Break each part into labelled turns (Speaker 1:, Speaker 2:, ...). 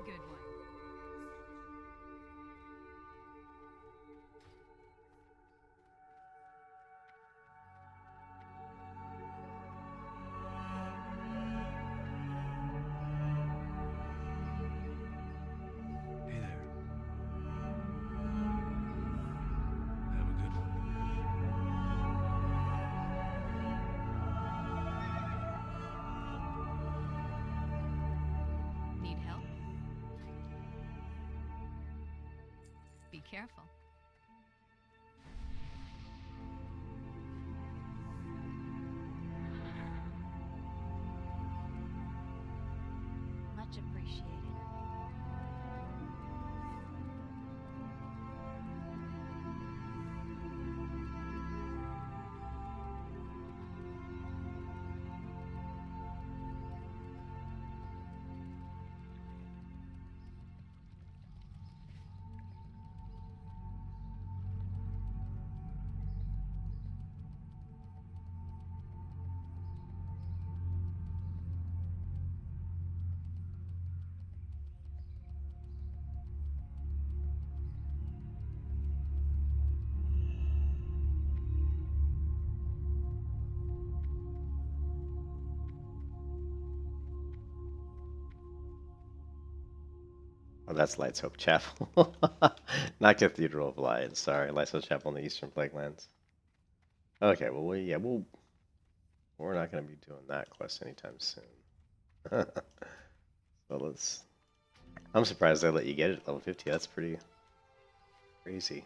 Speaker 1: good one.
Speaker 2: Hey there. Have a good one.
Speaker 1: Need help? Be careful. Much appreciated.
Speaker 3: Oh, that's Light's Hope Chapel. Not Cathedral of Light. Sorry, Light's Hope Chapel in the Eastern Plaguelands. Okay, well, we're not going to be doing that quest anytime soon. So let's. I'm surprised they let you get it at level 50. That's pretty crazy.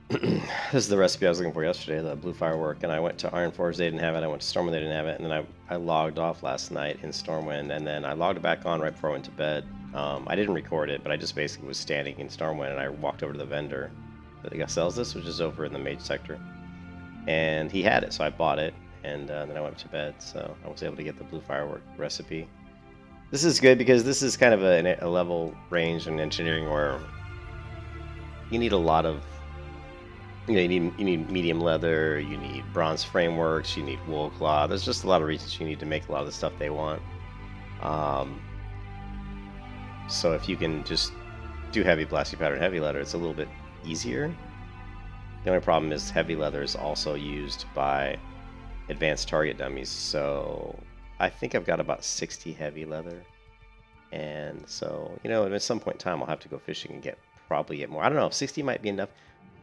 Speaker 3: This is the recipe I was looking for yesterday, the blue firework, and I went to Iron Forge, they didn't have it, I went to Stormwind, they didn't have it, and then I logged off last night in Stormwind, and then I logged back on right before I went to bed. I didn't record it, but I just basically was standing in Stormwind, and I walked over to the vendor that the guy sells this, which is over in the mage sector, and he had it, so I bought it, and then I went to bed, so I was able to get the blue firework recipe. This is good because this is kind of a level range in engineering where you need a lot of, you need medium leather, you need bronze frameworks, you need wool cloth. There's just a lot of reasons you need to make a lot of the stuff they want. So if you can just do heavy blasting powder and heavy leather, it's a little bit easier. The only problem is heavy leather is also used by advanced target dummies, so I think I've got about 60 heavy leather, and so, you know, at some point in time I'll have to go fishing and probably get more. I don't know, 60 might be enough.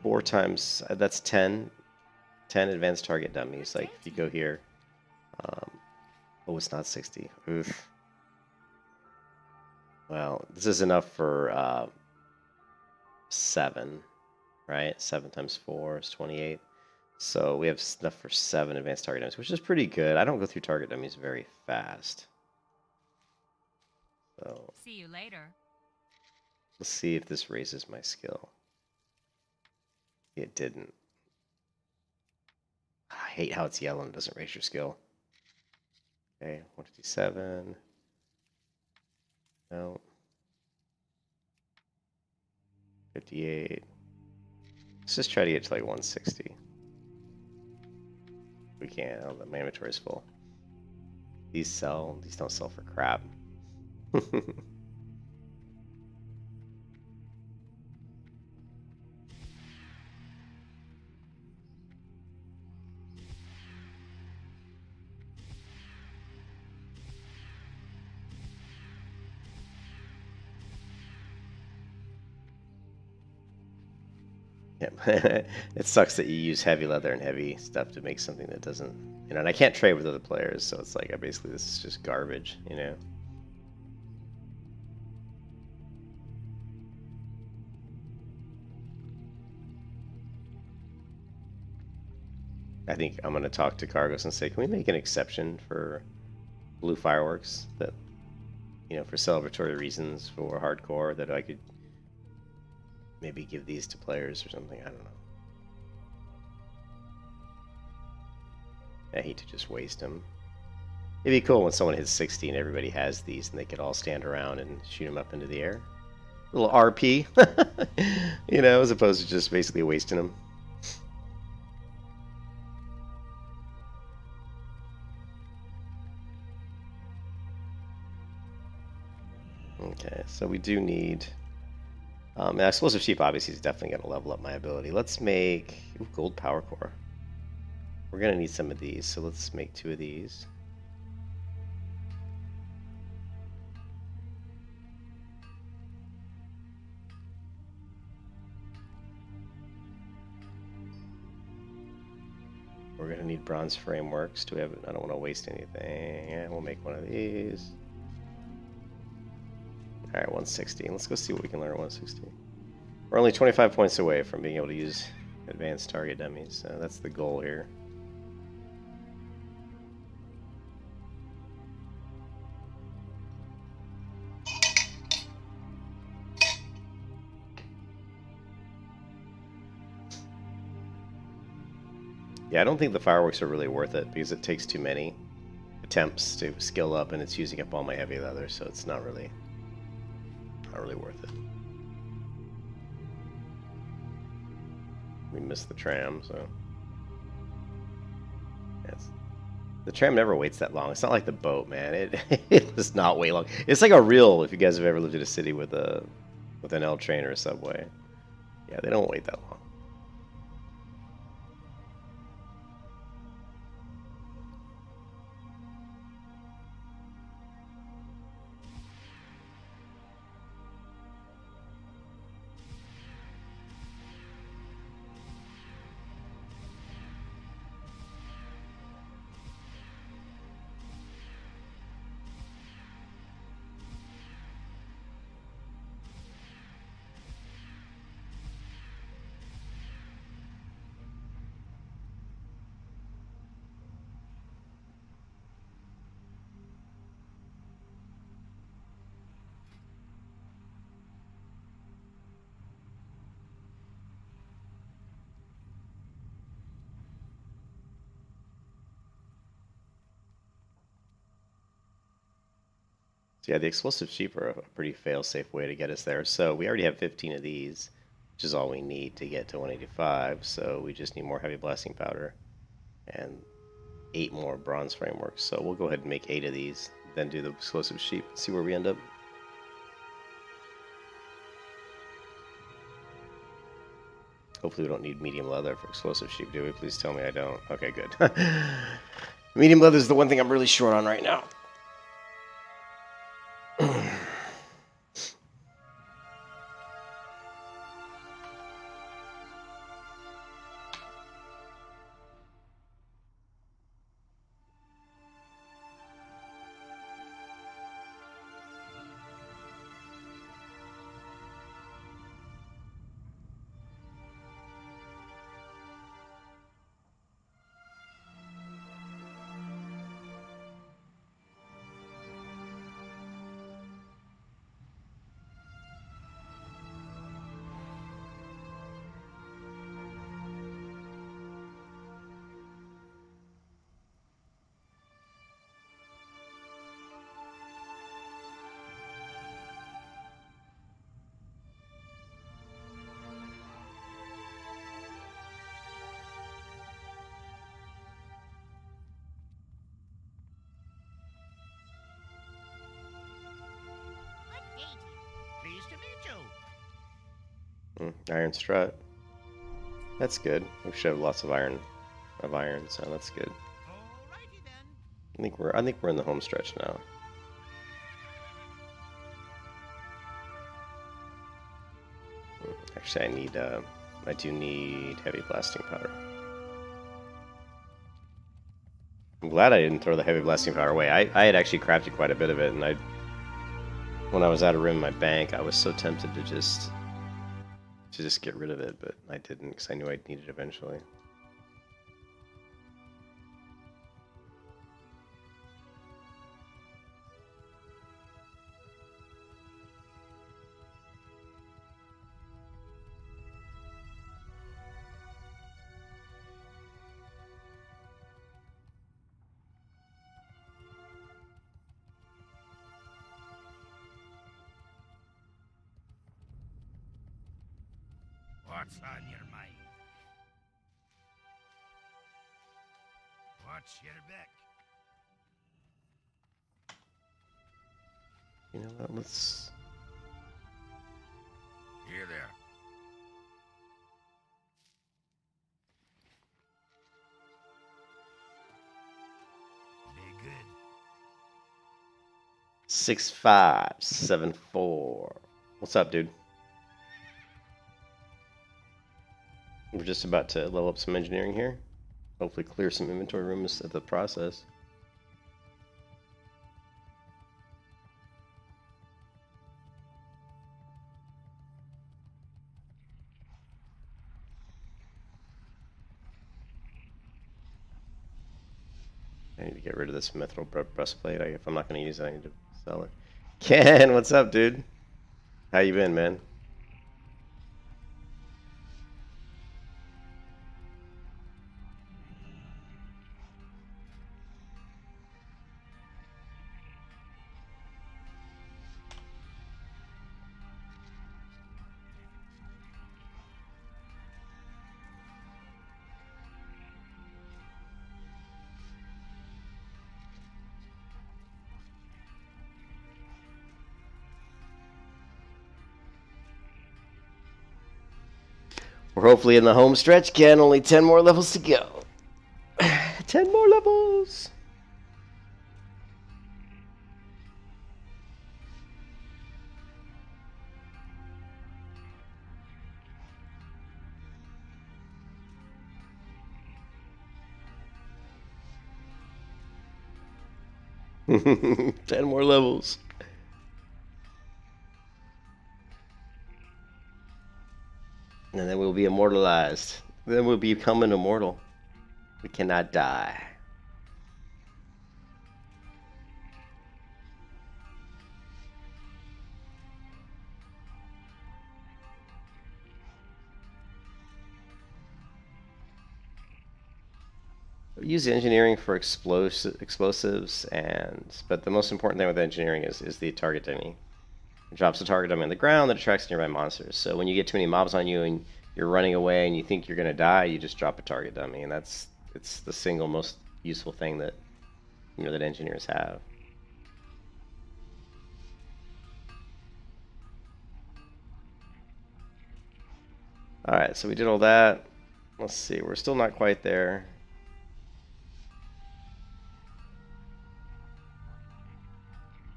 Speaker 3: 4 times, that's 10 advanced target dummies. Like, if you go here, oh, it's not 60. Oof. Well, this is enough for 7, right? 7 times 4 is 28. So we have enough for 7 advanced target dummies, which is pretty good. I don't go through target dummies very fast. So
Speaker 1: See you later.
Speaker 3: let's see if this raises my skill. It didn't. I hate how it's yellow and it doesn't raise your skill. Okay, 157. No. 58. Let's just try to get to like 160. We can't. Oh, my inventory's full. These don't sell for crap. Yeah, it sucks that you use heavy leather and heavy stuff to make something that doesn't, you know, and I can't trade with other players, so it's like, basically, this is just garbage, you know? I think I'm going to talk to Cargos and say, can we make an exception for blue fireworks that, you know, for celebratory reasons for hardcore, that I could maybe give these to players or something? I don't know. I hate to just waste them. It'd be cool when someone hits 60 and everybody has these and they could all stand around and shoot them up into the air. A little RP, you know, as opposed to just basically wasting them. Okay, so we do need... now, Explosive Sheep obviously is definitely going to level up my ability. Let's make... Ooh, gold power core. We're going to need some of these, so let's make 2 of these. We're going to need bronze frameworks. Do we have... I don't want to waste anything. Yeah, we'll make one of these. Alright, 160. Let's go see what we can learn at 160. We're only 25 points away from being able to use advanced target dummies, so that's the goal here. Yeah, I don't think the fireworks are really worth it because it takes too many attempts to skill up and it's using up all my heavy leather, so it's not really worth it. We missed the tram, so yes. The tram never waits that long. It's not like the boat, man. It does not wait long. It's like a real, if you guys have ever lived in a city with an L train or a subway. Yeah, they don't wait that long. So yeah, the explosive sheep are a pretty fail-safe way to get us there. So we already have 15 of these, which is all we need to get to 185. So we just need more heavy blasting powder and 8 more bronze frameworks. So we'll go ahead and make 8 of these, then do the explosive sheep, see where we end up. Hopefully we don't need medium leather for explosive sheep, do we? Please tell me I don't. Okay, good. Medium leather is the one thing I'm really short on right now.
Speaker 4: Pleased to meet you.
Speaker 3: Iron strut. That's good. We should have lots of iron, so that's good.
Speaker 4: Alrighty then.
Speaker 3: I think we're in the home stretch now. Actually, I do need heavy blasting powder. I'm glad I didn't throw the heavy blasting powder away. I had actually crafted quite a bit of it, and when I was out of room in my bank, I was so tempted to just get rid of it, but I didn't because I knew I'd need it eventually.
Speaker 4: What's on your mind? What's your back?
Speaker 3: You know what? Let's.
Speaker 4: Here there. Be good.
Speaker 3: 6574. What's up, dude? We're just about to level up some engineering here. Hopefully clear some inventory rooms at the process. I need to get rid of this mithril breastplate. If I'm not going to use it, I need to sell it. Ken, what's up, dude? How you been, man? We're hopefully in the home stretch, Ken. Only 10 more levels to go. 10 more levels. Ten more levels. And then we'll be immortalized. Then we'll become an immortal. We cannot die. use engineering for explosives, but the most important thing with engineering is the target dummy. It drops the target dummy on the ground that attracts nearby monsters. So when you get too many mobs on you and you're running away and you think you're gonna die, you just drop a target dummy, and it's the single most useful thing that that engineers have. All right, so we did all that. Let's see, we're still not quite there.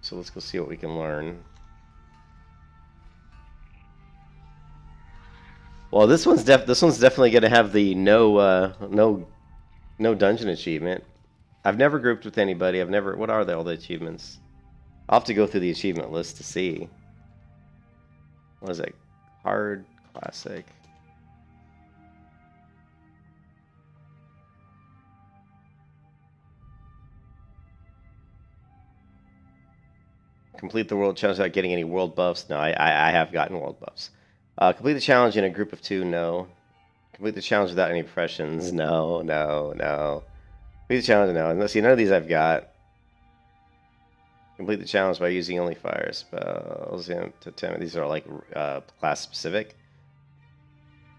Speaker 3: So let's go see what we can learn. Well, this one's definitely gonna have the no dungeon achievement. I've never grouped with anybody. What are all the achievements? I'll have to go through the achievement list to see. What is it? Hard, classic. Complete the world challenge without getting any world buffs. No, I have gotten world buffs. Complete the challenge in a group of 2. No. Complete the challenge without any professions. No. Complete the challenge. No. And let's see, none of these I've got. Complete the challenge by using only fire spells. These are like class specific.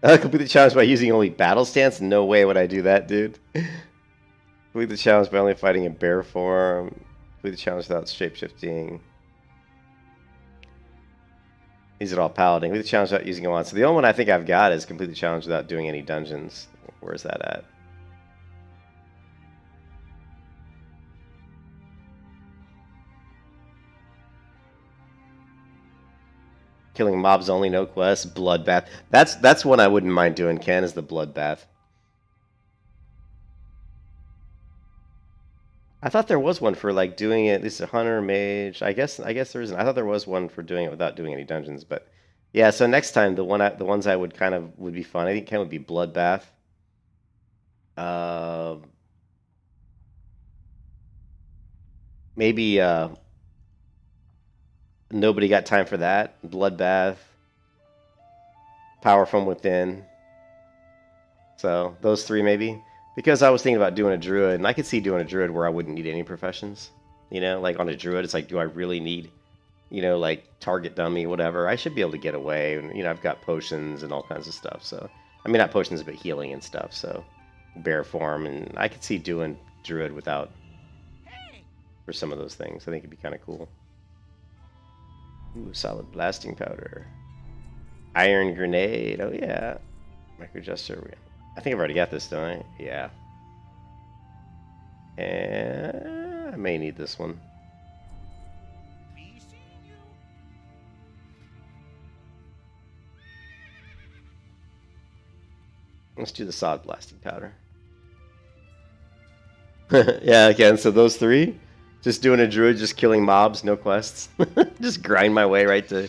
Speaker 3: Complete the challenge by using only battle stance. No way would I do that, dude. Complete the challenge by only fighting in bear form. Complete the challenge without shapeshifting. These are all paladin. Complete the challenge without using a wand. So the only one I think I've got is complete the challenge without doing any dungeons. Where's that at? Killing mobs only, no quests. Bloodbath. That's one I wouldn't mind doing, Ken, is the bloodbath. I thought there was one for like doing it. This is a hunter mage. I guess there isn't. I thought there was one for doing it without doing any dungeons, but yeah. So next time the ones I would would be fun. I think Ken would be bloodbath. Maybe nobody got time for that. Bloodbath. Power from within. So those 3 maybe. Because I was thinking about doing a druid, and I could see doing a druid where I wouldn't need any professions. Like on a druid, it's like, do I really need, like target dummy, whatever? I should be able to get away. And, I've got potions and all kinds of stuff. So, I mean, not potions, but healing and stuff. So, bear form, and I could see doing druid without, for some of those things. I think it'd be kind of cool. Ooh, solid blasting powder. Iron grenade. Oh yeah. Micro gesture. I think I've already got this, don't I? Yeah. And I may need this one. Let's do the solid blasting powder. Yeah, again, so those 3. Just doing a druid, just killing mobs, no quests. Just grind my way right to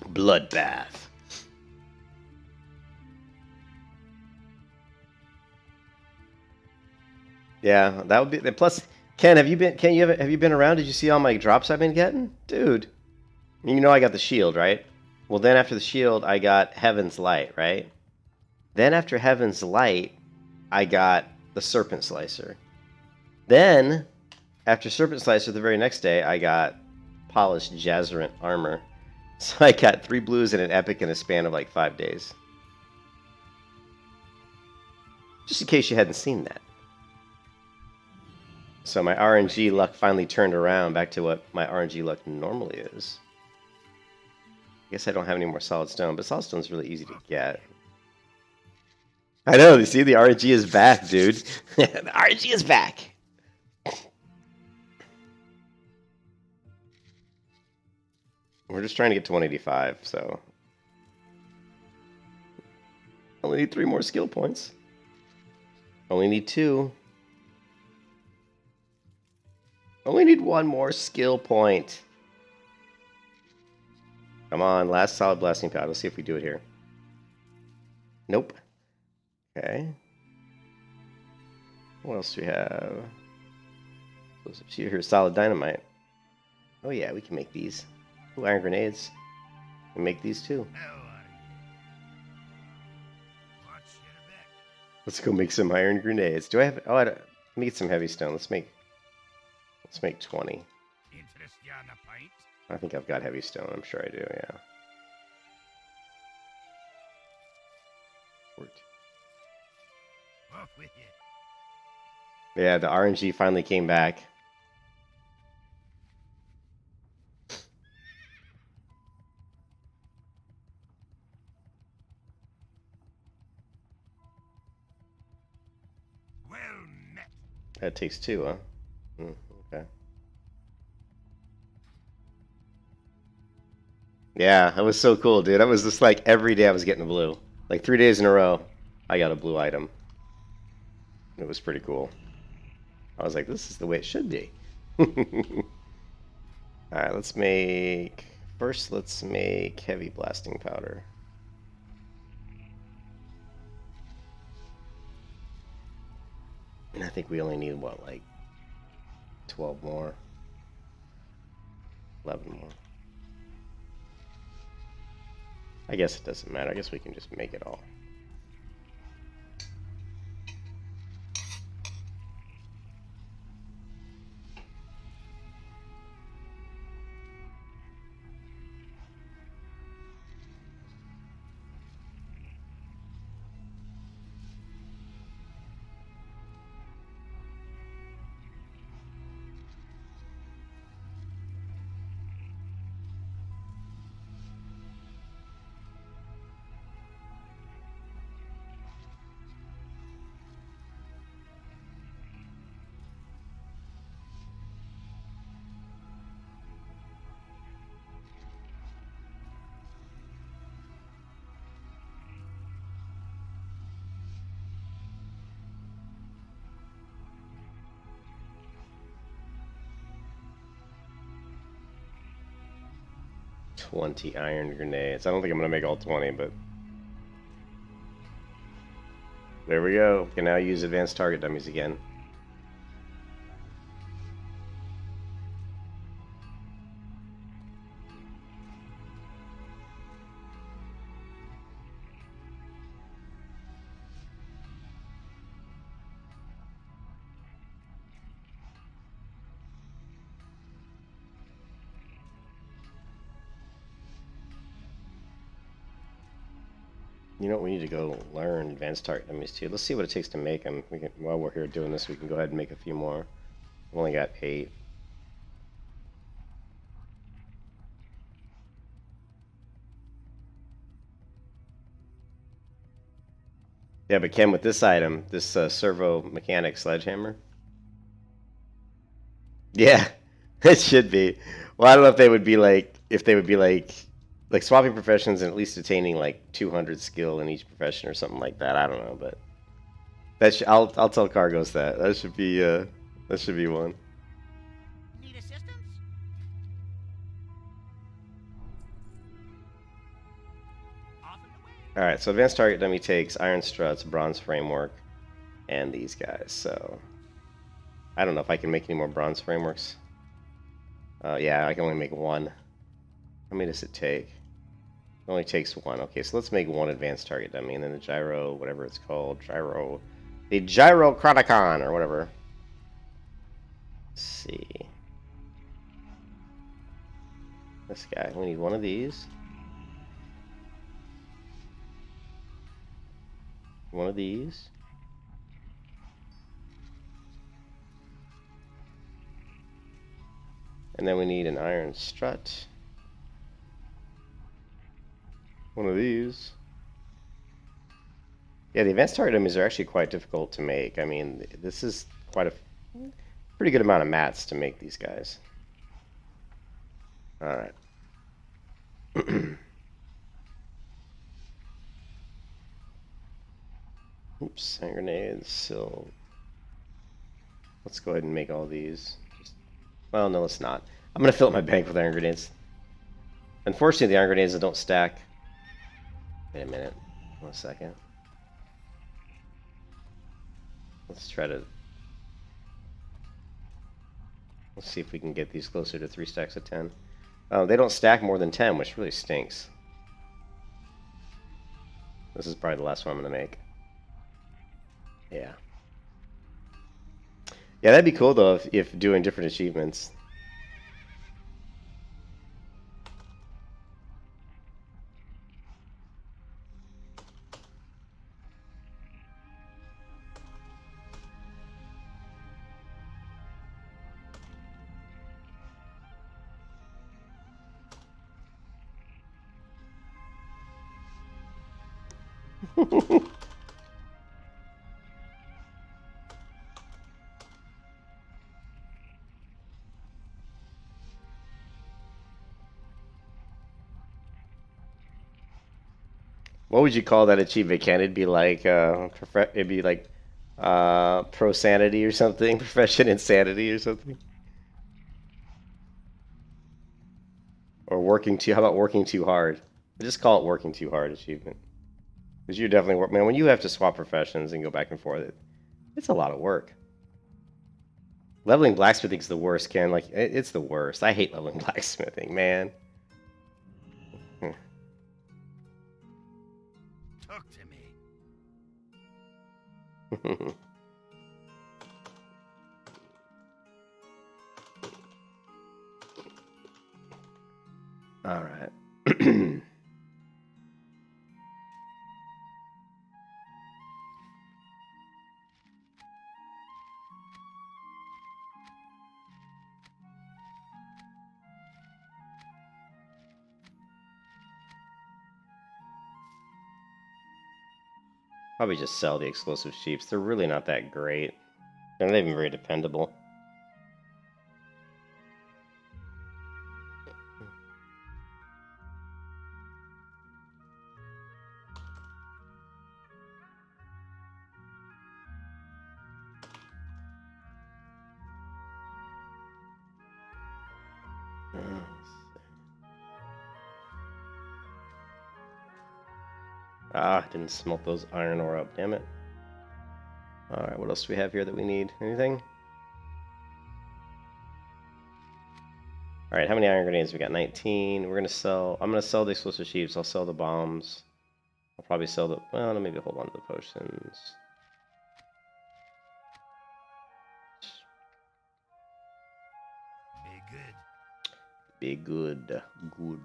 Speaker 3: bloodbath. Yeah, that would be. Plus, Ken, have you been around? Did you see all my drops I've been getting, dude? I got the shield, right? Well, then after the shield, I got Heaven's Light, right? Then after Heaven's Light, I got the Serpent Slicer. Then, after Serpent Slicer, the very next day, I got Polished Jazzerant Armor. So I got 3 blues and an epic in a span of like 5 days. Just in case you hadn't seen that. So my RNG luck finally turned around back to what my RNG luck normally is. I guess I don't have any more solid stone, but solid stone is really easy to get. I know, you see, the RNG is back, dude. The RNG is back. We're just trying to get to 185, so. Only need 3 more skill points. Only need 2. Only need 1 more skill point. Come on, last solid blasting powder. Let's see if we do it here. Nope. Okay. What else do we have? Here's solid dynamite. Oh yeah, we can make these. Ooh, iron grenades. We can make these too. Let's go make some iron grenades. Do I have? Oh, I need some heavy stone. Let's make 20.
Speaker 4: Interest ya in a pint?
Speaker 3: I think I've got heavy stone. I'm sure I do. Yeah. Worked.
Speaker 4: Off with you.
Speaker 3: Yeah, the RNG finally came back.
Speaker 4: Well met.
Speaker 3: That takes 2, huh? Okay. Yeah, that was so cool, dude. I was just like every day I was getting a blue. Like 3 days in a row, I got a blue item. It was pretty cool. I was like, this is the way it should be. Alright, let's make... First, let's make heavy blasting powder. And I think we only need, what, like 12 more? 11 more. I guess it doesn't matter. I guess we can just make it all. $20 iron grenades. I don't think I'm gonna make all 20, but there we go. We can now use advanced target dummies again. You know what, we need to go learn advanced target dummies too. Let's see what it takes to make them. We can, while we're here doing this, we can go ahead and make a few more. We've only got 8. Yeah, but Ken, with this item, this servo mechanic sledgehammer. Yeah, it should be. Well, I don't know if they would be like, like swapping professions and at least attaining like 200 skill in each profession or something like that. I don't know, but that I'll tell Cargos that should be one.
Speaker 4: Need assistance? Off and away.
Speaker 3: All right, so advanced target dummy takes iron struts, bronze framework, and these guys. So I don't know if I can make any more bronze frameworks. Yeah, I can only make 1. How many does it take? It only takes 1. Okay, so let's make 1 advanced target dummy, and then the gyro, whatever it's called, the gyrochronicon, or whatever. Let's see. This guy, we need 1 of these. 1 of these. And then we need an iron strut. 1 of these. Yeah, the advanced target dummies are actually quite difficult to make. I mean, this is quite a pretty good amount of mats to make these guys. Alright. Oops, hand grenades, so let's go ahead and make all these. Well, no, let's not. I'm going to fill up my bank with iron grenades. Unfortunately, the iron grenades don't stack. Wait a minute. 1 second. Let's try to... Let's see if we can get these closer to 3 stacks of 10. They don't stack more than 10, which really stinks. This is probably the last one I'm going to make. Yeah. Yeah, that'd be cool though if doing different achievements. What would you call that achievement, Ken? It'd be like it'd be like pro sanity or something, profession insanity or something. Or working too, how about working too hard? Just call it working too hard achievement. Because you're definitely work, man, when you have to swap professions and go back and forth, it's a lot of work. Leveling blacksmithing's the worst, Ken. Like it's the worst. I hate leveling blacksmithing, man.
Speaker 4: Talk to me.
Speaker 3: All right. Probably just sell the explosive sheeps. They're really not that great. They're not even very dependable. Ah, didn't smelt those iron ore up, damn it. Alright, what else do we have here that we need? Anything? Alright, how many iron grenades? We got 19. We're gonna sell, I'm gonna sell the explosive sheeps, I'll sell the bombs. I'll probably sell the, well, maybe hold on to the potions.
Speaker 4: Be good.
Speaker 3: Be good. Good.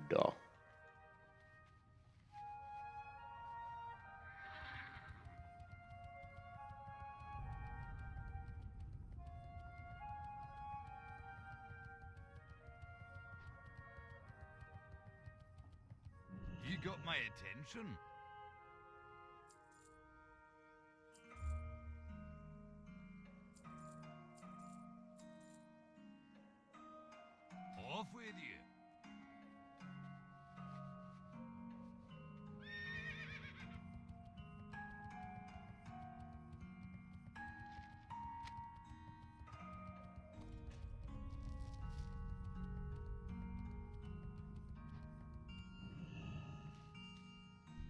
Speaker 4: You got my attention. Off with you.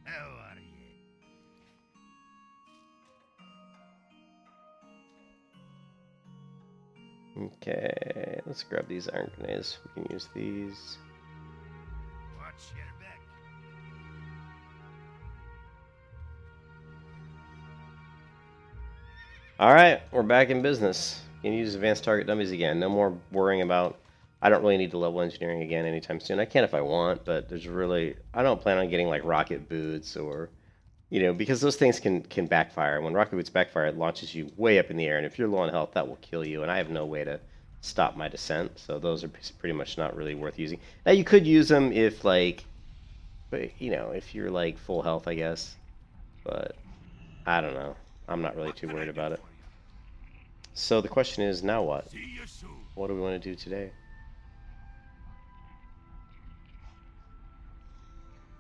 Speaker 4: How are you?
Speaker 3: Okay, let's grab these iron grenades. We can use these.
Speaker 4: Watch your back.
Speaker 3: Alright, we're back in business. You can use advanced target dummies again. No more worrying about, I don't really need to level engineering again anytime soon. I can if I want, but there's really, I don't plan on getting like rocket boots or, you know, because those things can backfire. When rocket boots backfire, it launches you way up in the air, and if you're low on health, that will kill you, and I have no way to stop my descent, so those are pretty much not really worth using. Now, you could use them if, like, but, you know, if you're, like, full health, I guess, but I don't know. I'm not really too worried about it. So the question is, now what?
Speaker 4: See you soon.
Speaker 3: What do we want to do today?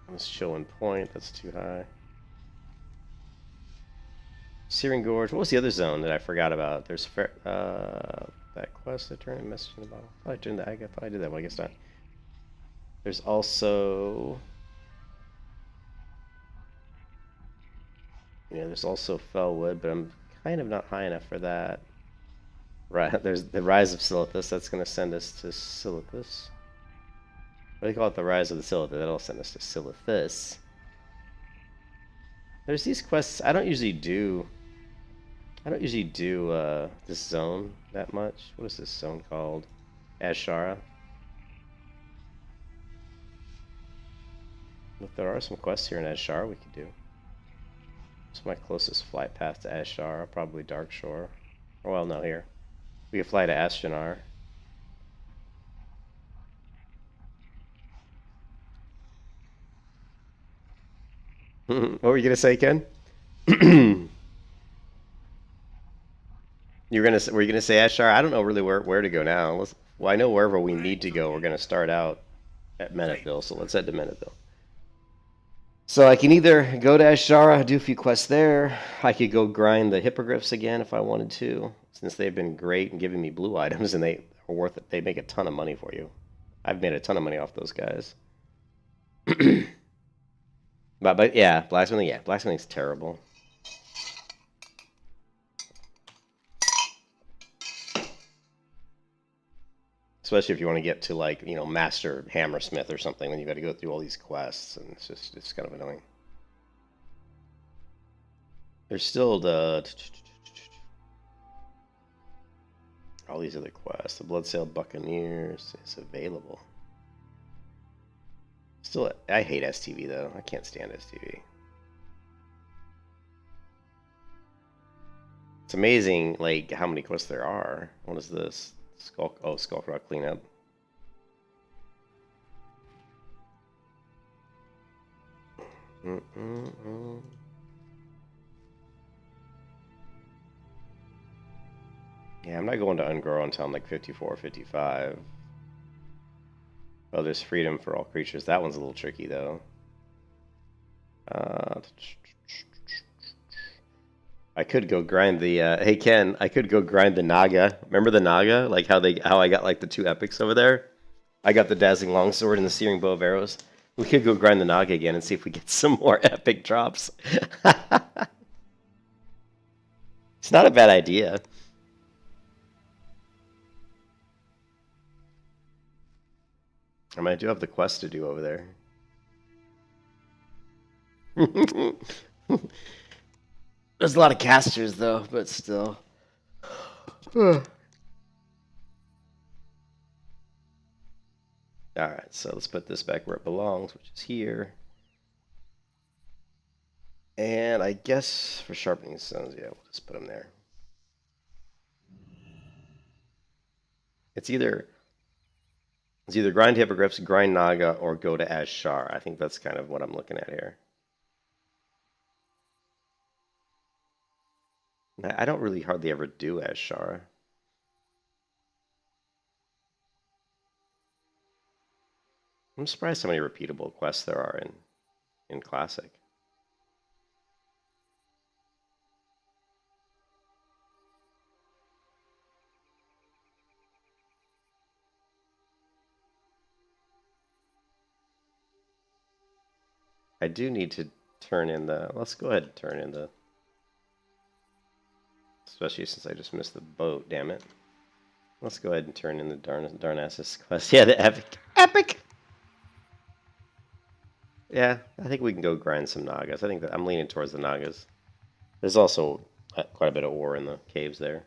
Speaker 3: Let's chill in point. That's too high. Searing Gorge. What was the other zone that I forgot about? There's that quest I turned a message in the bottle. I thought I turned the I thought I did that, but I guess not. There's also, you know, there's also Fellwood, but I'm kind of not high enough for that. Right, there's the Rise of Silithus. That's going to send us to Silithus. What do they call it? The Rise of the Silithus. That'll send us to Silithus. There's these quests I don't usually do. I don't usually do this zone that much. What is this zone called? Ashara. But there are some quests here in Ashara we could do. It's my closest flight path to Ashara, probably Dark Shore. Oh, well, no, here. We could fly to Ashtanar. What were you gonna say, Ken? Were you gonna say Ashtar? I don't know really where to go now. Well, I know wherever we need to go, we're gonna start out at Menethville, so let's head to Menethville. So I can either go to Ashara, do a few quests there. I could go grind the hippogriffs again if I wanted to, since they've been great and giving me blue items, and they are worth it. They make a ton of money for you. I've made a ton of money off those guys. But yeah, blacksmithing. Yeah, blacksmithing's terrible. Especially if you want to get to, like, you know, Master Hammersmith or something, then you got to go through all these quests, and it's kind of annoying. There's still all these other quests. The Bloodsail Buccaneers is available. Still, I hate STV though. I can't stand STV. It's amazing, like, how many quests there are. What is this? Skulk Rock Cleanup. Yeah, I'm not going to Ungrow until I'm like 54 or 55. Oh, there's freedom for all creatures. That one's a little tricky, though. I could go grind the. Hey Ken, I could go grind the Naga. Remember the Naga? Like how I got like the 2 epics over there. I got the Dazzling Longsword and the Searing Bow of Arrows. We could go grind the Naga again and see if we get some more epic drops. It's not a bad idea. I mean, I do have the quest to do over there. There's a lot of casters, though, but still. Alright, so let's put this back where it belongs, which is here. And I guess for sharpening stones, yeah, we'll just put them there. It's either grind hippogriffs, grind Naga, or go to Ashar. I think that's kind of what I'm looking at here. I don't really hardly ever do Ashar. I'm surprised how many repeatable quests there are in Classic. I do need to turn in the... Let's go ahead and turn in the... Especially since I just missed the boat, damn it. Let's go ahead and turn in the Darnassus quest. Yeah, the epic! Yeah, I think we can go grind some Nagas. I think that I'm leaning towards the Nagas. There's also quite a bit of ore in the caves there.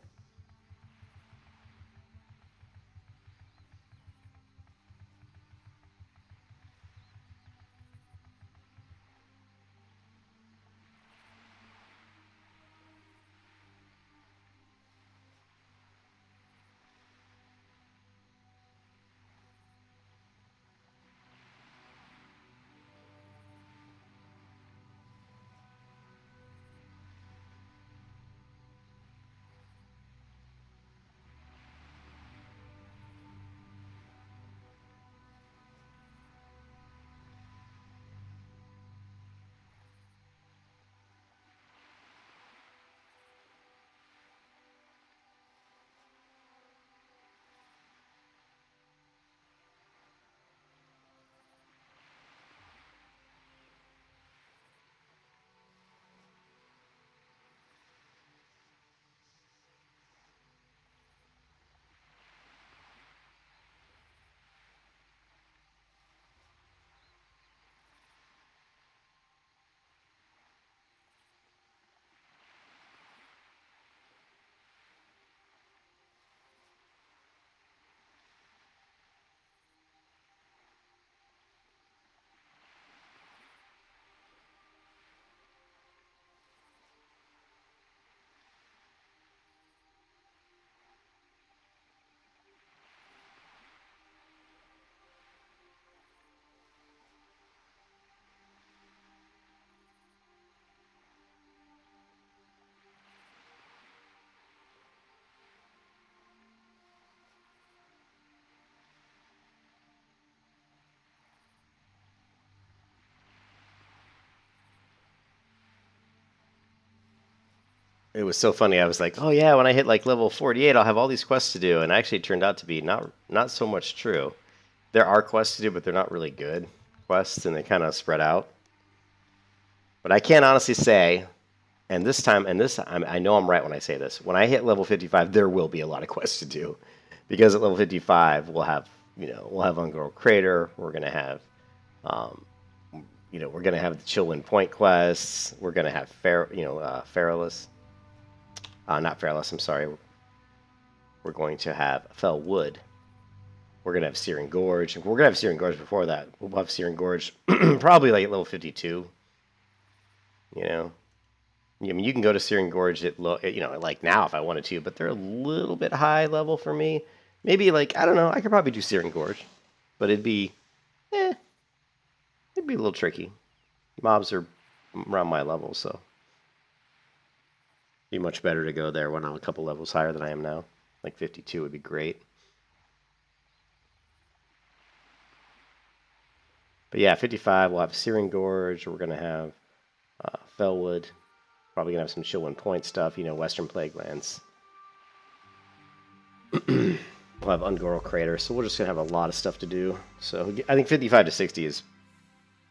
Speaker 3: it was so funny. I was like, oh yeah, when I hit like level 48, I'll have all these quests to do, and actually it turned out to be not so much true. There are quests to do, but they're not really good quests, and they kind of spread out. But I can't honestly say, and this time, I know I'm right when I say this. When I hit level 55, there will be a lot of quests to do, because at level 55 we'll have Ungrow Crater. We're gonna have, we're gonna have the Chillwind Point quests. We're gonna have Feralus. Not Feralus. I'm sorry. We're going to have Fell Wood. We're going to have Searing Gorge. We're going to have Searing Gorge before that. We'll have Searing Gorge probably like at level 52. You know? I mean, you can go to Searing Gorge at like now if I wanted to, but they're a little bit high level for me. Maybe like, I don't know, I could probably do Searing Gorge. But it'd be a little tricky. Mobs are around my level, so it'd be much better to go there when I'm a couple levels higher than I am now. Like 52 would be great. But yeah, 55, we'll have Searing Gorge. We're going to have Fellwood. Probably going to have some Chillwind Point stuff, Western Plaguelands. We'll have Ungoral Crater. So we're just going to have a lot of stuff to do. So I think 55 to 60 is...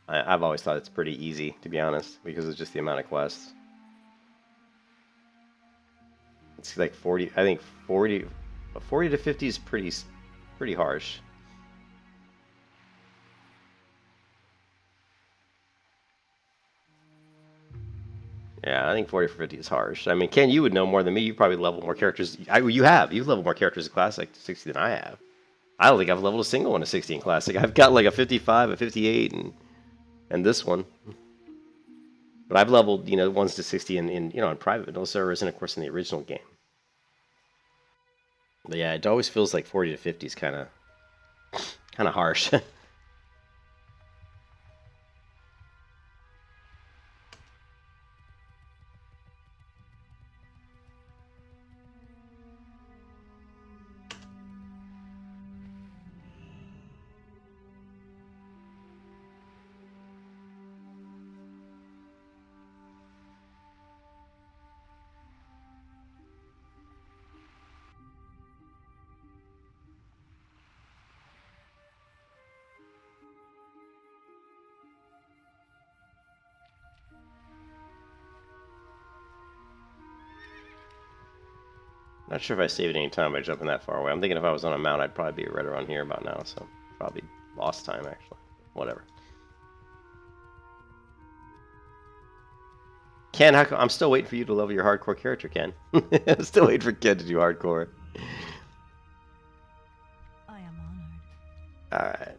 Speaker 3: I've always thought it's pretty easy, to be honest, because it's just the amount of quests. It's like 40... I think 40 to 50 is pretty harsh. Yeah, I think 40 for 50 is harsh. I mean, Ken, you would know more than me. You probably level more characters. You've leveled more characters in Classic to 60 than I have. I don't think I've leveled a single one to 60 in Classic. I've got like a 55, a 58, and this one. But I've leveled, ones to 60 in private vanilla servers and of course in the original game. But yeah, it always feels like 40 to 50 is kind of harsh. Not sure if I saved any time by jumping that far away. I'm thinking if I was on a mount, I'd probably be right around here about now, so probably lost time, actually. Whatever. Ken, I'm still waiting for you to level your hardcore character, Ken. I'm still waiting for Ken to do hardcore.
Speaker 5: I am honored.
Speaker 3: Alright.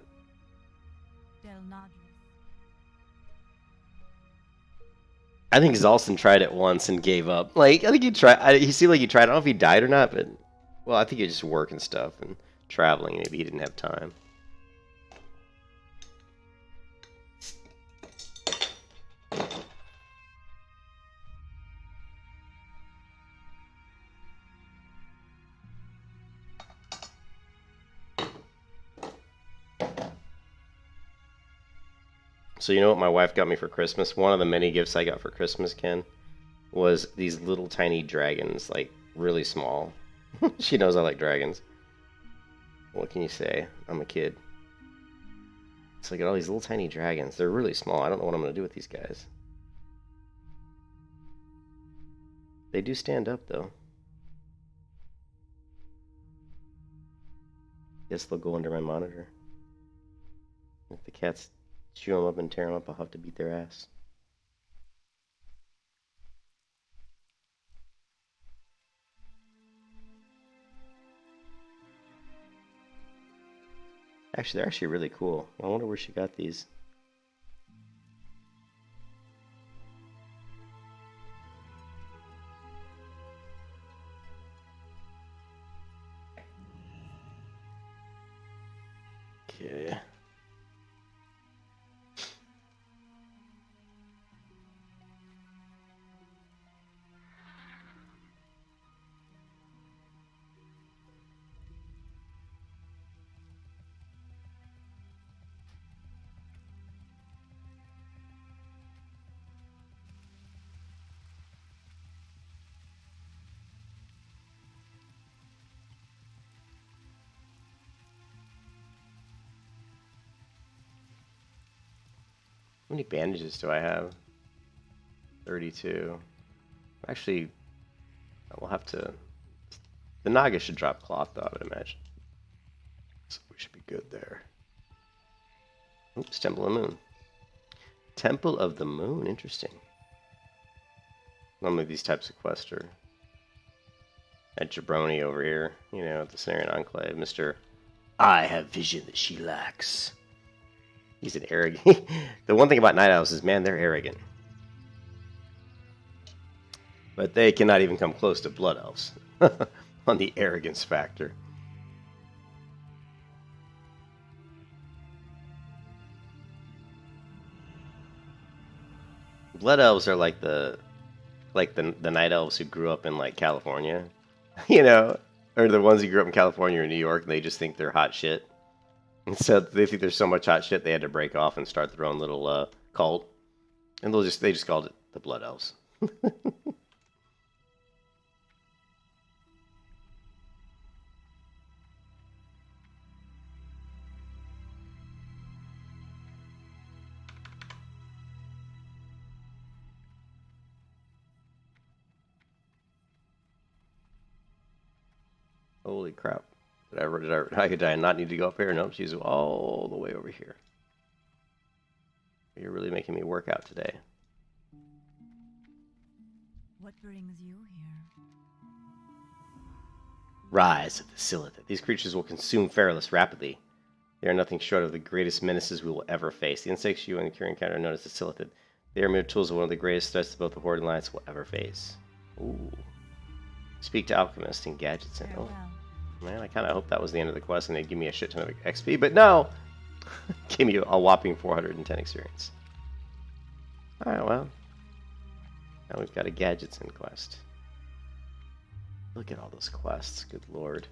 Speaker 3: I think Zalston tried it once and gave up. Like, I think he tried. He seemed like he tried. I don't know if he died or not, but well, I think he was just work and stuff and traveling. Maybe he didn't have time. So you know what my wife got me for Christmas? One of the many gifts I got for Christmas, Ken, was these little tiny dragons, like really small. She knows I like dragons. What can you say? I'm a kid. So I got all these little tiny dragons. They're really small. I don't know what I'm going to do with these guys. They do stand up, though. Guess they'll go under my monitor. If the cats chew them up and tear them up, I'll have to beat their ass. Actually, they're actually really cool. I wonder where she got these. Okay. How many bandages do I have? 32. Actually, we'll have to... The Naga should drop cloth, though, I would imagine. So we should be good there. Oops, Temple of the Moon. Temple of the Moon, interesting. Normally these types of quests are at Jabroni over here, you know, at the Cenarian Enclave. Mr. I have vision that she lacks. He's an arrogant... The one thing about Night Elves is, man, they're arrogant. But they cannot even come close to Blood Elves on the arrogance factor. Blood Elves are like the Night Elves who grew up in like California, you know, or the ones who grew up in California or New York, and they just think they're hot shit. And so they think there's so much hot shit they had to break off and start their own little cult, and they just called it the Blood Elves. Holy crap. Did I not need to go up here? Nope, she's all the way over here. You're really making me work out today.
Speaker 5: What brings you here?
Speaker 3: Rise of the Silithid. These creatures will consume Feralus rapidly. They are nothing short of the greatest menaces we will ever face. The insects you and the encounter are known as the Silithid. They are mere tools of one of the greatest threats that both the Horde and Alliance will ever face. Ooh. Speak to Alchemist and Gadgets. And, oh, man, I kind of hope that was the end of the quest and they'd give me a shit ton of XP, but no! Give me a whopping 410 experience. Alright, well. Now we've got a Gadgets in quest. Look at all those quests, good lord.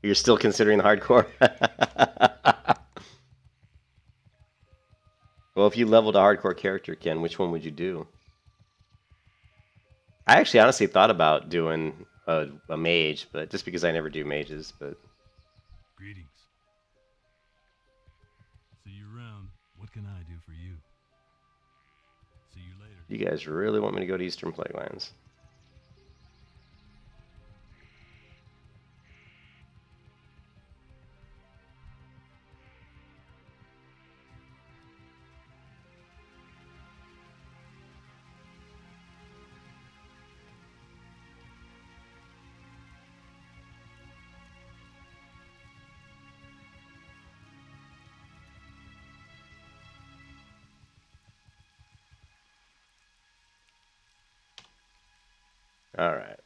Speaker 3: You're still considering the hardcore? Well, if you leveled a hardcore character, Ken, which one would you do? I actually honestly thought about doing a mage, but just because I never do mages, but...
Speaker 2: Greetings. See you around. What can I do for you? See you later.
Speaker 3: You guys really want me to go to Eastern Plaguelands? All right.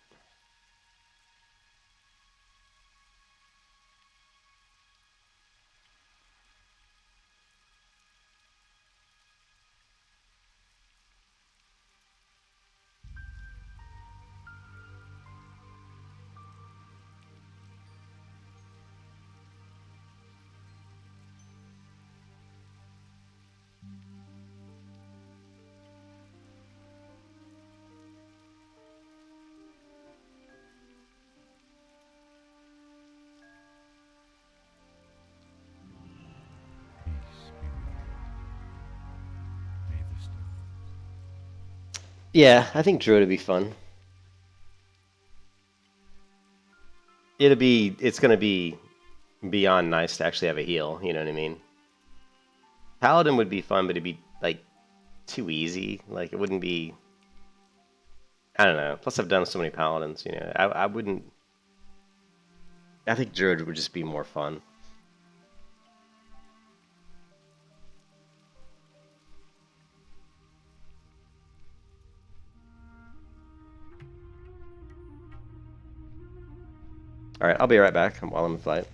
Speaker 3: Yeah, I think Druid would be fun. It's gonna be beyond nice to actually have a heal, you know what I mean? Paladin would be fun, but it'd be, like, too easy. Like, it wouldn't be... I don't know. Plus, I've done so many Paladins, you know. I wouldn't... I think Druid would just be more fun. Alright, I'll be right back while I'm in flight.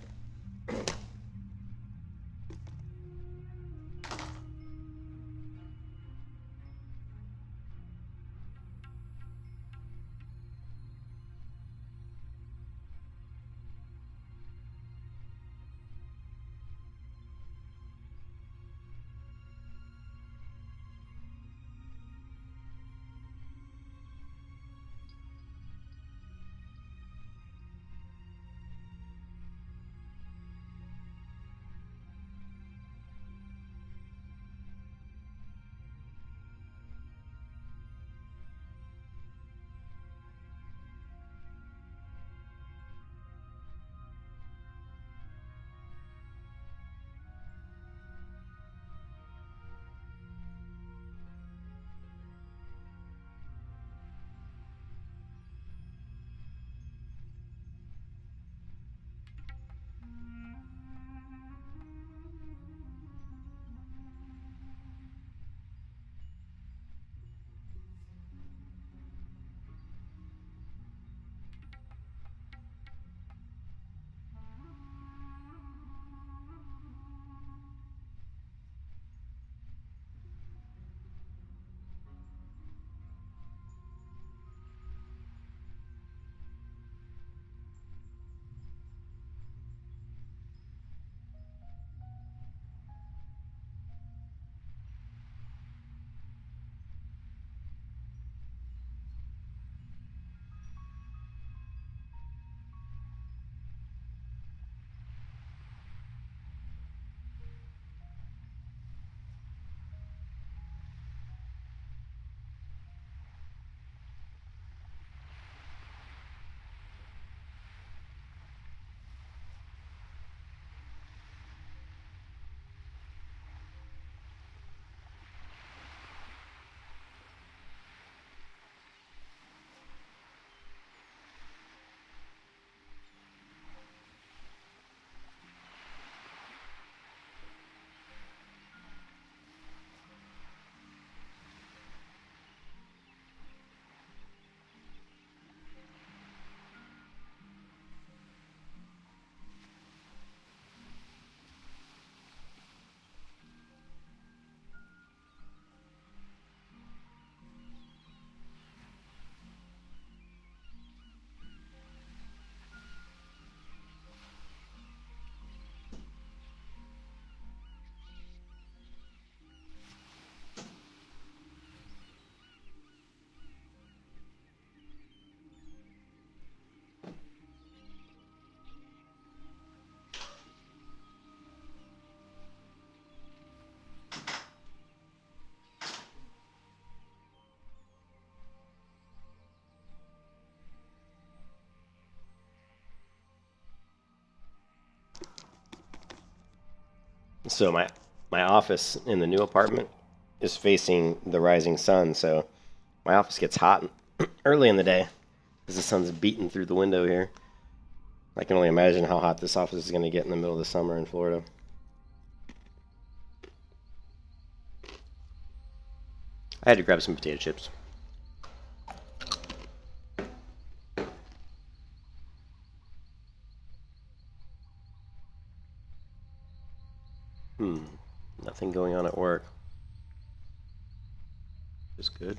Speaker 3: So my office in the new apartment is facing the rising sun, so my office gets hot early in the day because the sun's beating through the window here. I can only imagine how hot this office is going to get in the middle of the summer in Florida. I had to grab some potato chips. Nothing going on at work. Just good.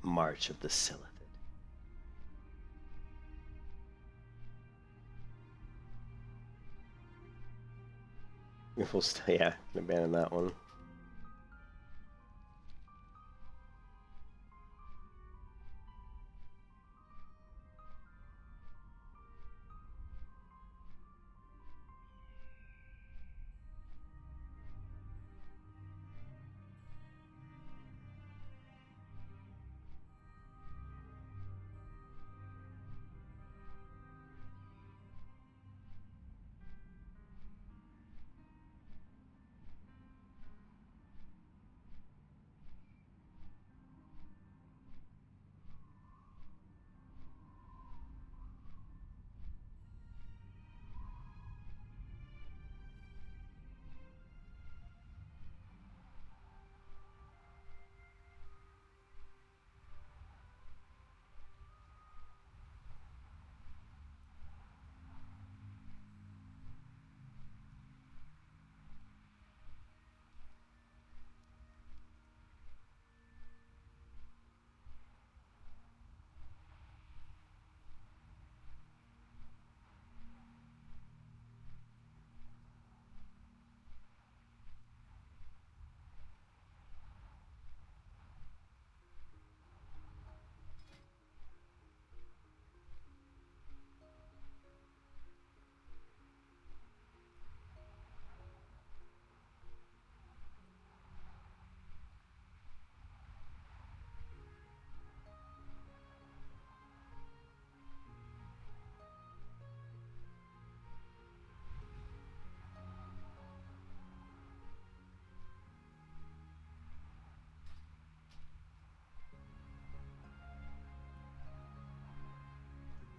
Speaker 3: March of the Silithid. We'll stay, yeah, abandon that one.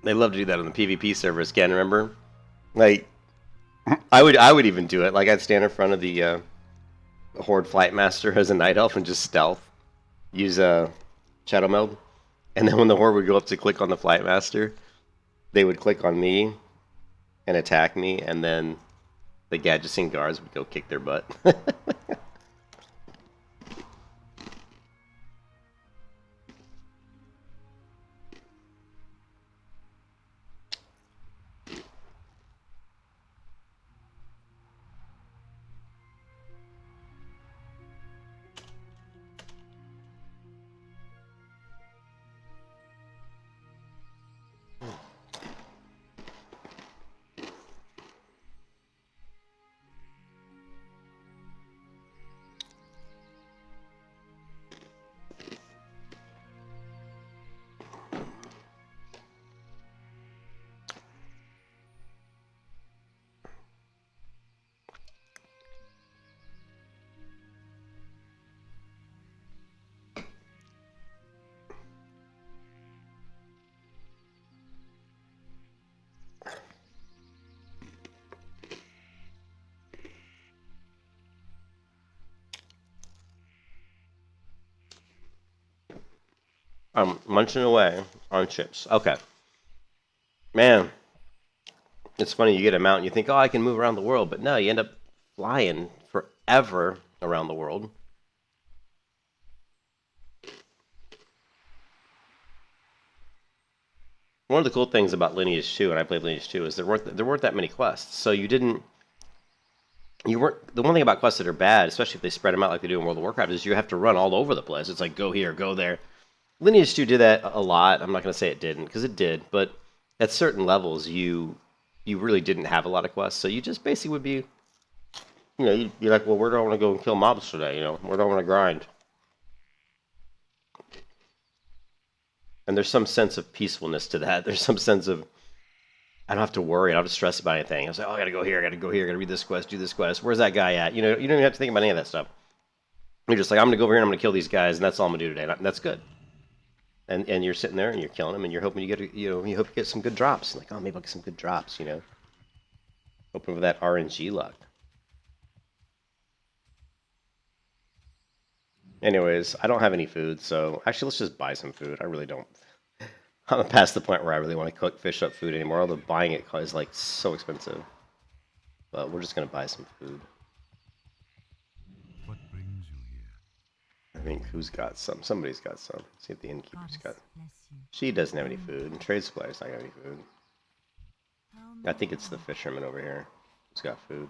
Speaker 3: They love to do that on the PvP servers, Ken, remember? Like, I would even do it. Like, I'd stand in front of the Horde Flight Master as a Night Elf and just stealth. Use Shadow Meld. And then when the Horde would go up to click on the Flight Master, they would click on me and attack me, and then the Gadgeting guards would go kick their butt. I'm munching away on chips. Okay. Man, it's funny, you get a mount and you think, oh, I can move around the world. But no, you end up flying forever around the world. One of the cool things about Lineage 2, and I played Lineage 2, is there weren't that many quests. So the one thing about quests that are bad, especially if they spread them out like they do in World of Warcraft, is you have to run all over the place. It's like, go here, go there. Lineage 2 did that a lot. I'm not going to say it didn't, because it did. But at certain levels, you you really didn't have a lot of quests, so you just basically would be, you know, you'd be like, well, where do I want to go and kill mobs today? You know, where do I want to grind? And there's some sense of peacefulness to that. There's some sense of, I don't have to worry. I don't have to stress about anything. I was like, oh, I gotta go here. I gotta go here. I gotta read this quest, do this quest. Where's that guy at? You know, you don't even have to think about any of that stuff. You're just like, I'm gonna go over here and I'm gonna kill these guys, and that's all I'm gonna do today. And that's good. And you're sitting there and you're killing them, and you're hoping you get, you know, you hope you get some good drops. Like, oh, maybe I'll get some good drops. You know, hoping for that RNG luck. Anyways, I don't have any food, so actually, let's just buy some food. I really don't. I'm past the point where I really want to cook fish up food anymore, although buying it is like so expensive. But we're just gonna buy some food.
Speaker 2: What brings you here?
Speaker 3: I think who's got some? Somebody's got some. Let's see if the innkeeper's got.
Speaker 5: Bless you.
Speaker 3: She doesn't have any food, and trade supplies not got any food.
Speaker 5: How
Speaker 3: I think it's the fisherman over here who's got food.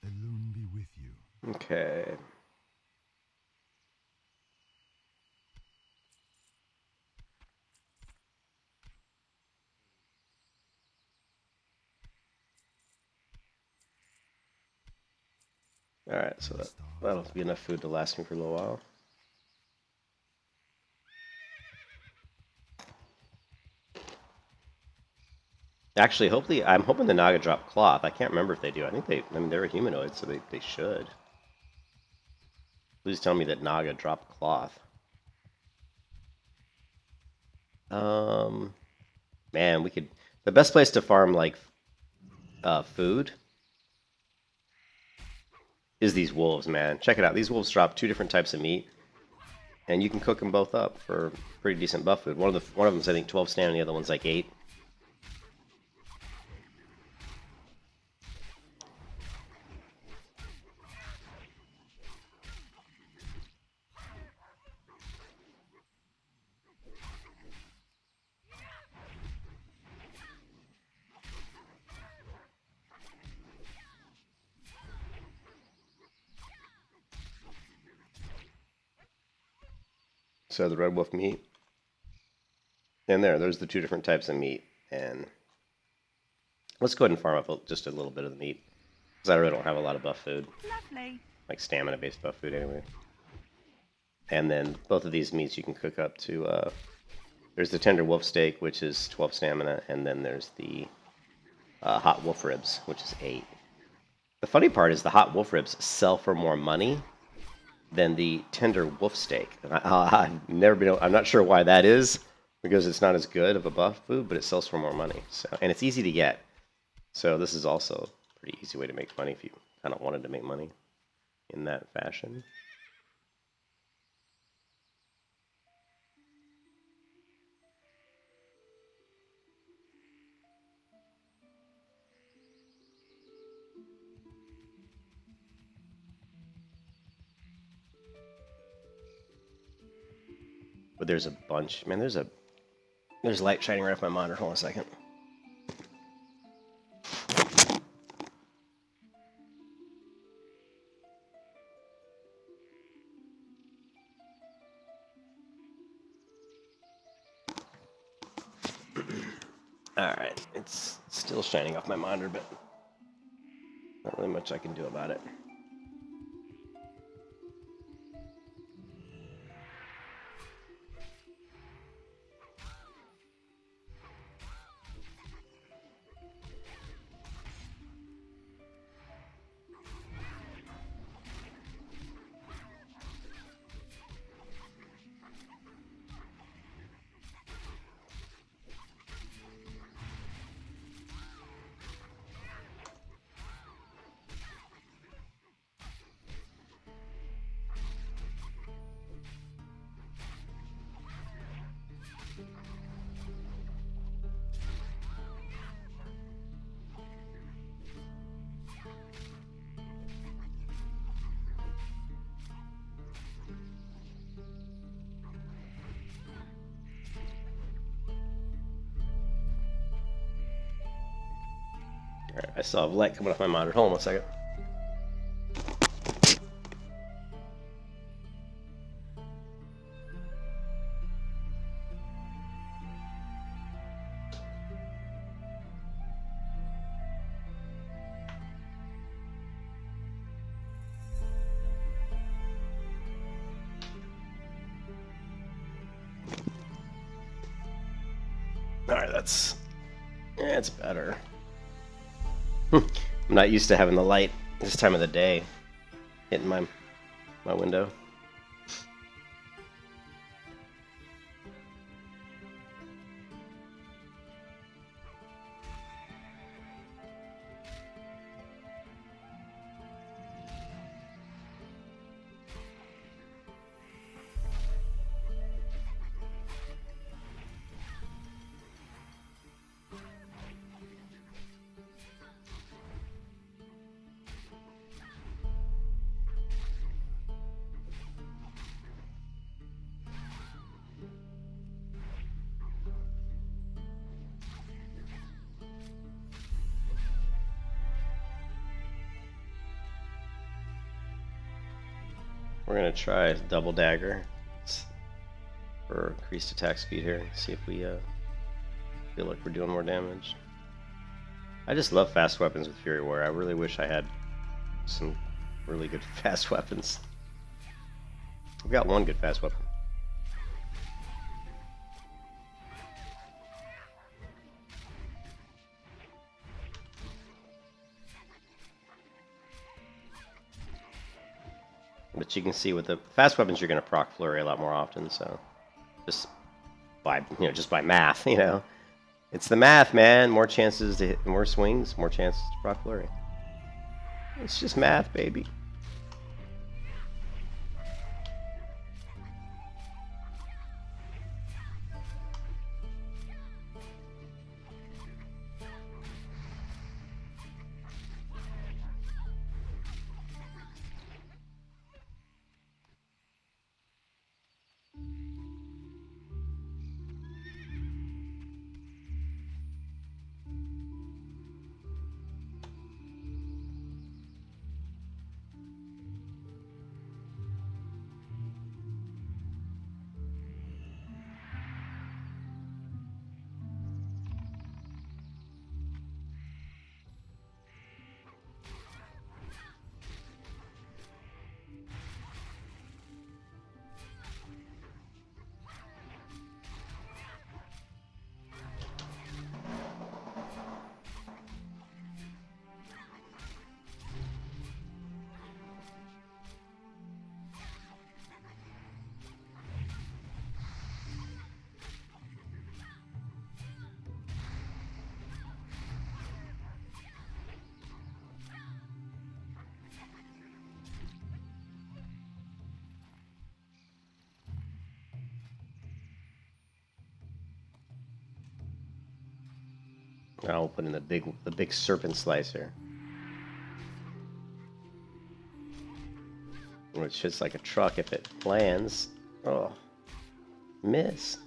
Speaker 2: The loon be with you.
Speaker 3: Okay. Alright, so that'll be enough food to last me for a little while. Actually, hopefully, I'm hoping the Naga drop cloth. I can't remember if they do. I mean, they're a humanoid, so they should. Please tell me that Naga drop cloth. Man, we could... The best place to farm, like, food is these wolves, man. Check it out. These wolves drop 2 different types of meat, and you can cook them both up for pretty decent buff food. One of them's, I think, 12 stamina, the other one's like 8. So the red wolf meat. And there's the 2 different types of meat. And let's go ahead and farm up just a little bit of the meat, because I really don't have a lot of buff food.
Speaker 5: lovely.
Speaker 3: Like stamina-based buff food anyway. And then both of these meats you can cook up to, there's the tender wolf steak, which is 12 stamina, and then there's the hot wolf ribs, which is 8. The funny part is the hot wolf ribs sell for more money than the tender wolf steak. I've never been. I'm not sure why that is, because it's not as good of a buff food, but it sells for more money. So, and it's easy to get. So this is also a pretty easy way to make money if you kind of wanted to make money in that fashion. But there's a bunch. Man, there's light shining right off my monitor. Hold on a second. Alright, it's still shining off my monitor, but not really much I can do about it. Alright, I still have light coming off my monitor. Hold on 1 second. Alright, yeah, it's better. I'm not used to having the light this time of the day hitting my window. We're gonna try double dagger for increased attack speed here. See if we feel like we're doing more damage. I just love fast weapons with Fury Warrior. I really wish I had some really good fast weapons. I've got one good fast weapon. But you can see with the fast weapons, you're going to proc flurry a lot more often. So, just by math, it's the math, man. More chances to hit, more swings, more chances to proc flurry. It's just math, baby. Now we'll put in the big serpent slicer, which hits like a truck if it lands. Oh, miss.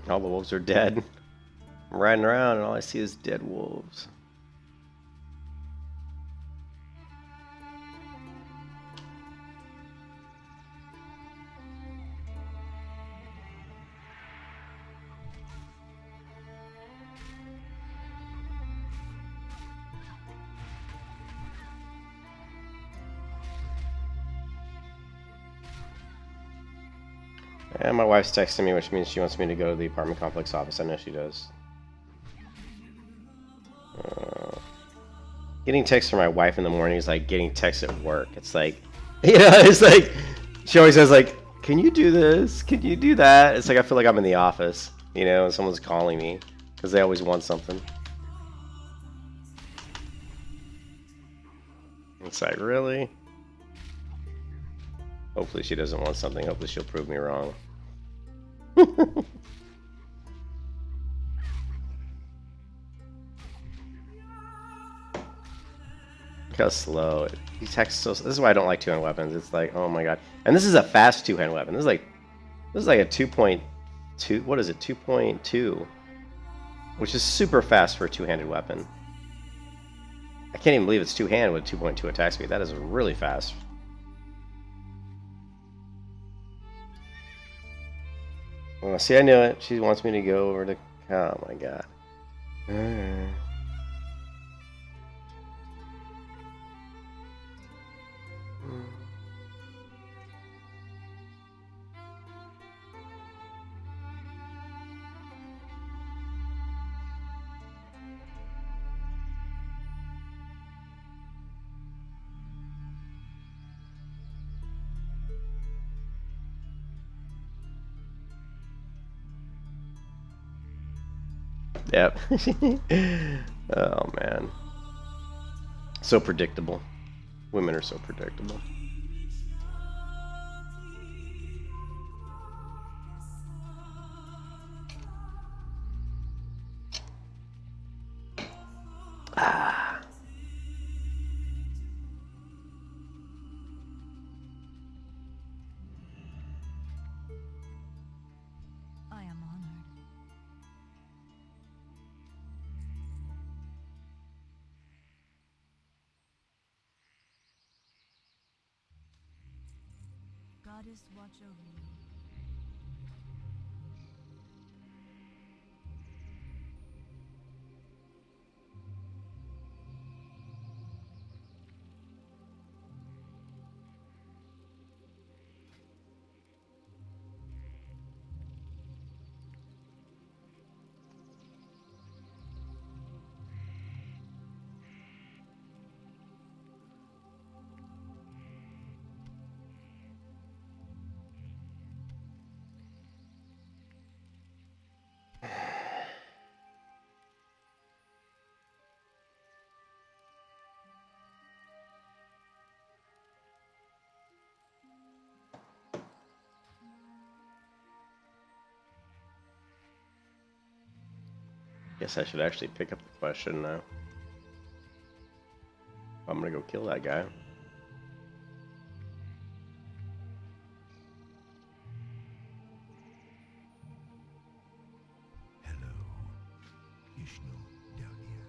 Speaker 3: All the wolves are dead. I'm riding around and all I see is dead wolves. And my wife's texting me, which means she wants me to go to the apartment complex office. I know she does. Getting texts from my wife in the morning is like getting texts at work. It's like, you know, it's like she always says like, "Can you do this? Can you do that?" It's like I feel like I'm in the office, you know, and someone's calling me because they always want something. It's like, really? Hopefully she doesn't want something. Hopefully she'll prove me wrong. Look how slow. He texts so. This is why I don't like two-hand weapons. It's like, oh my god. And this is a fast two-hand weapon. This is like a 2.2. What is it? 2.2, which is super fast for a two-handed weapon. I can't even believe it's two-handed with 2.2 attack speed. That is really fast. Oh, see, I knew it. She wants me to go over to. Oh my god. Yep. Oh man. So predictable. Women are so predictable. Ah.
Speaker 5: I am honored. Goddess, watch over you. Guess I should actually pick up the question now. I'm gonna go kill that guy.
Speaker 4: Hello, Vishnu down here.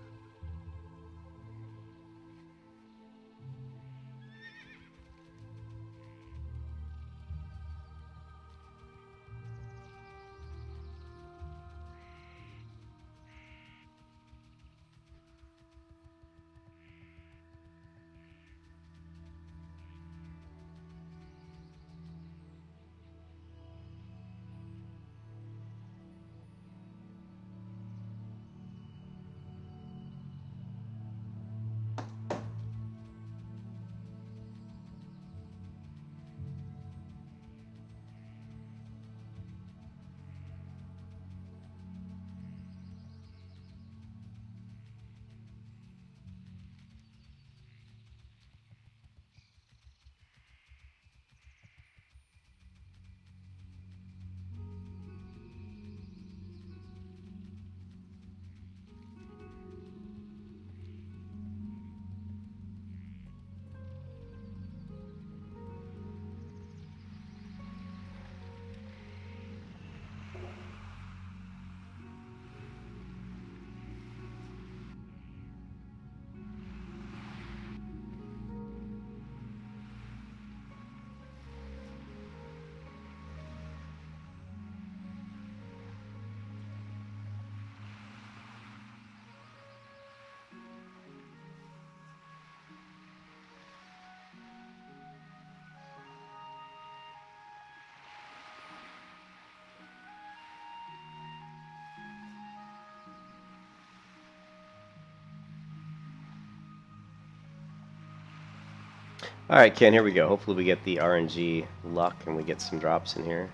Speaker 3: Alright, Ken, here we go. Hopefully we get the RNG luck and we get some drops in here.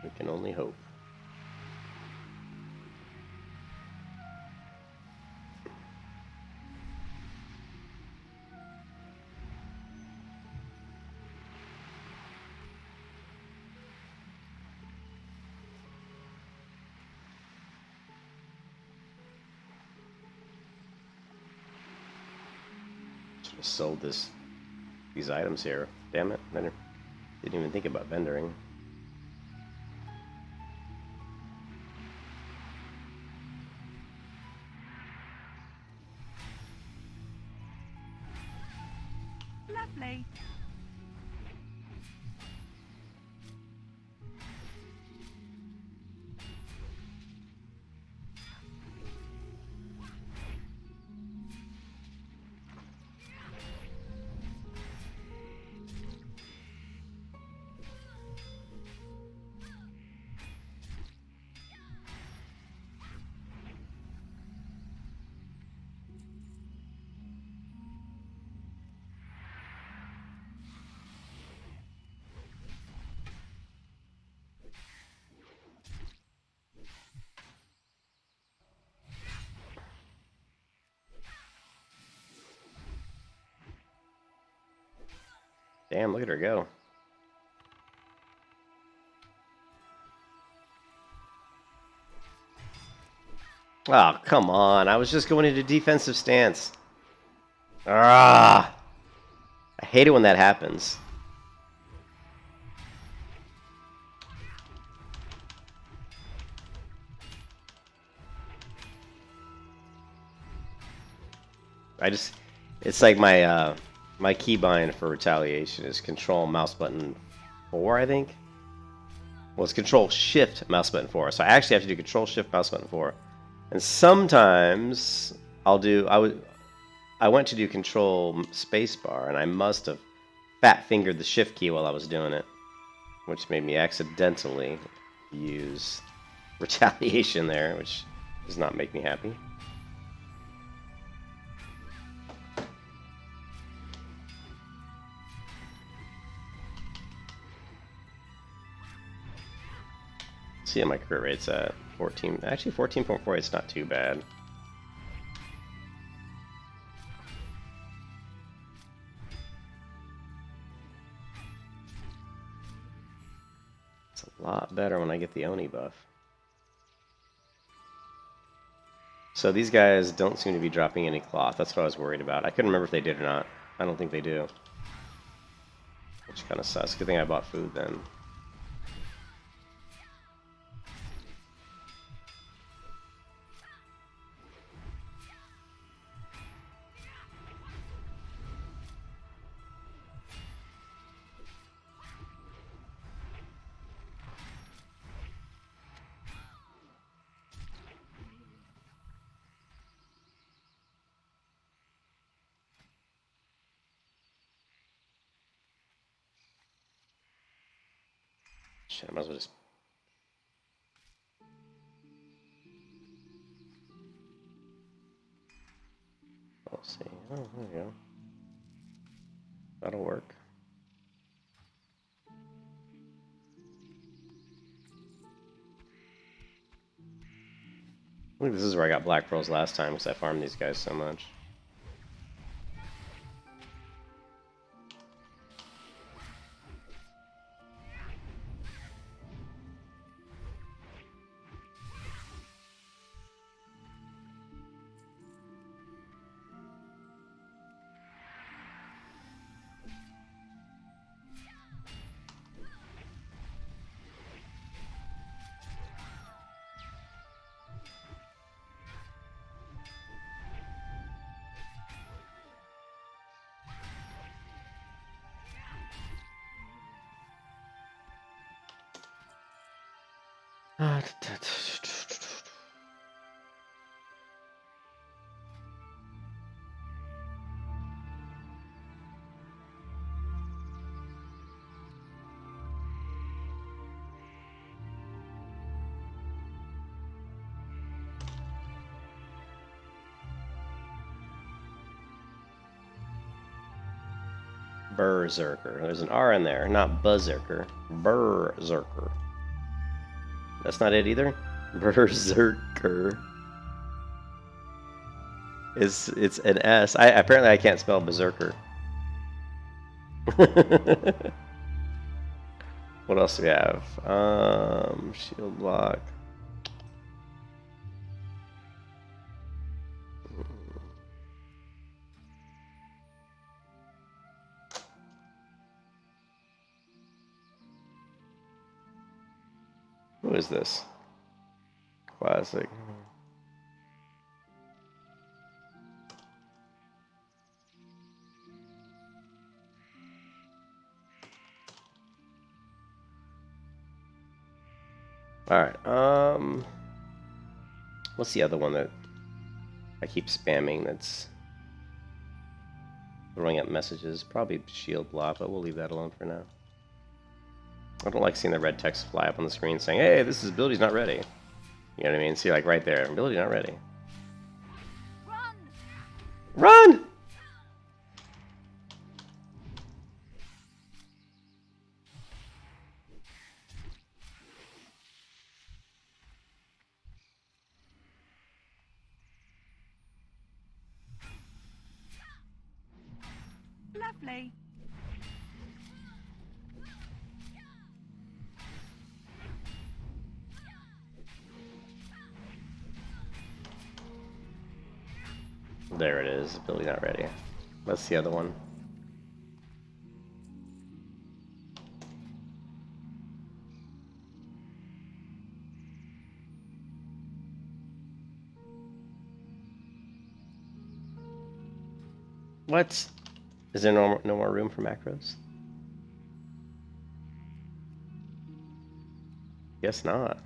Speaker 3: We can only hope. Should have sold these items here. Damn it. I didn't even think about vendoring.
Speaker 5: Lovely.
Speaker 3: Damn, look at her go. Oh, come on. I was just going into defensive stance. Ah! I hate it when that happens. It's like my my keybind for retaliation is Control mouse button 4, I think. Well, it's Control Shift mouse button 4. So I actually have to do Control Shift mouse button 4. And sometimes I went to do Control Spacebar, and I must have fat fingered the Shift key while I was doing it, which made me accidentally use retaliation there, which does not make me happy. See how my crit rate's at 14. Actually, 14.4. It's not too bad. It's a lot better when I get the Oni buff. So these guys don't seem to be dropping any cloth. That's what I was worried about. I couldn't remember if they did or not. I don't think they do. Which kind of sucks. Good thing I bought food then. Shit, I might as well just... Let's see. Oh, there we go. That'll work. I think this is where I got black pearls last time because I farmed these guys so much. Berserker. There's an R in there, not Buzzerker. Berserker. That's not it either? Berserker. It's an S. Apparently I can't spell Berserker. What else do we have? Shield block. Who is this? Classic. All right. What's the other one that I keep spamming that's throwing up messages? Probably shield block, but we'll leave that alone for now. I don't like seeing the red text fly up on the screen saying, hey, this ability's not ready. You know what I mean? See, like right there, ability not ready.
Speaker 5: Run!
Speaker 3: Run!
Speaker 5: Lovely.
Speaker 3: There it is. Ability not ready. That's the other one. What? Is there no more room for macros? Guess not.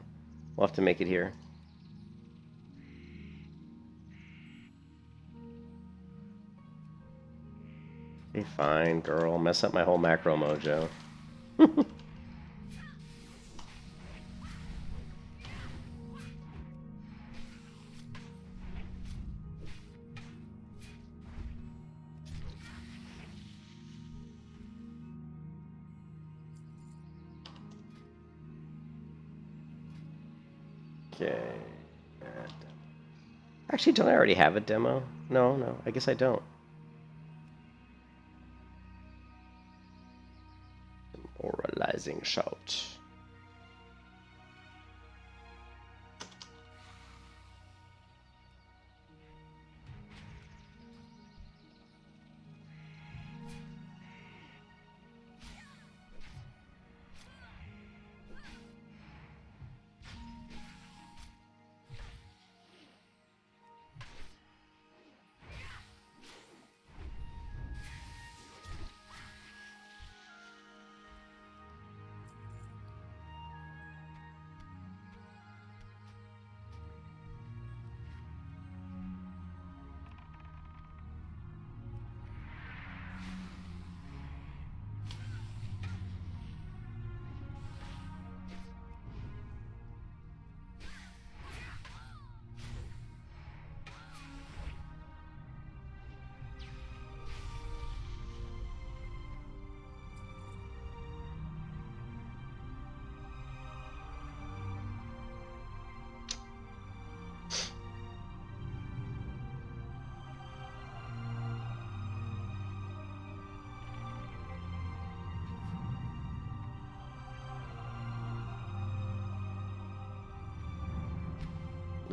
Speaker 3: We'll have to make it here. Hey, fine, girl. Mess up my whole macro mojo. Okay. Actually, don't I already have a demo? No, I guess I don't. Demoralizing shout.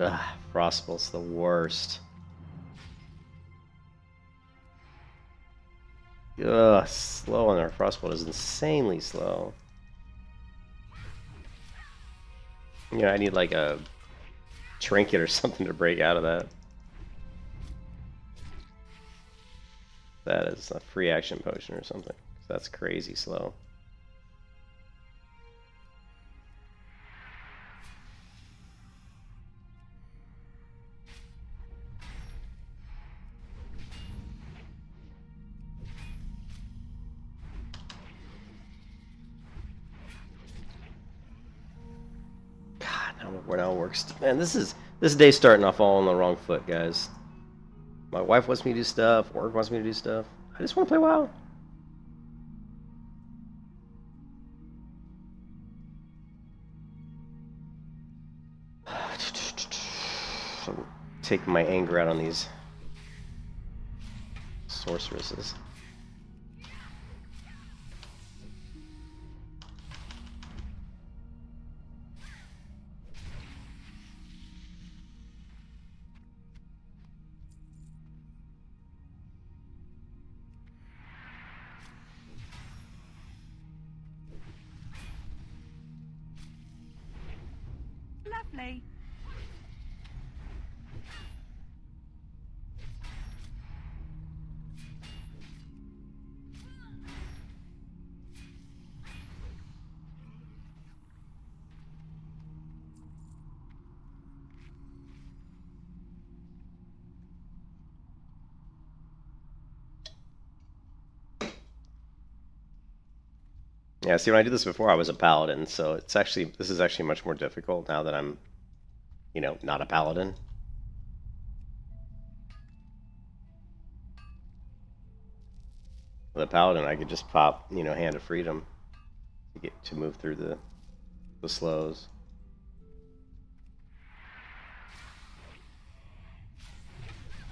Speaker 3: Ugh, Frostbolt's the worst. Ugh, slow on our Frostbolt is insanely slow. You know, I need like a trinket or something to break out of that. That is a free action potion or something. That's crazy slow. Where now works. Man, this day's starting off all on the wrong foot, guys. My wife wants me to do stuff. Work wants me to do stuff. I just want to play WoW. to take my anger out on these sorceresses.
Speaker 5: Lovely.
Speaker 3: Yeah, see, when I did this before, I was a paladin, so this is actually much more difficult now that I'm, not a paladin. With a paladin, I could just pop, Hand of Freedom to move through the slows.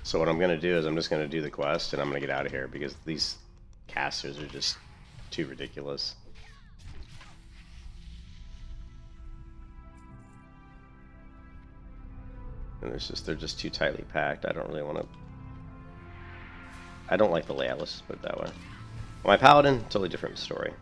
Speaker 3: So what I'm gonna do is I'm just gonna do the quest, and I'm gonna get out of here because these casters are just too ridiculous. And they're just too tightly packed. I don't really want to. I don't like the layout. Let's just put it that way. My paladin, totally different story.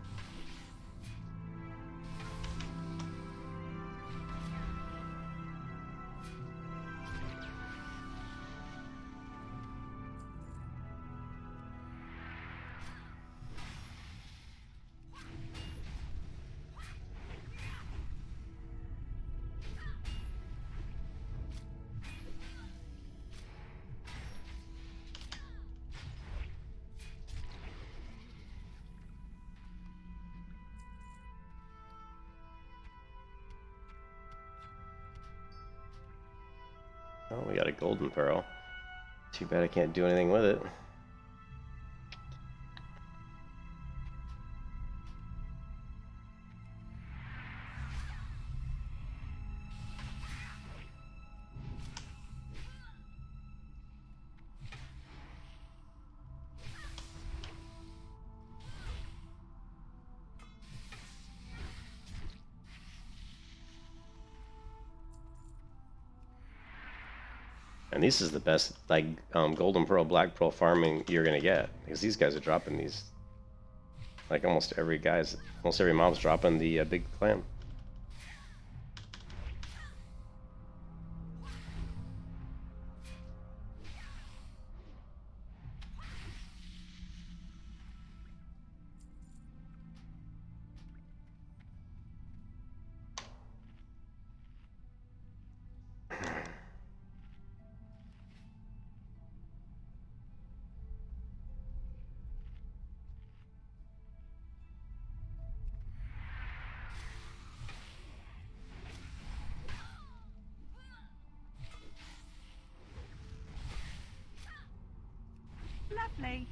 Speaker 3: Oh, we got a golden pearl. Too bad I can't do anything with it. And this is the best, like, golden pearl, black pearl farming you're gonna get, because these guys are dropping these. Like almost every mob's dropping the big clam.
Speaker 5: Lovely.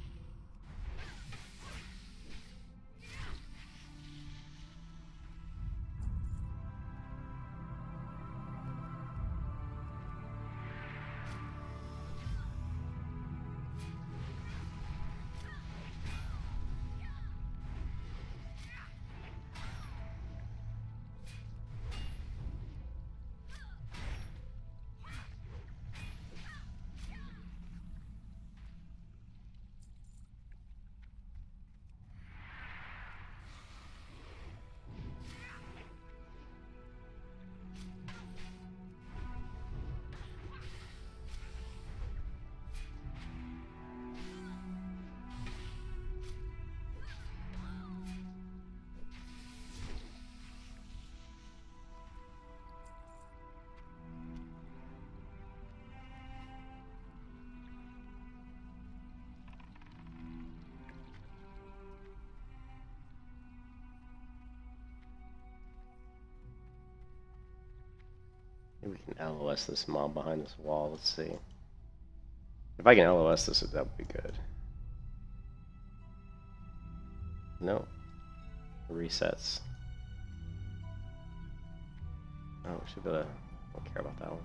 Speaker 3: Maybe we can LOS this mob behind this wall. Let's see. If I can LOS this, that would be good. No. Resets. Oh, we should be able to. I don't care about that one.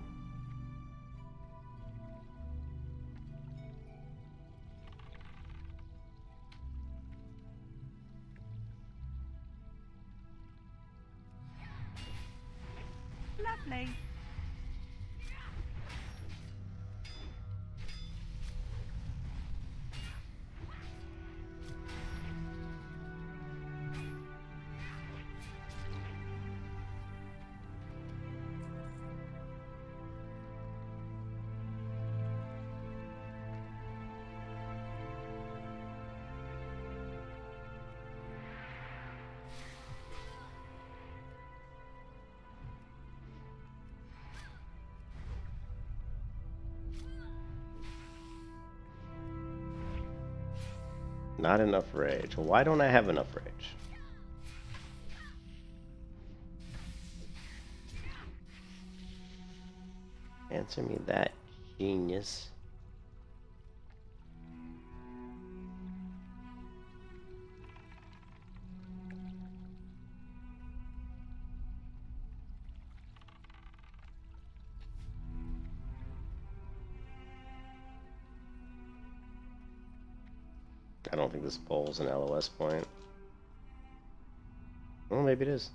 Speaker 5: Lovely.
Speaker 3: Not enough rage. Why don't I have enough rage? Answer me that, genius. I don't think this poll's an LOS point. Well, maybe it is.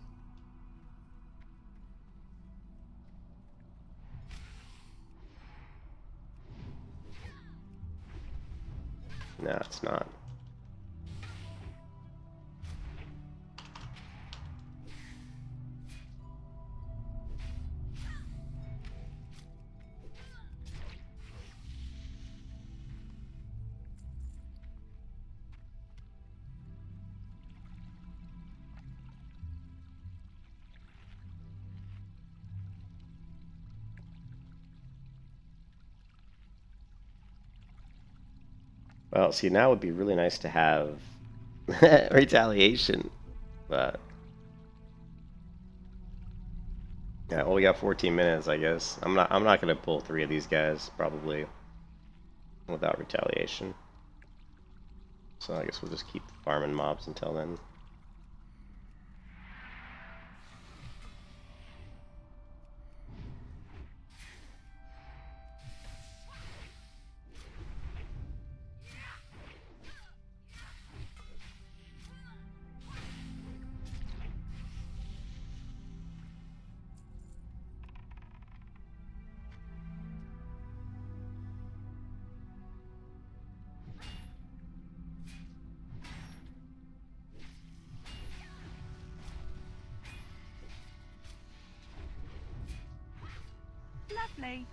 Speaker 3: No, it's not. Well, see, now it would be really nice to have retaliation, but yeah, well, we got 14 minutes, I guess. I'm not gonna pull 3 of these guys probably without retaliation. So I guess we'll just keep farming mobs until then.
Speaker 5: Lovely.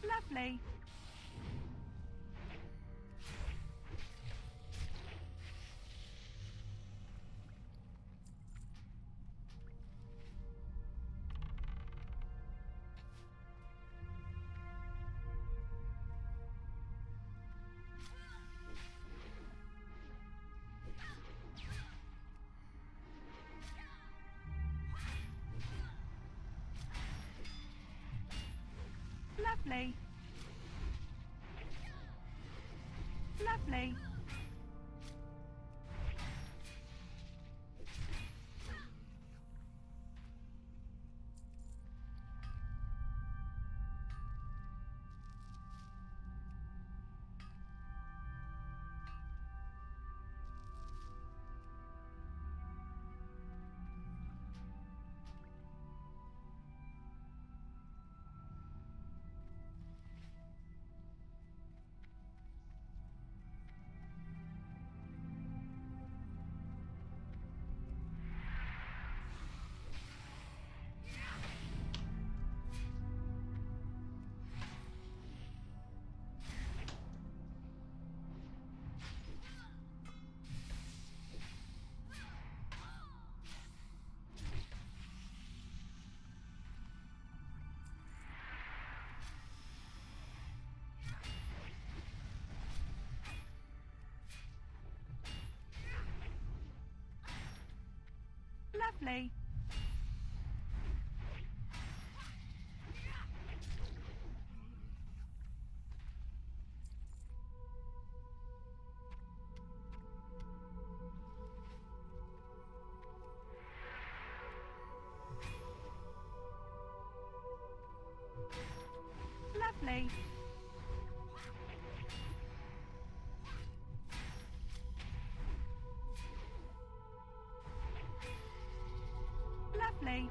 Speaker 5: Lovely. Lovely. Lovely. Lovely. Lovely. Lovely.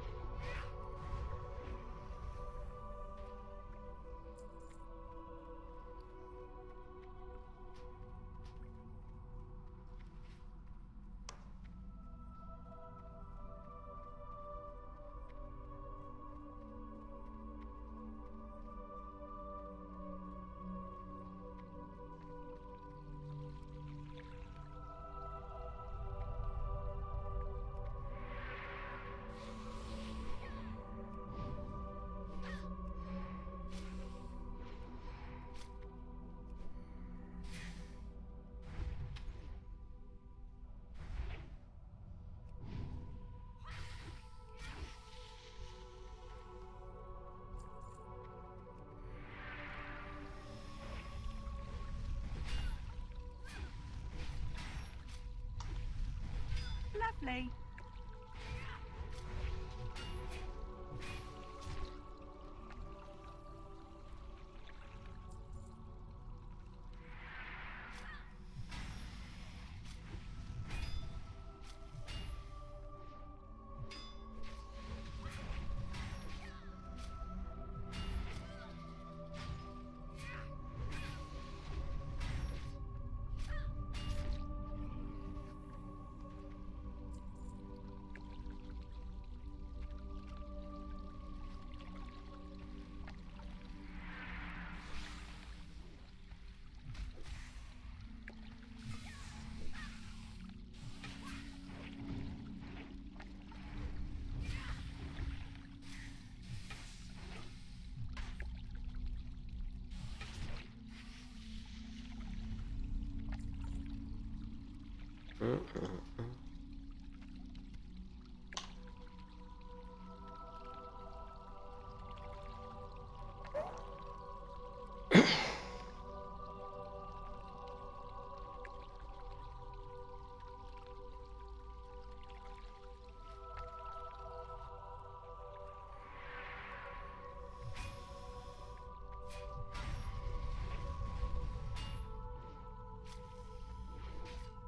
Speaker 5: Lovely.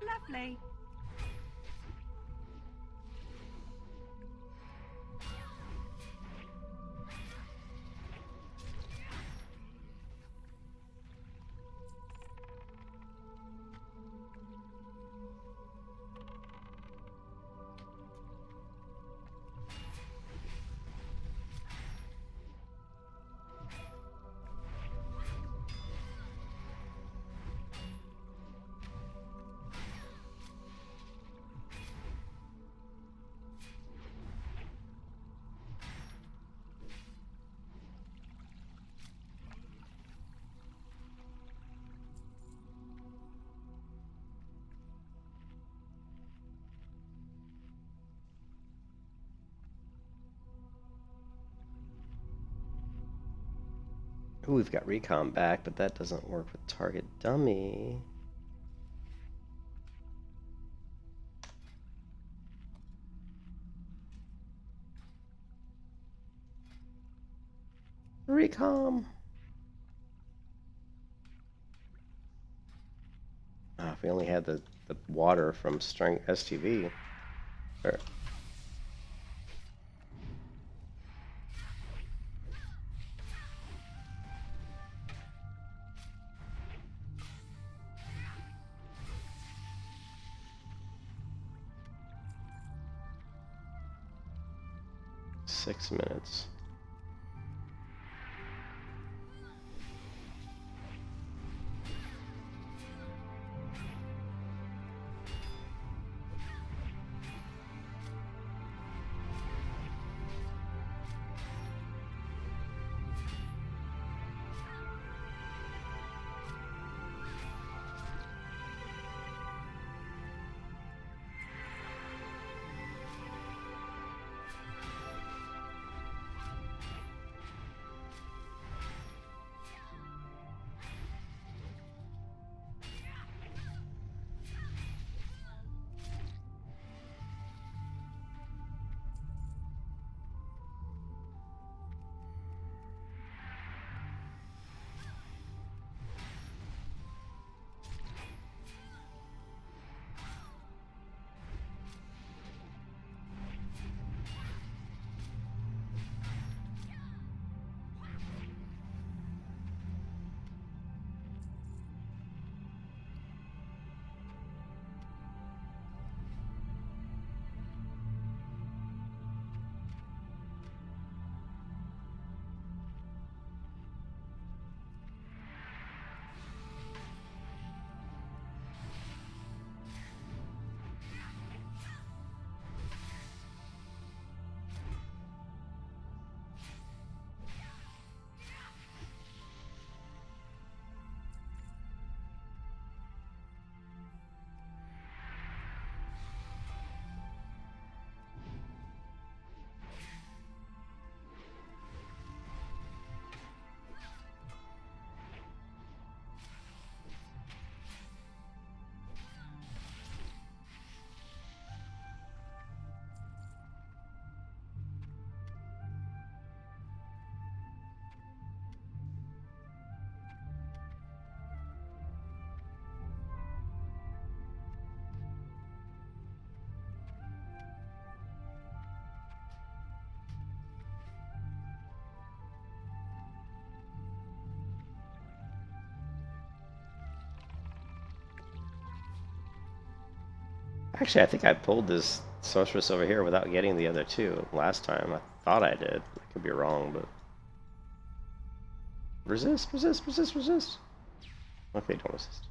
Speaker 5: Lovely.
Speaker 3: Ooh, we've got recon back, but that doesn't work with target dummy. Recon. Ah, if we only had the water from Strength STV. Or, 6 minutes. Actually, I think I pulled this sorceress over here without getting the other two last time. I thought I did. I could be wrong, but... Resist, resist, resist, resist. Okay, don't resist.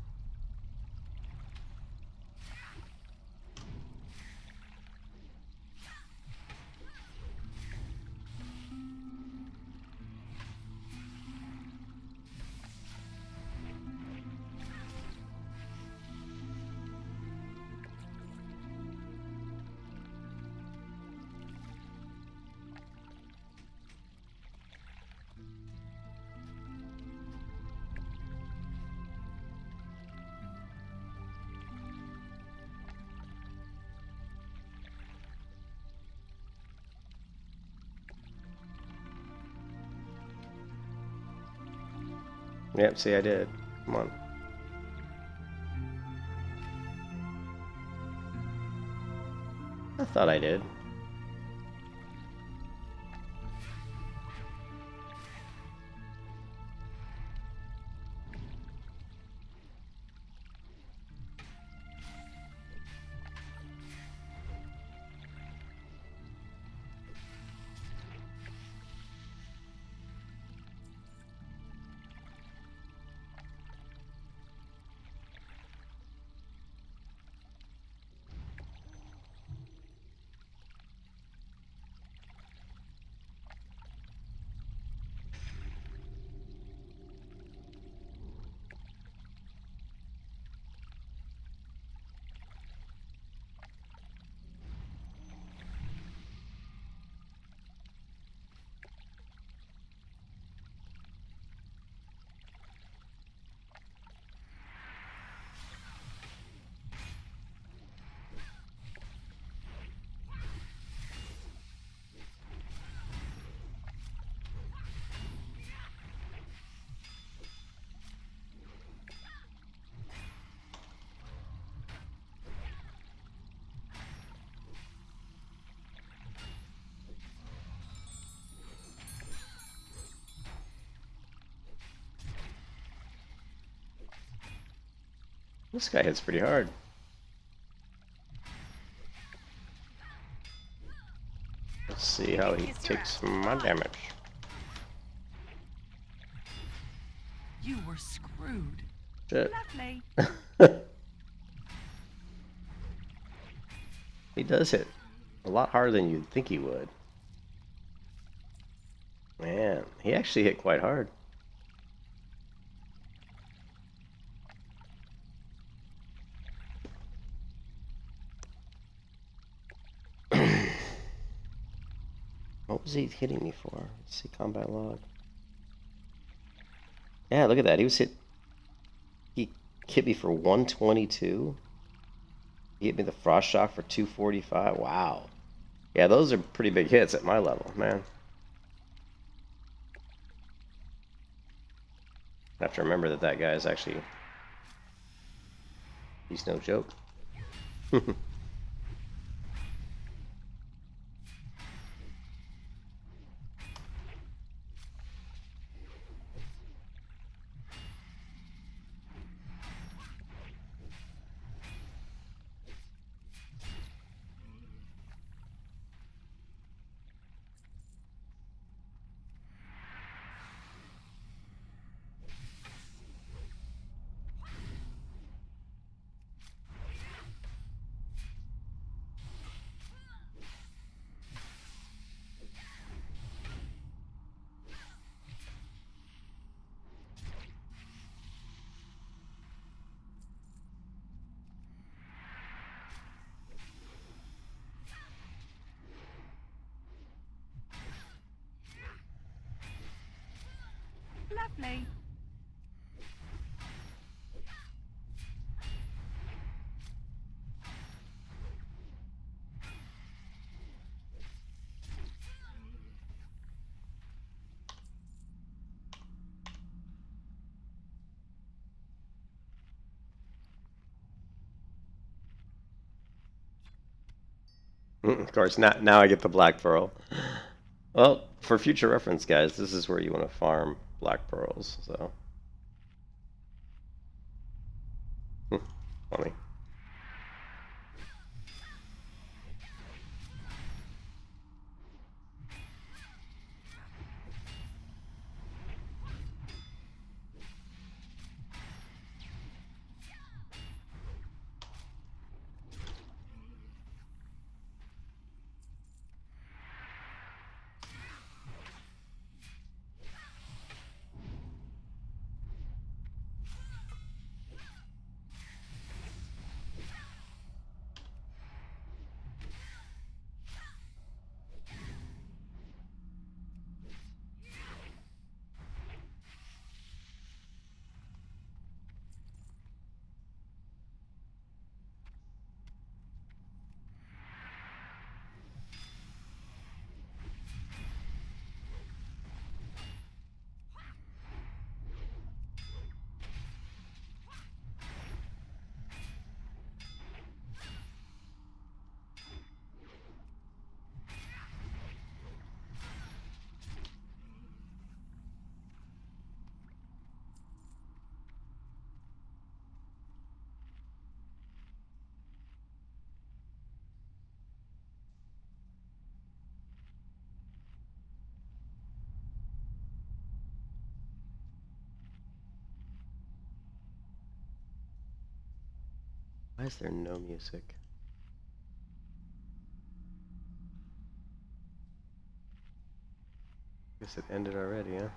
Speaker 3: Yep, see, I did. Come on. I thought I did. This guy hits pretty hard. Let's see how he takes my damage.
Speaker 5: You were screwed.
Speaker 3: Shit.
Speaker 5: Lovely.
Speaker 3: He does hit a lot harder than you'd think he would. Man, he actually hit quite hard. What was he hitting me for? Let's see, combat log. Yeah, look at that. He hit me for 122. He hit me the frost shock for 245. Wow. Yeah, those are pretty big hits at my level, man. I have to remember that that guy is actually... He's no joke.
Speaker 5: Lovely.
Speaker 3: Of course, now I get the black pearl. Well, for future reference, guys, this is where you want to farm black pearls, so. Funny. Why is there no music? Guess it ended already, huh?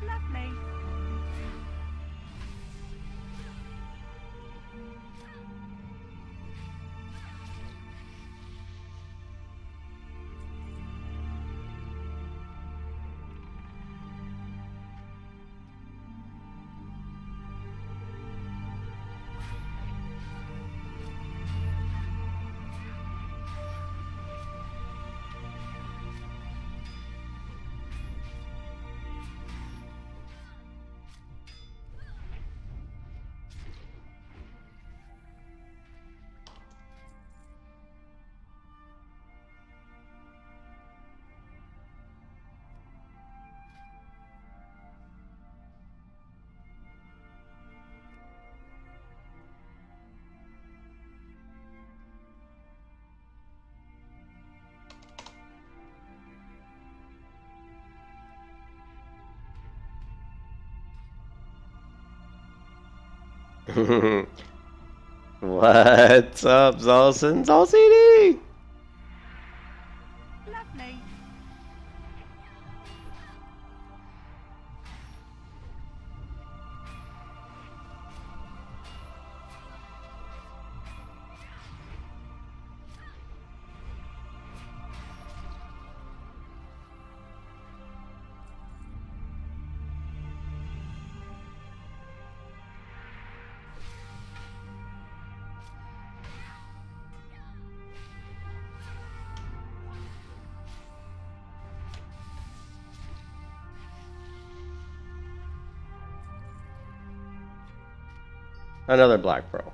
Speaker 5: Lovely.
Speaker 3: What's up, Zolson? Zolcini!
Speaker 5: Lovely.
Speaker 3: Another black pearl.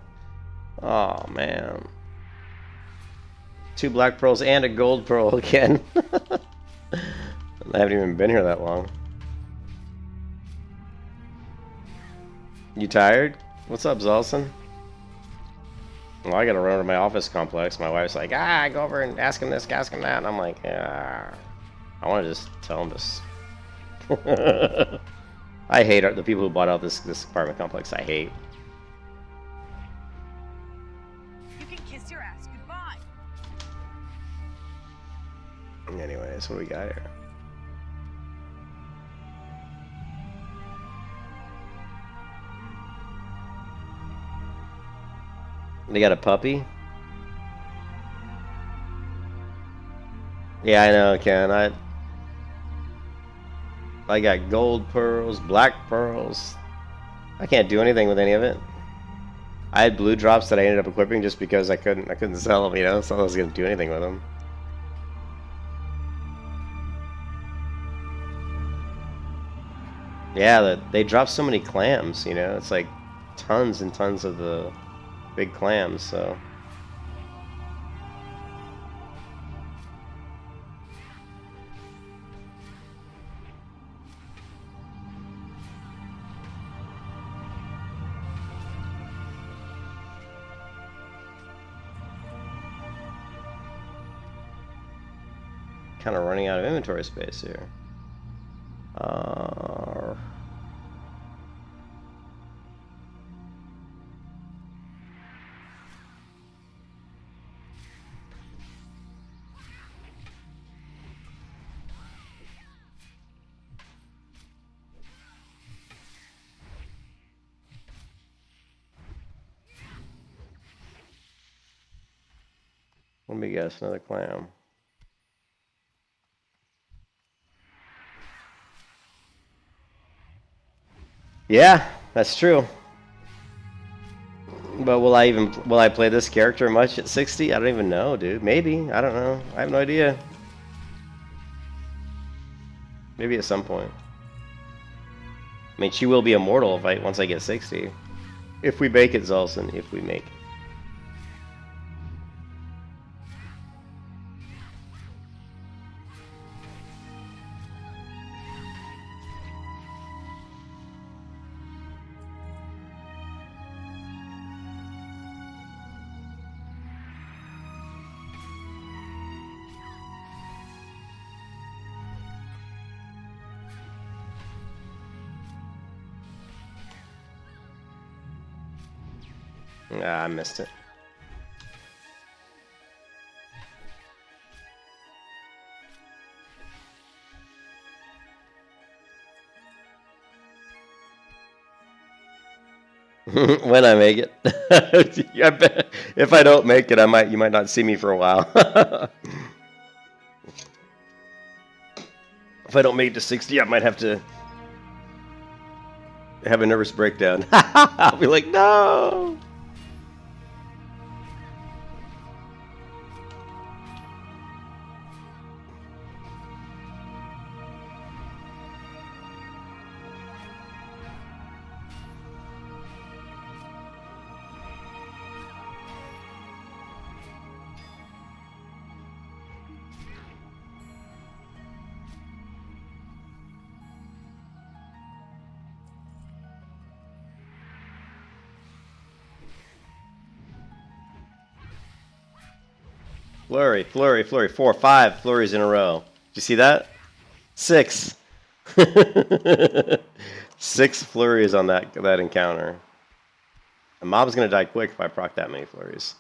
Speaker 3: Oh man. 2 black pearls and a gold pearl again. I haven't even been here that long. You tired? What's up, Zolson? Well, I gotta run over to my office complex. My wife's like, go over and ask him this, ask him that. And I'm like, I want to just tell him this. I hate the people who bought out this apartment complex. I hate.
Speaker 5: You can kiss your ass goodbye.
Speaker 3: Anyways, what do we got here? They got a puppy? Yeah, I know, Ken. I got gold pearls, black pearls. I can't do anything with any of it. I had blue drops that I ended up equipping just because I couldn't sell them, you know, so I wasn't gonna do anything with them. Yeah, they drop so many clams, you know, it's like tons and tons of the big clams, so. kind of running out of inventory space here. Let me guess, another clam. Yeah, that's true. But will I play this character much at 60? I don't even know, dude. Maybe. I don't know. I have no idea. Maybe at some point. I mean, she will be immortal once I get 60. If we make it, Zolson. If we make it. Ah, I missed it. When I make it. I bet if I don't make it, you might not see me for a while. If I don't make it to 60, I might have to have a nervous breakdown. I'll be like, no. Flurry, flurry, flurry. 4, 5 flurries in a row. Did you see that? 6. 6 flurries on that encounter. A mob's gonna die quick if I proc that many flurries.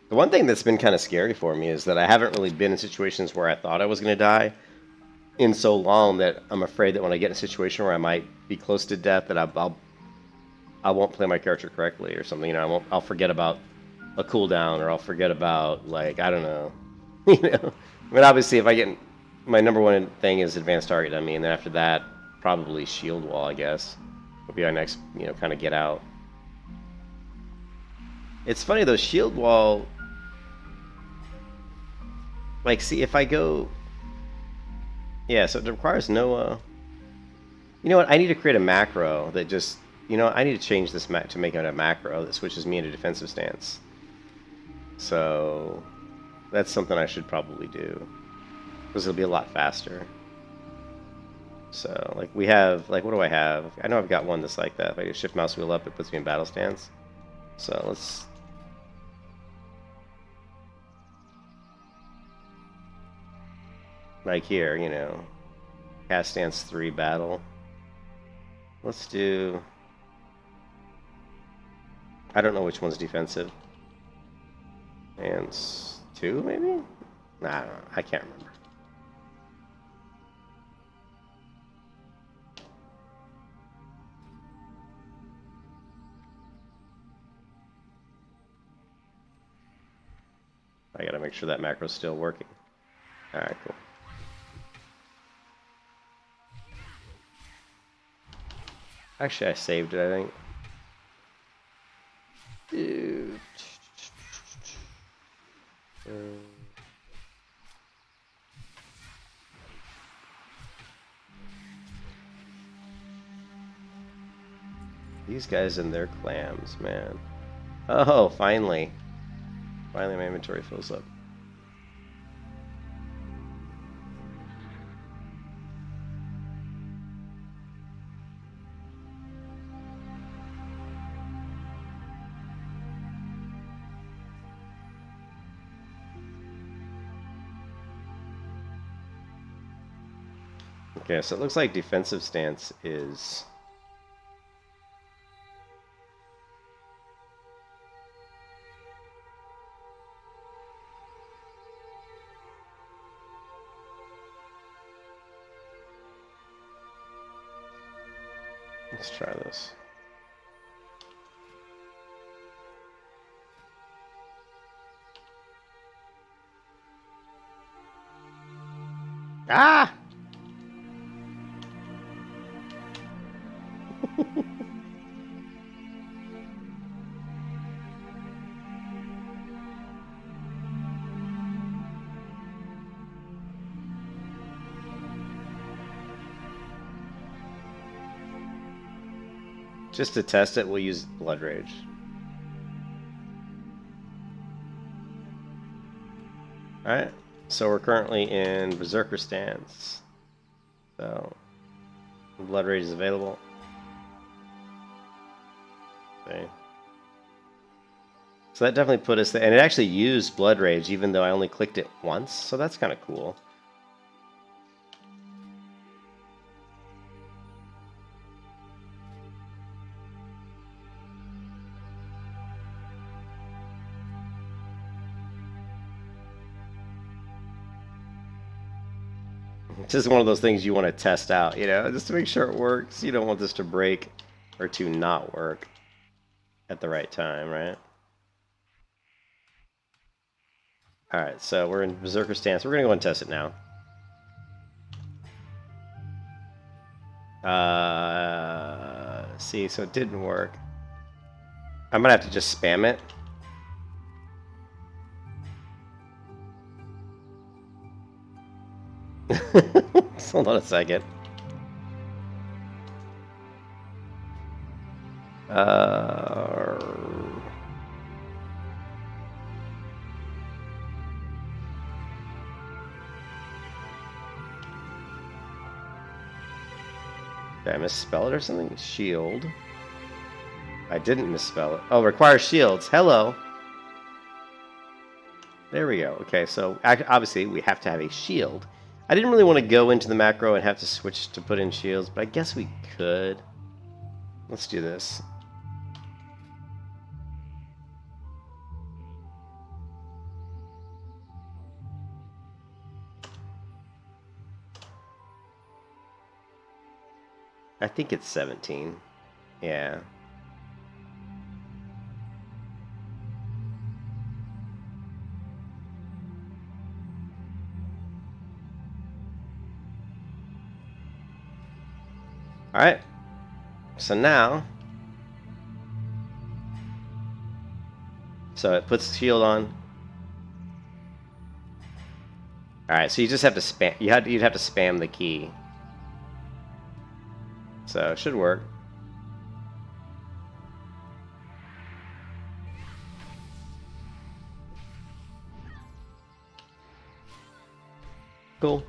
Speaker 3: The one thing that's been kind of scary for me is that I haven't really been in situations where I thought I was going to die in so long that I'm afraid that when I get in a situation where I might be close to death, that I won't play my character correctly or something. You know, I'll forget about a cooldown, or I'll forget about, like, I don't know. You know, I mean, obviously, if I get my number one thing is advanced target. I mean, then after that, probably shield wall. I guess would be our next, you know, kind of get out. It's funny though, shield wall. Like, see, if I go... Yeah, so it requires no... You know what? I need to create a macro that just... You know, I need to change this to make it a macro that switches me into defensive stance. So... That's something I should probably do. Because it'll be a lot faster. So, like, we have... Like, what do I have? I know I've got one that's like that. If I just shift mouse wheel up, it puts me in battle stance. So, let's... Like here, you know, cast stance 3 battle. Let's do... I don't know which one's defensive. And 2, maybe? Nah, I don't know. I can't remember. I gotta make sure that macro's still working. Alright, cool. Actually, I saved it, I think. Dude. These guys and their clams, man. Oh, finally. Finally my inventory fills up. Okay, so it looks like defensive stance is... Let's try this. Ah! Just to test it, we'll use Blood Rage. Alright, so we're currently in Berserker Stance. So, Blood Rage is available. Okay. So that definitely put us there. And it actually used Blood Rage, even though I only clicked it once. So that's kind of cool. It's just one of those things you want to test out, you know, just to make sure it works. You don't want this to break or to not work at the right time, right? Alright, so we're in Berserker Stance. We're going to go and test it now. See, so it didn't work. I'm going to have to just spam it. Hold on a second. Did I misspell it or something? Shield. I didn't misspell it. Oh, requires shields. Hello. There we go. Okay, so obviously we have to have a shield. I didn't really want to go into the macro and have to switch to put in shields, but I guess we could. Let's do this. I think it's 17. Yeah. Alright, so now, so it puts shield on. Alright, so you just have to spam, you'd have to spam the key. So it should work. Cool.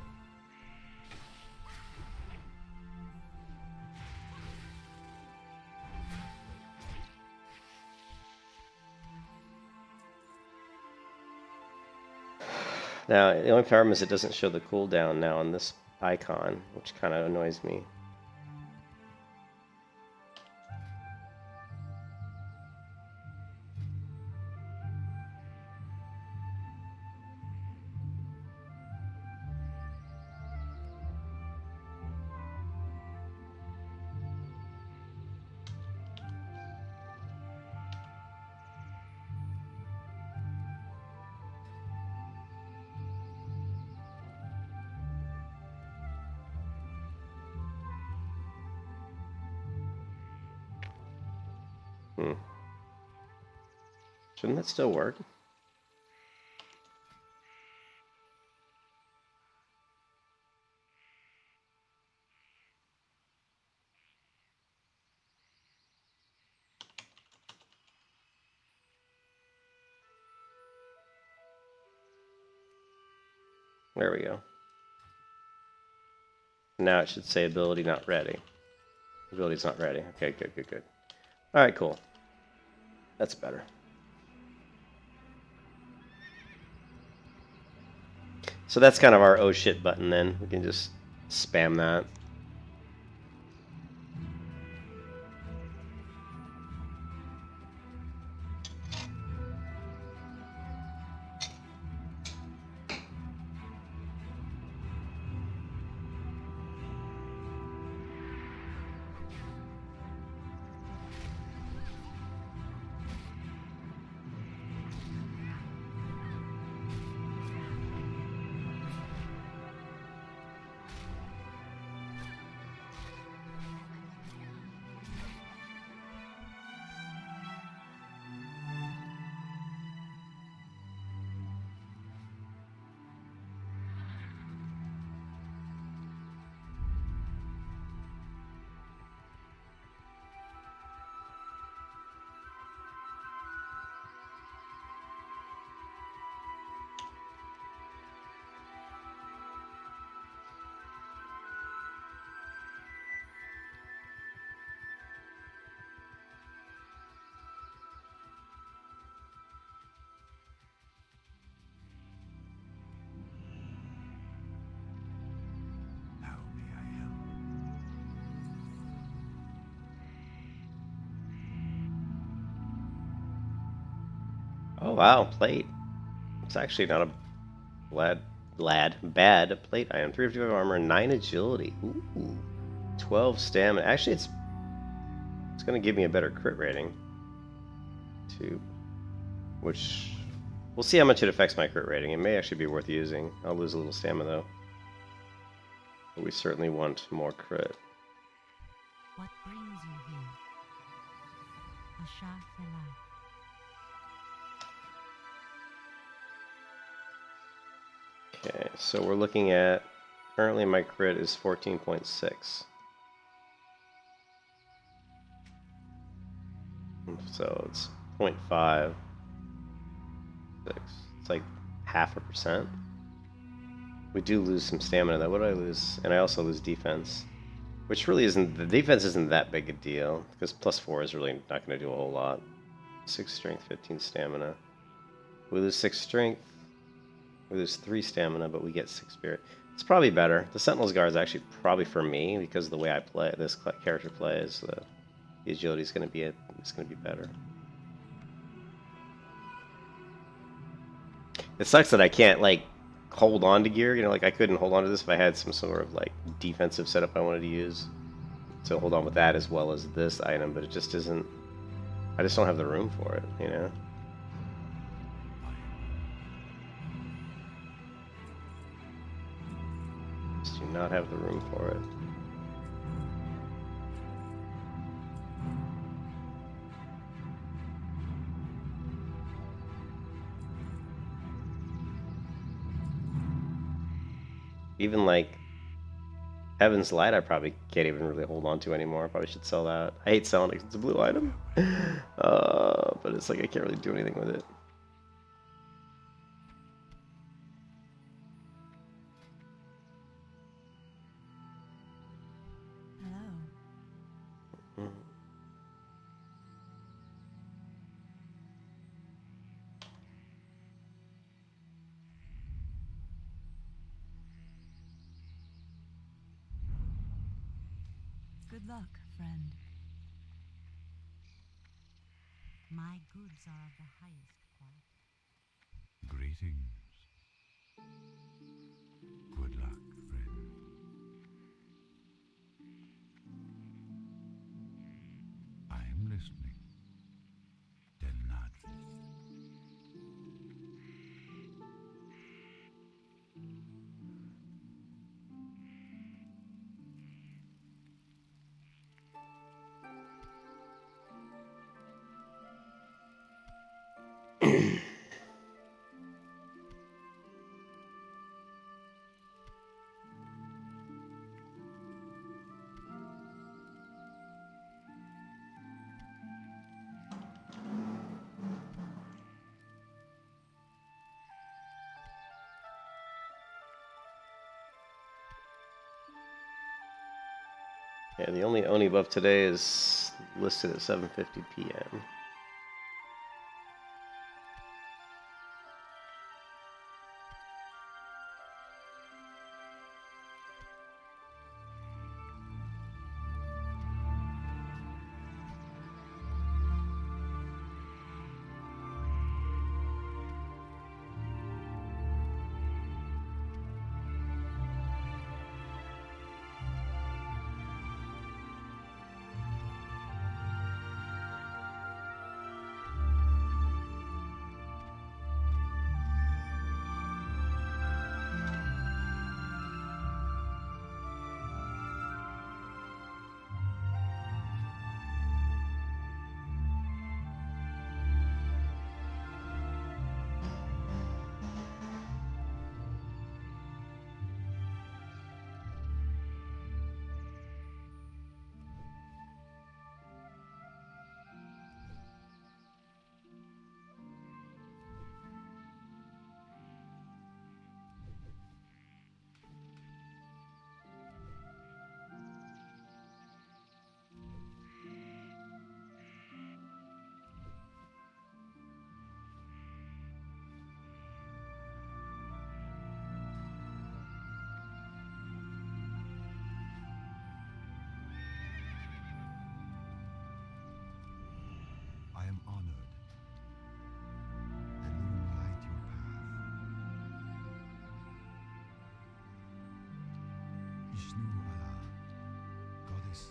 Speaker 3: Now, the only problem is it doesn't show the cooldown now on this icon, which kind of annoys me. Shouldn't that still work? There we go. Now it should say ability not ready. Ability's not ready. Okay, good, good, good. Alright, cool. That's better. So that's kind of our oh shit button then. We can just spam that.
Speaker 4: How may I help?
Speaker 3: Oh wow, plate. It's actually not a bad plate item. 355 armor, 9 agility. Ooh. 12 stamina. Actually, it's gonna give me a better crit rating. Too. Which we'll see how much it affects my crit rating. It may actually be worth using. I'll lose a little stamina though. But we certainly want more crit.
Speaker 6: What brings you here? Asha Felai.
Speaker 3: Okay, so we're looking at currently my crit is 14.6. So it's 0.5. It's like 0.5%. We do lose some stamina though. What do I lose? And I also lose defense. Which really isn't, the defense isn't that big a deal, because +4 is really not going to do a whole lot. 6 strength, 15 stamina. We lose 6 strength. We lose 3 stamina, but we get 6 spirit. It's probably better. The Sentinel's Guard is actually probably for me, because of the way I play, this character plays. The agility is going to be better. It sucks that I can't like hold on to gear. You know, like I couldn't hold on to this if I had some sort of like defensive setup I wanted to use. So hold on with that as well as this item, but it just isn't. I just don't have the room for it. You know. Just do not have the room for it. Even like Heaven's Light, I probably can't even really hold on to anymore. I probably should sell that. I hate selling it 'cause it's a blue item. But it's like I can't really do anything with it.
Speaker 6: Hello. Good luck, friend. My goods are of the highest quality.
Speaker 4: Greetings. Good luck, friend. I'm listening. Denadris.
Speaker 3: Yeah, the only Oni buff today is listed at 7:50 p.m.
Speaker 4: Vishnu Allah, goddess.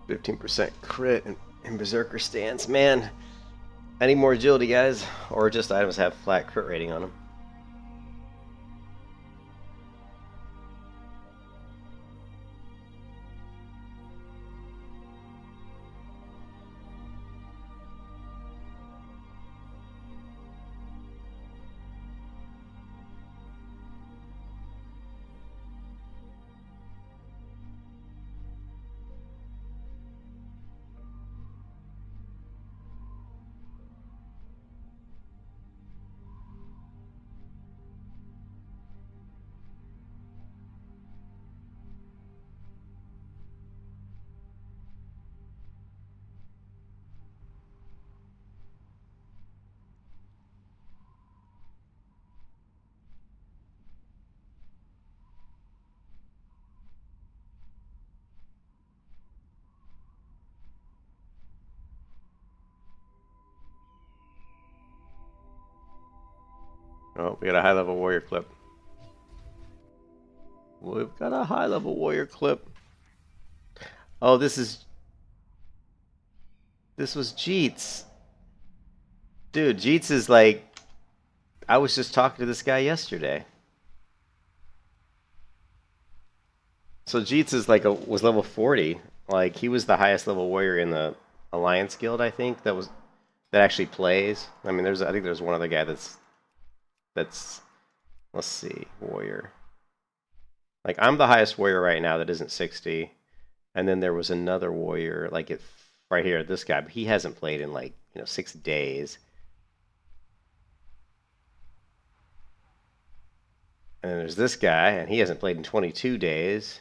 Speaker 3: %, crit in Berserker Stance. Man, I need more agility, guys. Or just items have flat crit rating on them. Oh, we got a high level warrior clip. We've got a high level warrior clip. Oh, this was Jeets. Dude, Jeets is like, I was just talking to this guy yesterday. So Jeets is like was level 40. Like he was the highest level warrior in the Alliance Guild, I think, that actually plays. I mean, I think there's one other guy that's let's see, warrior. Like I'm the highest warrior right now that isn't 60. And then there was another warrior, like right here, this guy, but he hasn't played in like, 6 days. And then there's this guy, and he hasn't played in 22 days.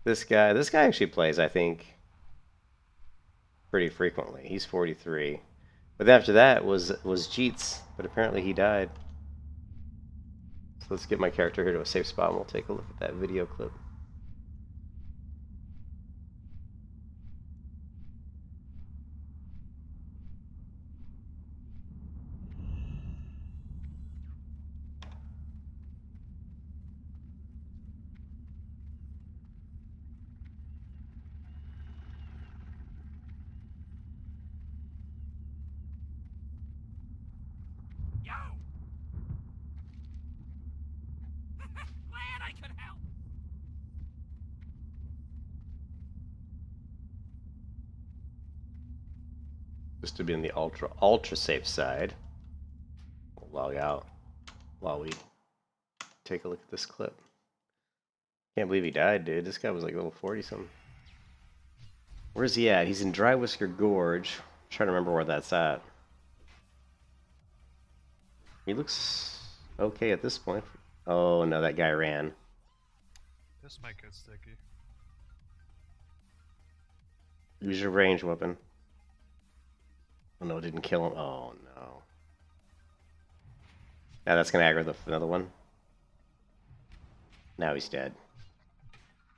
Speaker 3: This guy actually plays, I think, pretty frequently. He's 43. But after that was Jeets, but apparently he died. So let's get my character here to a safe spot, and we'll take a look at that video clip.
Speaker 7: Glad I could help.
Speaker 3: Just to be on the ultra safe side. We'll log out while we take a look at this clip. Can't believe he died, dude. This guy was like level 40 something. Where's he at? He's in Dry Whisker Gorge. I'm trying to remember where that's at. He looks okay at this point. Oh no, that guy ran.
Speaker 8: This might get sticky.
Speaker 3: Use your range weapon. Oh no, it didn't kill him. Oh no. Now that's gonna aggro another one. Now he's dead.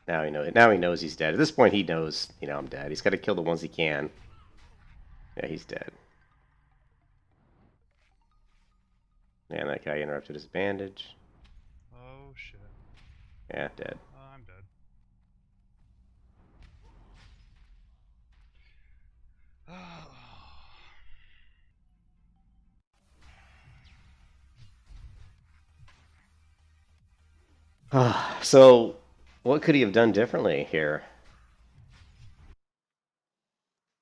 Speaker 3: Now he knows he's dead. At this point he knows, I'm dead. He's gotta kill the ones he can. Yeah, he's dead. Man, that guy interrupted his bandage.
Speaker 8: Oh shit.
Speaker 3: Yeah, dead.
Speaker 8: I'm dead.
Speaker 3: So, what could he have done differently here?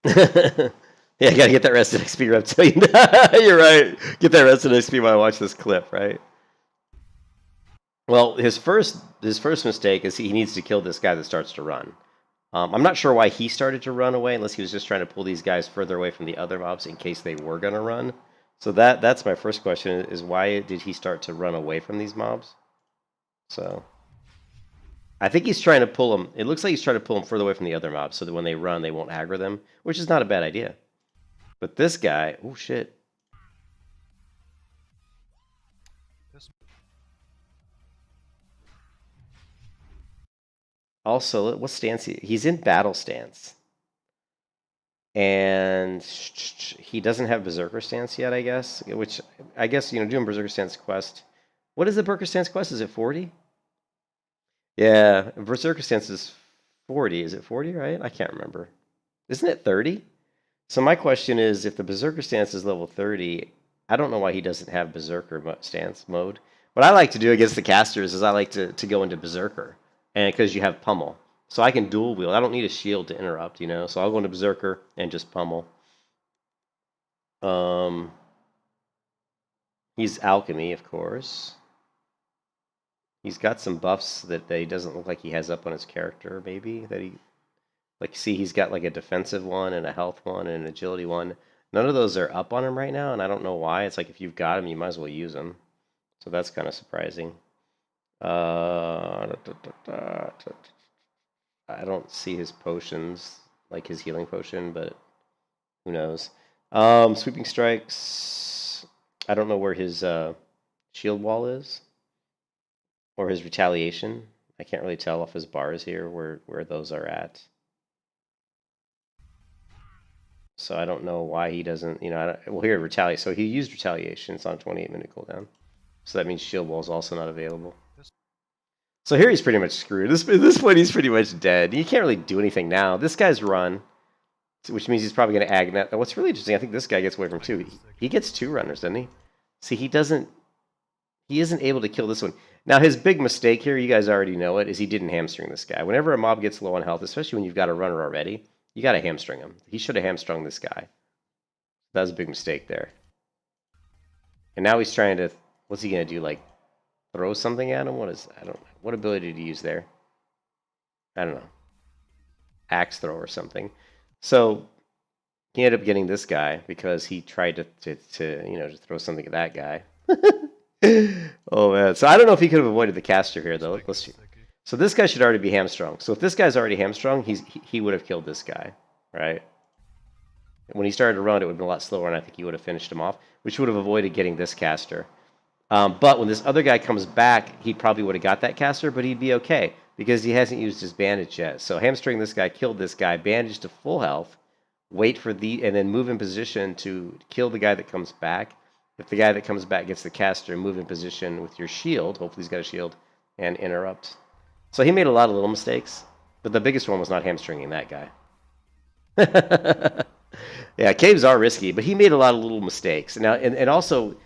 Speaker 3: Yeah, gotta get that rested XP reptilian. You're right. Get that rested XP while I watch this clip, right? Well, his first mistake is he needs to kill this guy that starts to run. I'm not sure why he started to run away, unless he was just trying to pull these guys further away from the other mobs in case they were gonna run. So that's my first question: is why did he start to run away from these mobs? So, I think he's trying to pull them. It looks like he's trying to pull them further away from the other mobs, so that when they run, they won't aggro them, which is not a bad idea. But this guy, oh shit. Also, what stance he's in? Battle stance. And he doesn't have Berserker Stance yet, I guess. Which, I guess, doing Berserker Stance quest. What is the Berserker Stance quest? Is it 40? Yeah, Berserker Stance is 40. Is it 40, right? I can't remember. Isn't it 30? So my question is, if the Berserker Stance is level 30, I don't know why he doesn't have Berserker Stance mode. What I like to do against the casters is I like to go into Berserker. And because you have Pummel. So I can dual wield. I don't need a shield to interrupt, So I'll go into Berserker and just Pummel. He's Alchemy, of course. He's got some buffs that he doesn't look like he has up on his character, maybe. That he, like, see, he's got like a defensive one and a health one and an agility one. None of those are up on him right now, and I don't know why. It's like if you've got him, you might as well use him. So that's kind of surprising. I don't see his potions, like his healing potion, but who knows. Sweeping strikes. I don't know where his shield wall is. Or his retaliation. I can't really tell off his bars here where those are at. So I don't know why he doesn't, well, here, retaliate. So he used retaliation. It's on a 28-minute cooldown. So that means shield wall is also not available. So here he's pretty much screwed. At this point, he's pretty much dead. He can't really do anything now. This guy's run, which means he's probably going to ag net. What's really interesting, I think this guy gets away from two. He gets two runners, doesn't he? See, he isn't able to kill this one. Now, his big mistake here, you guys already know it, is he didn't hamstring this guy. Whenever a mob gets low on health, especially when you've got a runner already, you got to hamstring him. He should have hamstrung this guy. That was a big mistake there. And now he's trying to, what's he going to do, like, throw something at him? I don't know. What ability did he use there? I don't know. Axe throw or something. So he ended up getting this guy because he tried to throw something at that guy. Oh man. So I don't know if he could have avoided the caster here
Speaker 8: This
Speaker 3: though.
Speaker 8: mic
Speaker 3: Let's
Speaker 8: is
Speaker 3: see.
Speaker 8: sticky.
Speaker 3: So this guy should already be hamstrung. So if this guy's already hamstrung, he would have killed this guy, right? When he started to run, it would have been a lot slower, and I think he would have finished him off, which would have avoided getting this caster. But when this other guy comes back, he probably would have got that caster, but he'd be okay because he hasn't used his bandage yet. So hamstring this guy, killed this guy, bandage to full health, wait for and then move in position to kill the guy that comes back. If the guy that comes back gets the caster, move in position with your shield. Hopefully he's got a shield and interrupt. So he made a lot of little mistakes, but the biggest one was not hamstringing that guy. Yeah, caves are risky, but he made a lot of little mistakes. Now, and also,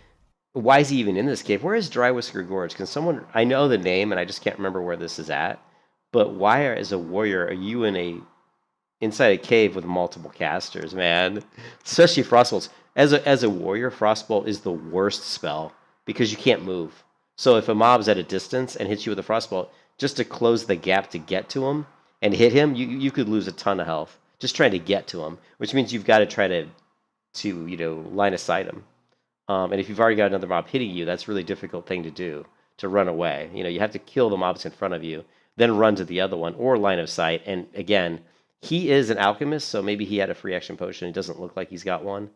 Speaker 3: why is he even in this cave? Where is Dry Whisker Gorge? Can someone? I know the name, and I just can't remember where this is at. But why, as a warrior, are you inside a cave with multiple casters, man? Especially Frostbolts. As a warrior, Frostbolt is the worst spell because you can't move. So if a mob's at a distance and hits you with a Frostbolt, just to close the gap to get to him and hit him, you could lose a ton of health just trying to get to him, which means you've got to try to line of sight him. And if you've already got another mob hitting you, that's a really difficult thing to do, to run away. You have to kill the mobs in front of you, then run to the other one, or line of sight. And again, he is an alchemist, so maybe he had a free action potion. It doesn't look like he's got one.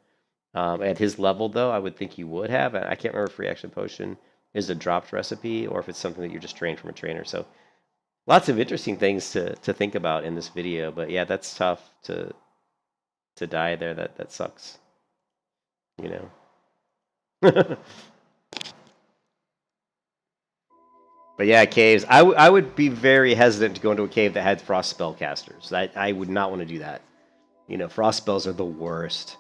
Speaker 3: At his level, though, I would think he would have. I can't remember if free action potion is a dropped recipe or if it's something that you're just trained from a trainer. So lots of interesting things to think about in this video. But yeah, that's tough to die there. That sucks. But yeah, caves. I would be very hesitant to go into a cave that had frost spell casters. I would not want to do that. Frost spells are the worst.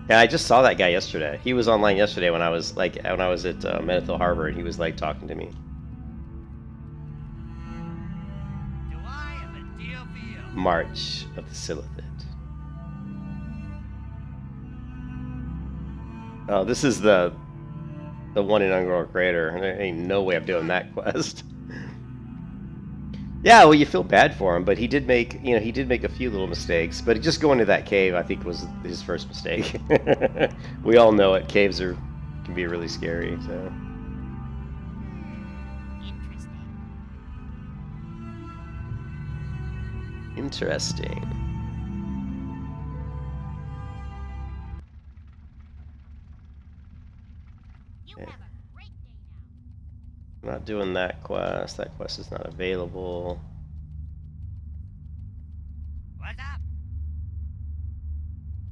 Speaker 3: Yeah, I just saw that guy yesterday. He was online yesterday when I was at Menethil Harbor, and he was talking to me.
Speaker 7: Do I have a deal for you?
Speaker 3: March of the Silithid. Oh, this is the one in Ungrown Crater. There ain't no way I'm doing that quest. Yeah, well, you feel bad for him, but he did make a few little mistakes. But just going to that cave, I think, was his first mistake. We all know it. Caves can be really scary. So. Interesting.
Speaker 6: You
Speaker 3: Yeah.
Speaker 6: have a great day now.
Speaker 3: I'm not doing that quest. That quest is not available.
Speaker 7: What's up?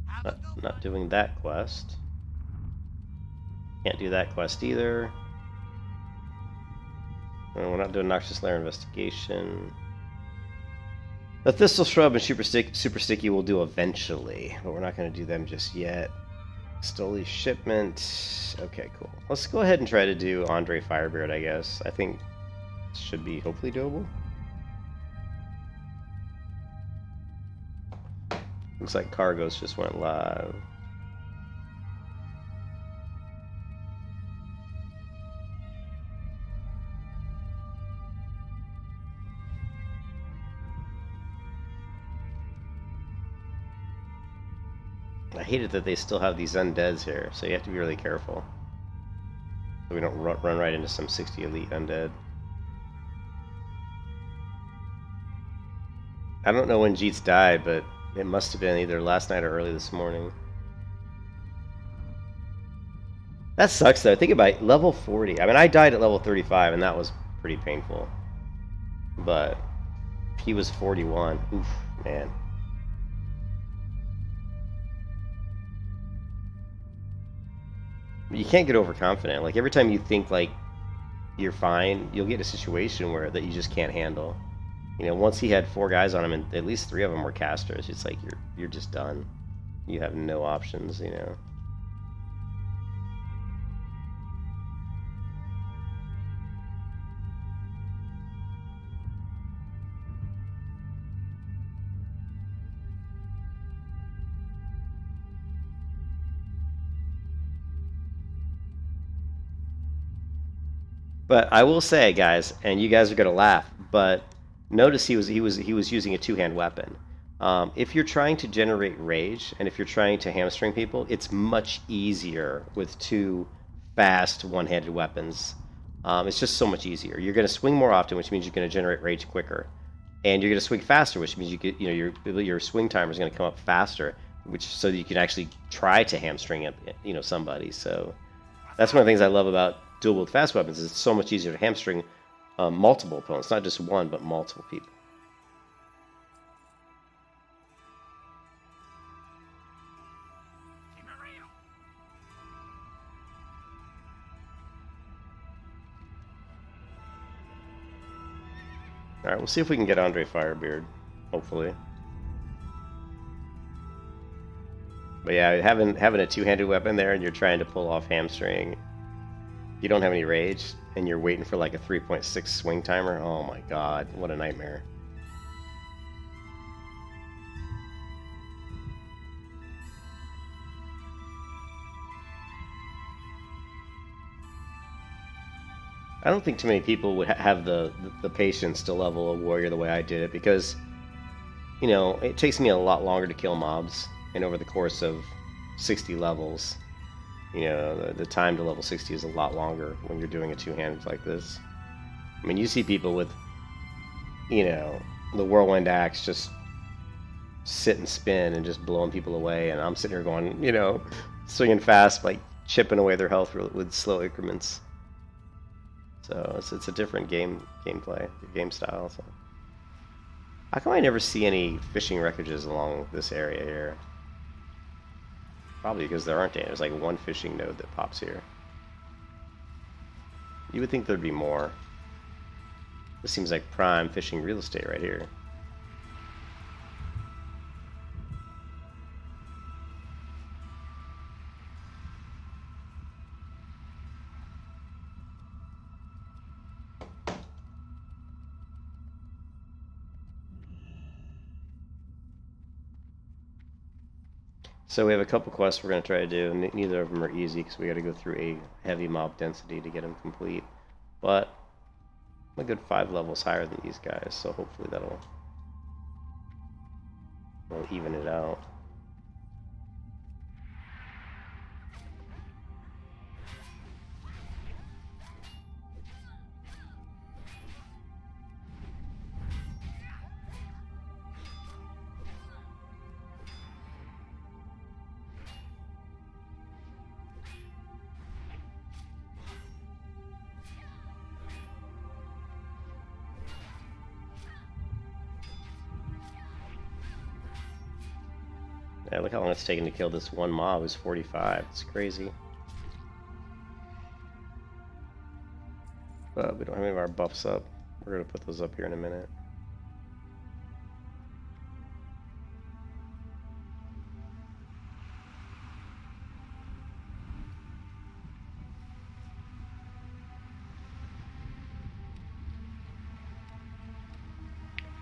Speaker 7: Have a go
Speaker 3: Not
Speaker 7: fun.
Speaker 3: doing that quest. Can't do that quest either. We're not doing Noxious Lair investigation. The Thistle Shrub and Super Sticky we'll do eventually, but we're not going to do them just yet. Stoli Shipment. Okay, cool. Let's go ahead and try to do Andre Firebeard, I guess. I think it should be hopefully doable. Looks like Cargos just went live. I hate it that they still have these undeads here, so you have to be really careful. So we don't run right into some 60 elite undead. I don't know when Jeets died, but it must have been either last night or early this morning. That sucks though. Think about it, level 40. I mean, I died at level 35 and that was pretty painful. But he was 41. Oof, man. You can't get overconfident. Like every time you think like you're fine, you'll get a situation where that you just can't handle. Once he had 4 guys on him, and at least 3 of them were casters, it's like you're just done. You have no options, But I will say, guys, and you guys are gonna laugh, but notice he was using a two-hand weapon. If you're trying to generate rage and if you're trying to hamstring people, it's much easier with two fast one-handed weapons. It's just so much easier. You're gonna swing more often, which means you're gonna generate rage quicker, and you're gonna swing faster, which means your swing timer is gonna come up faster, so that you can actually try to hamstring somebody. So that's one of the things I love about dual wield fast weapons is it's so much easier to hamstring multiple opponents, not just one, but multiple people. All right, we'll see if we can get Andre Firebeard, hopefully. But yeah, having a two-handed weapon there and you're trying to pull off hamstring, you don't have any rage, and you're waiting for like a 3.6 swing timer. Oh my god, what a nightmare. I don't think too many people would have the patience to level a warrior the way I did it, because, you know, it takes me a lot longer to kill mobs, and over the course of 60 levels, you know, the time to level 60 is a lot longer when you're doing a two-handed like this. I mean, you see people with, you know, the whirlwind axe just sit and spin and just blowing people away, and I'm sitting here going, you know, swinging fast, like chipping away their health with slow increments. So it's a different gameplay, game style. So how come I never see any fishing wreckages along this area here? Probably because there aren't any. There's like one fishing node that pops here. You would think there'd be more. This seems like prime fishing real estate right here. So we have a couple quests we're going to try to do, and neither of them are easy because we got to go through a heavy mob density to get them complete. But I'm a good 5 levels higher than these guys, so hopefully that'll even it out. Yeah, look how long it's taken to kill this one mob. It's 45. It's crazy. But we don't have any of our buffs up. We're going to put those up here in a minute.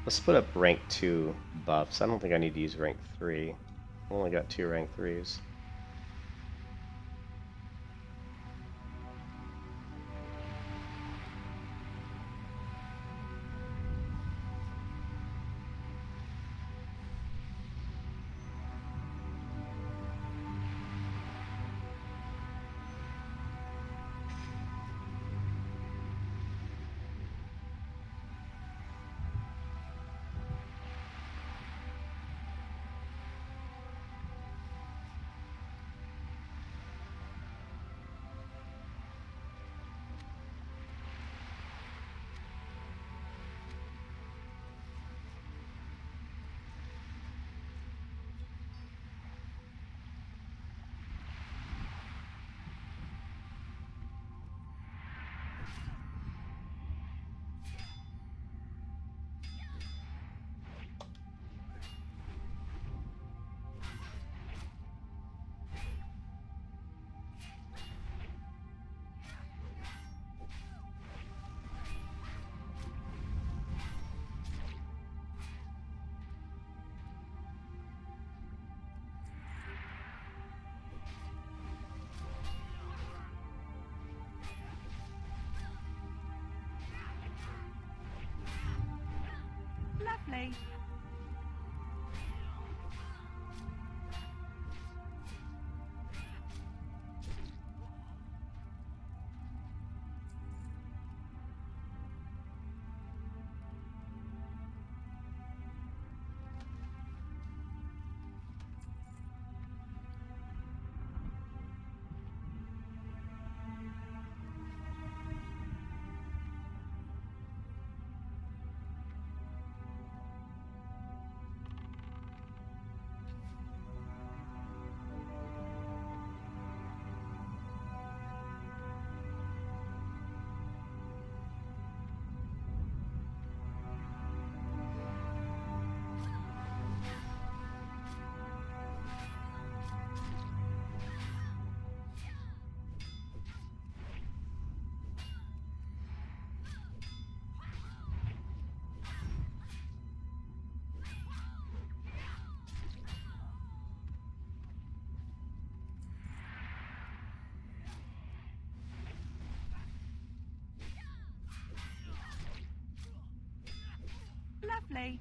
Speaker 3: Let's put up rank 2 buffs. I don't think I need to use rank 3. I've only got 2 rank 3s.
Speaker 5: Lovely. Lovely.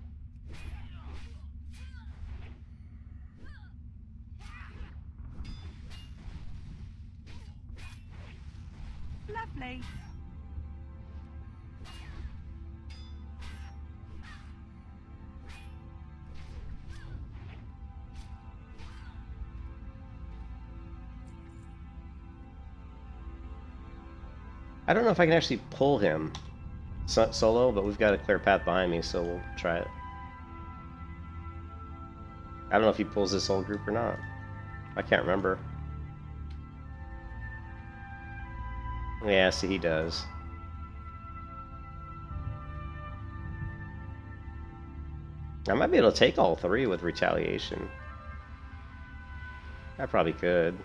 Speaker 5: Lovely.
Speaker 3: I don't know if I can actually pull him solo, but we've got a clear path behind me, so we'll try it. I don't know if he pulls this whole group or not. I can't remember. Yeah, see, he does. I might be able to take all three with retaliation. I probably could.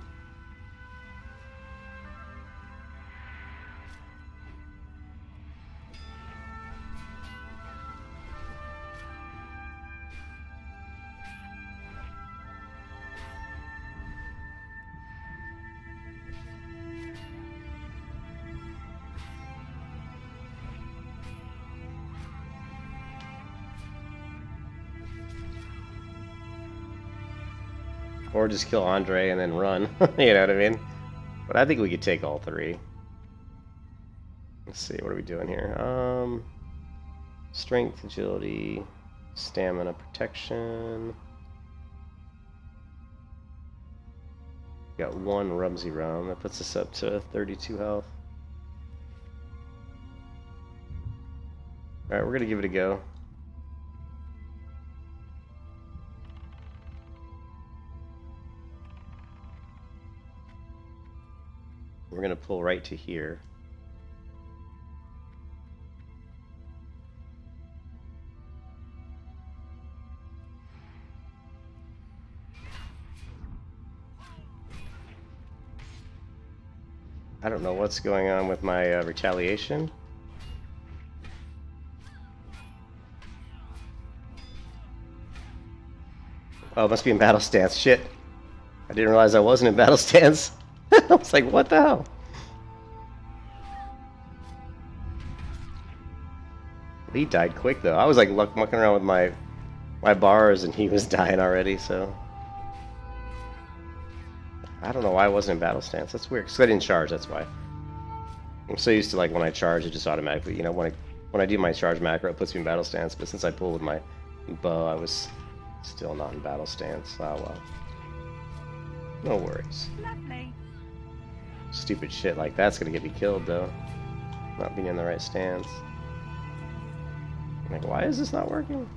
Speaker 3: Or just kill Andre and then run. You know what I mean? But I think we could take all three. Let's see, what are we doing here? Strength, agility, stamina, protection. Got one Rumsey Rum. That puts us up to 32 health. Alright, we're gonna give it a go. We're going to pull right to here. I don't know what's going on with my retaliation. Oh, it must be in battle stance. Shit. I didn't realize I wasn't in battle stance. I was like, what the hell? He died quick, though. I was like mucking around with my bars, and he was dying already, so... I don't know why I wasn't in battle stance. That's weird, because I didn't charge, that's why. I'm so used to, like, when I charge, it just automatically, you know, when I do my charge macro, it puts me in battle stance, but since I pulled with my bow, I was still not in battle stance. Oh, well. No worries.
Speaker 5: Lovely.
Speaker 3: Stupid shit like that's gonna get me killed, though. Not being in the right stance. I'm like, why is this not working?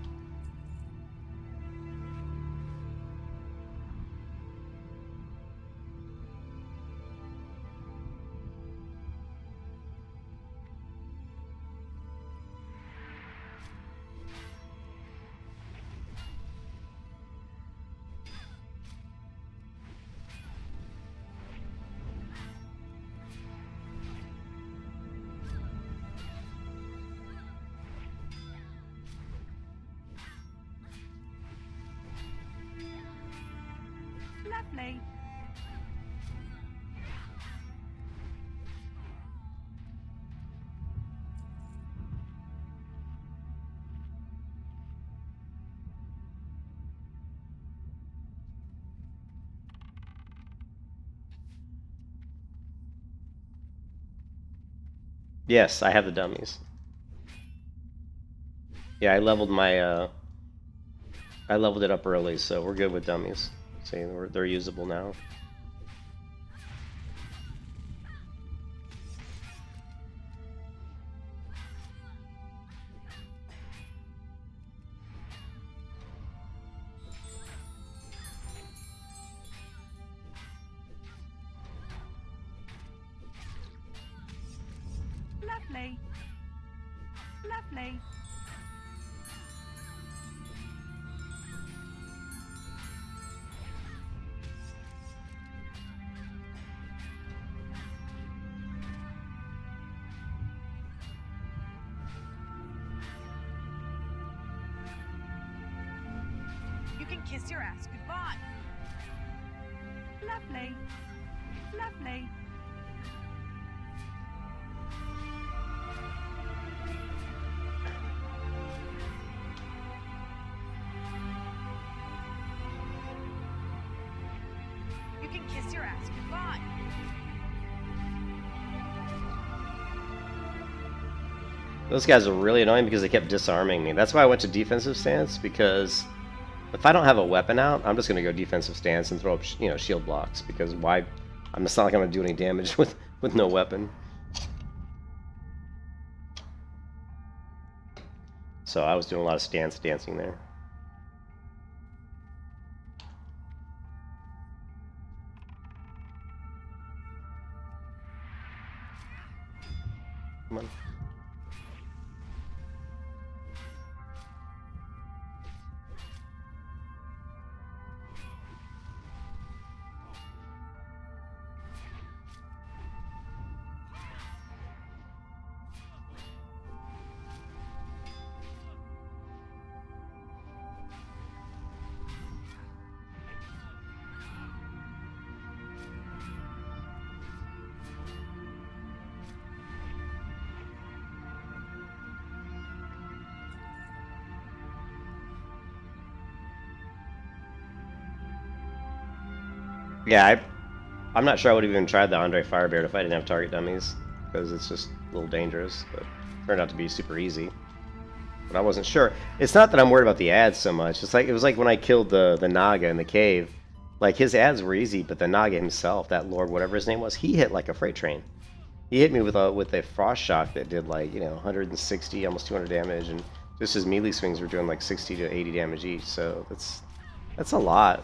Speaker 5: Lovely.
Speaker 3: Yes, I have the dummies. Yeah, I leveled my I leveled it up early, so we're good with dummies. See, they're usable now.
Speaker 5: Lovely. Lovely.
Speaker 9: You can kiss your ass goodbye.
Speaker 5: Lovely. Lovely.
Speaker 9: You can kiss your ass goodbye.
Speaker 3: Those guys are really annoying because they kept disarming me. That's why I went to defensive stance, because if I don't have a weapon out, I'm just going to go defensive stance and throw up, shield blocks, because why? It's not like I'm going to do any damage with no weapon. So I was doing a lot of stance dancing there. Come on. Yeah, I'm not sure I would have even tried the Andre Firebeard if I didn't have target dummies, because it's just a little dangerous, but it turned out to be super easy. But I wasn't sure. It's not that I'm worried about the ads so much. It's like it was like when I killed the Naga in the cave. Like, his ads were easy, but the Naga himself, that Lord, whatever his name was, he hit like a freight train. He hit me with a frost shock that did like, 160, almost 200 damage, and just his melee swings were doing like 60 to 80 damage each, so that's a lot.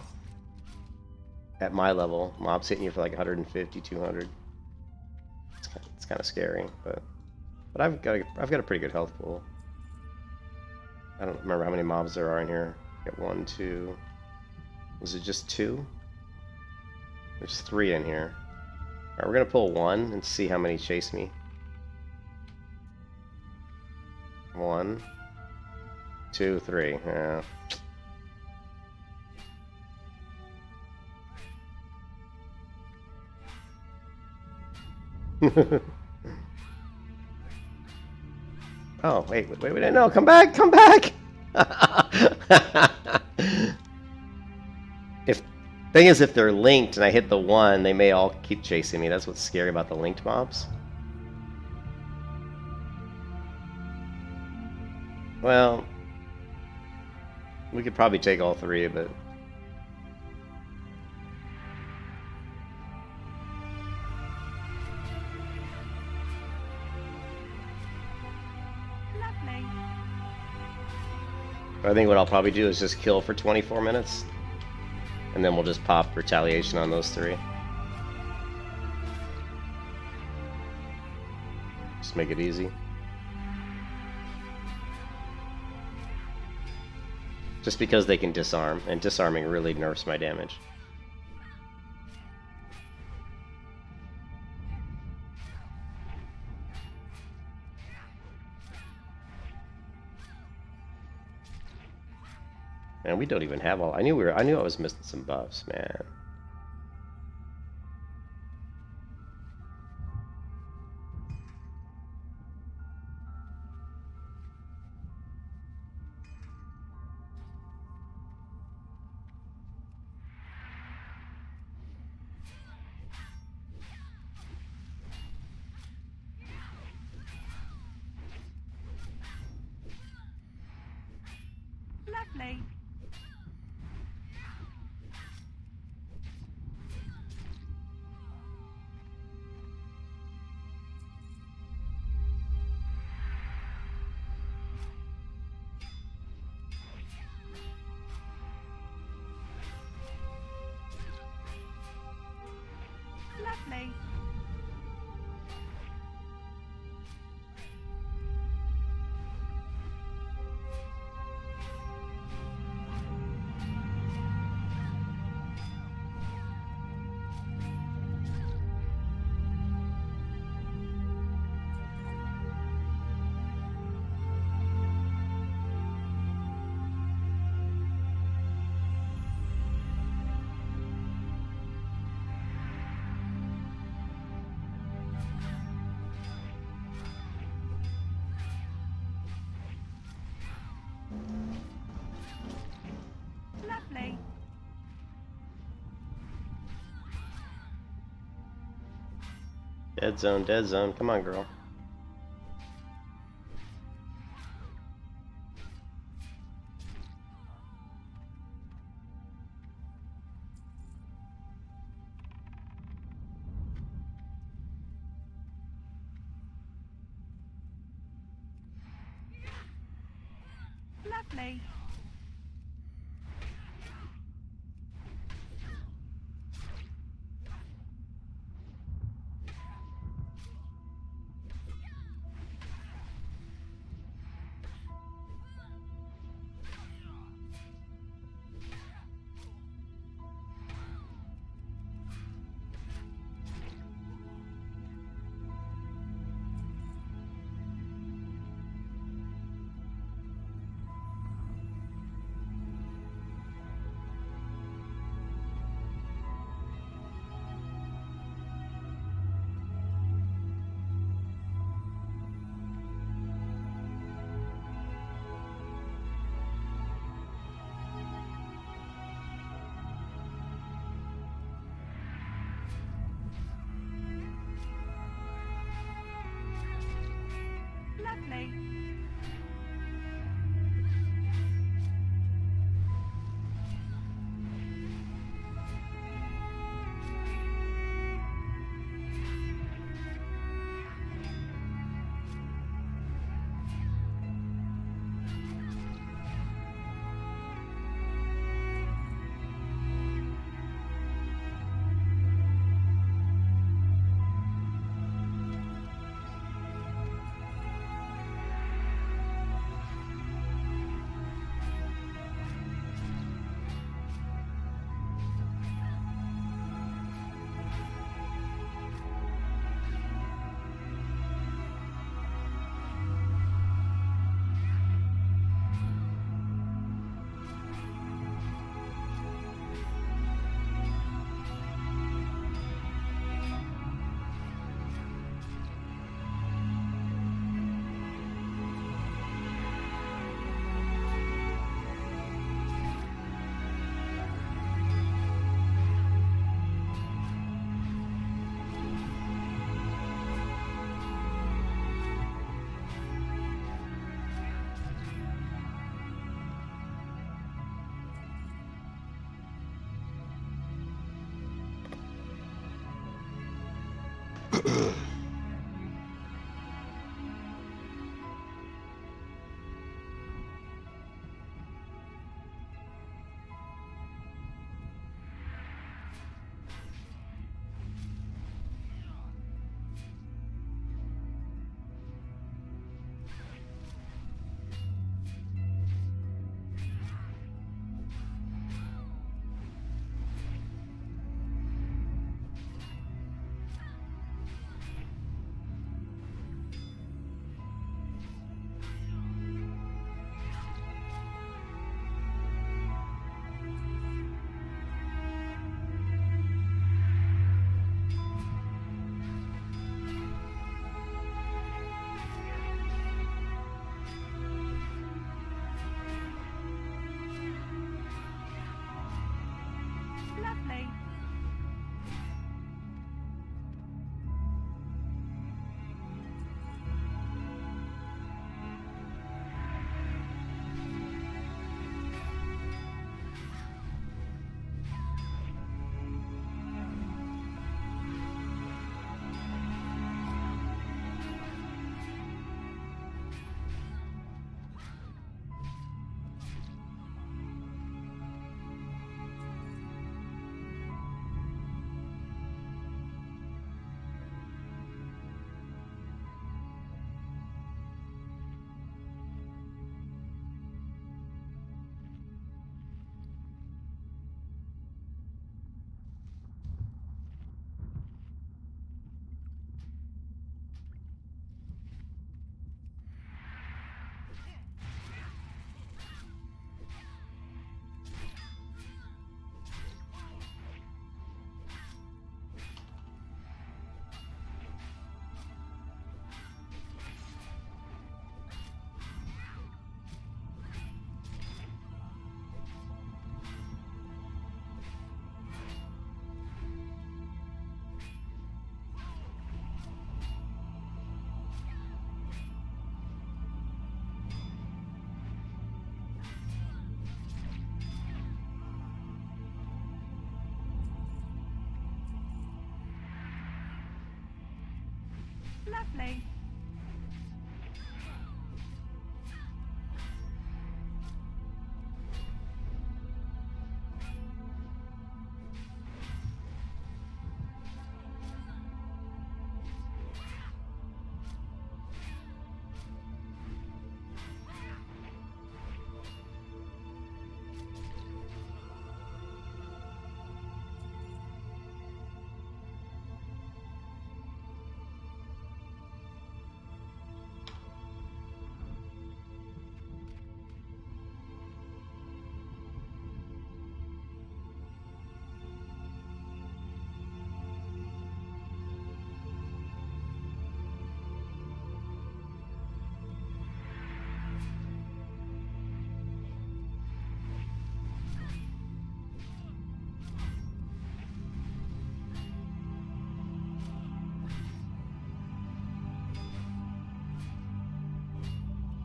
Speaker 3: At my level, mobs hitting you for like 150, 200. It's kind of scary, but I've got a pretty good health pool. I don't remember how many mobs there are in here. Got 1, 2. Was it just 2? There's 3 in here. All right, we're gonna pull 1 and see how many chase me. 1, 2, 3. Yeah. Oh, wait, no, come back! Thing is, if they're linked and I hit the 1, they may all keep chasing me. That's what's scary about the linked mobs. Well, we could probably take all 3, but... I think what I'll probably do is just kill for 24 minutes, and then we'll just pop retaliation on those 3. Just make it easy. Just because they can disarm, and disarming really nerfs my damage. Man, we don't even have all. I knew I was missing some buffs, man.
Speaker 5: Lovely. Lovely.
Speaker 3: Dead zone, dead zone. Come on, girl.
Speaker 5: Lovely. Lovely. Lovely.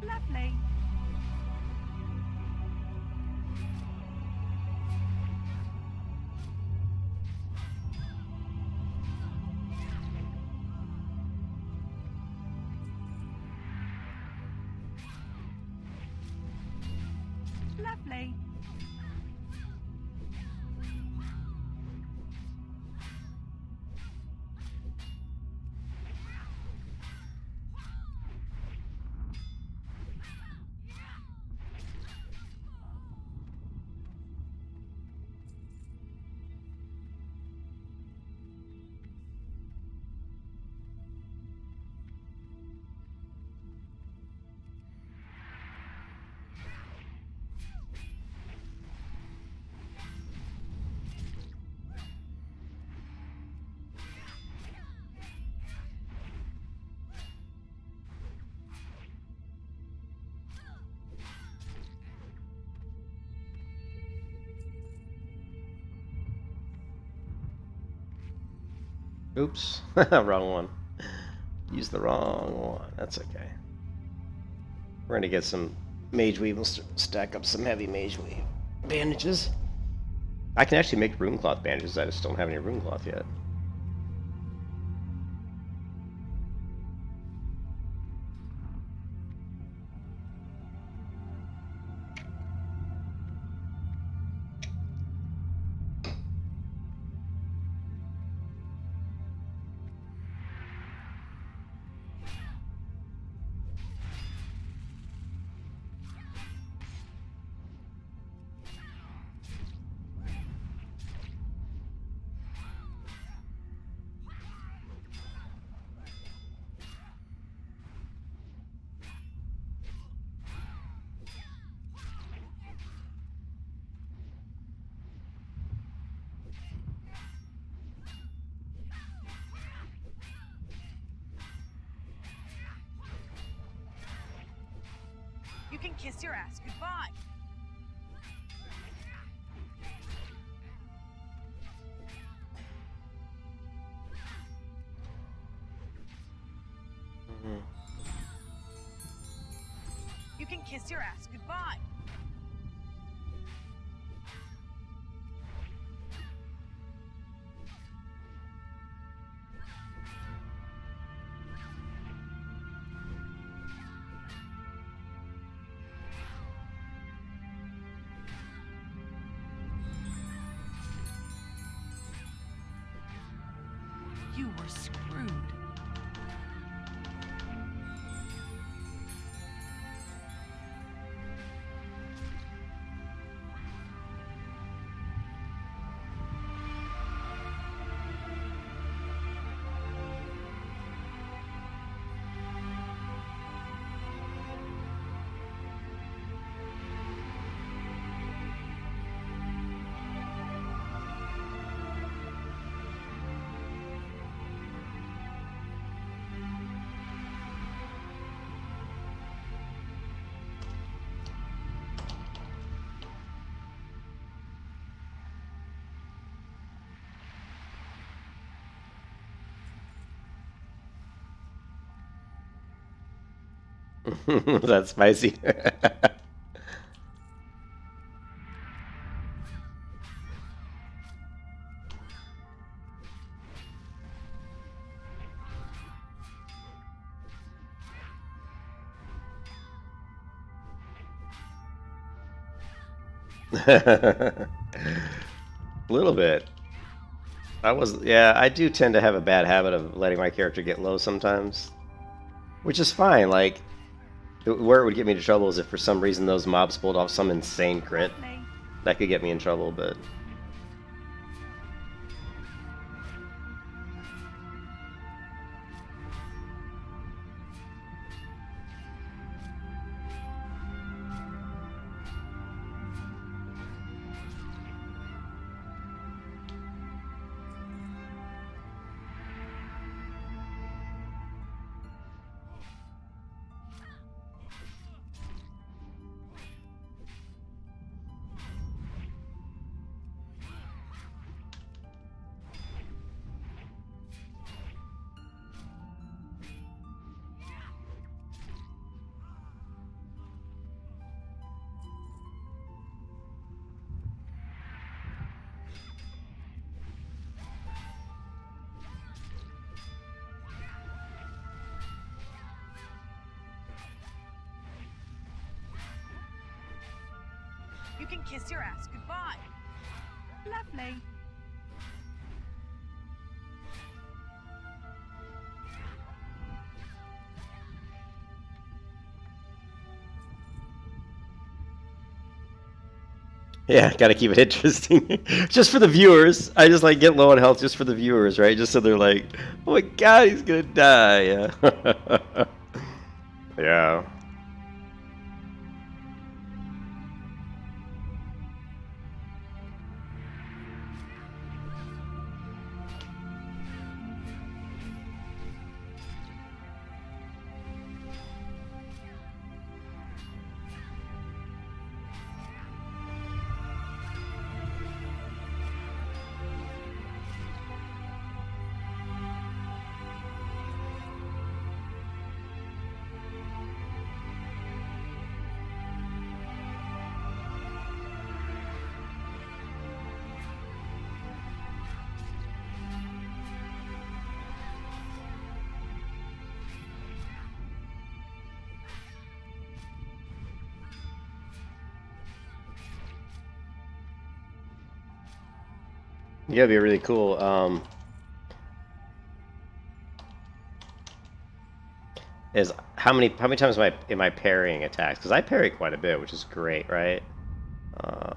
Speaker 5: Lovely. Lovely.
Speaker 3: Oops, wrong one. Use the wrong one. That's okay. We're gonna get some mage weave. We'll stack up some heavy mage weave bandages. I can actually make rune cloth bandages. I just don't have any rune cloth yet.
Speaker 9: You can kiss your ass goodbye. You can kiss your ass goodbye.
Speaker 5: You were screwed.
Speaker 3: That's spicy. A little bit. Yeah, I do tend to have a bad habit of letting my character get low sometimes. Which is fine, like, where it would get me into trouble is if for some reason those mobs pulled off some insane crit.
Speaker 5: Lovely.
Speaker 3: That could get me in trouble, but...
Speaker 9: You can kiss your ass goodbye.
Speaker 5: Lovely.
Speaker 3: Yeah, gotta keep it interesting. Just for the viewers. I just like get low on health just for the viewers, right? Just so they're like, oh my god, he's gonna die. Yeah. Yeah. Yeah, it'd be really cool. Is how many times am I parrying attacks? Because I parry quite a bit, which is great, right? I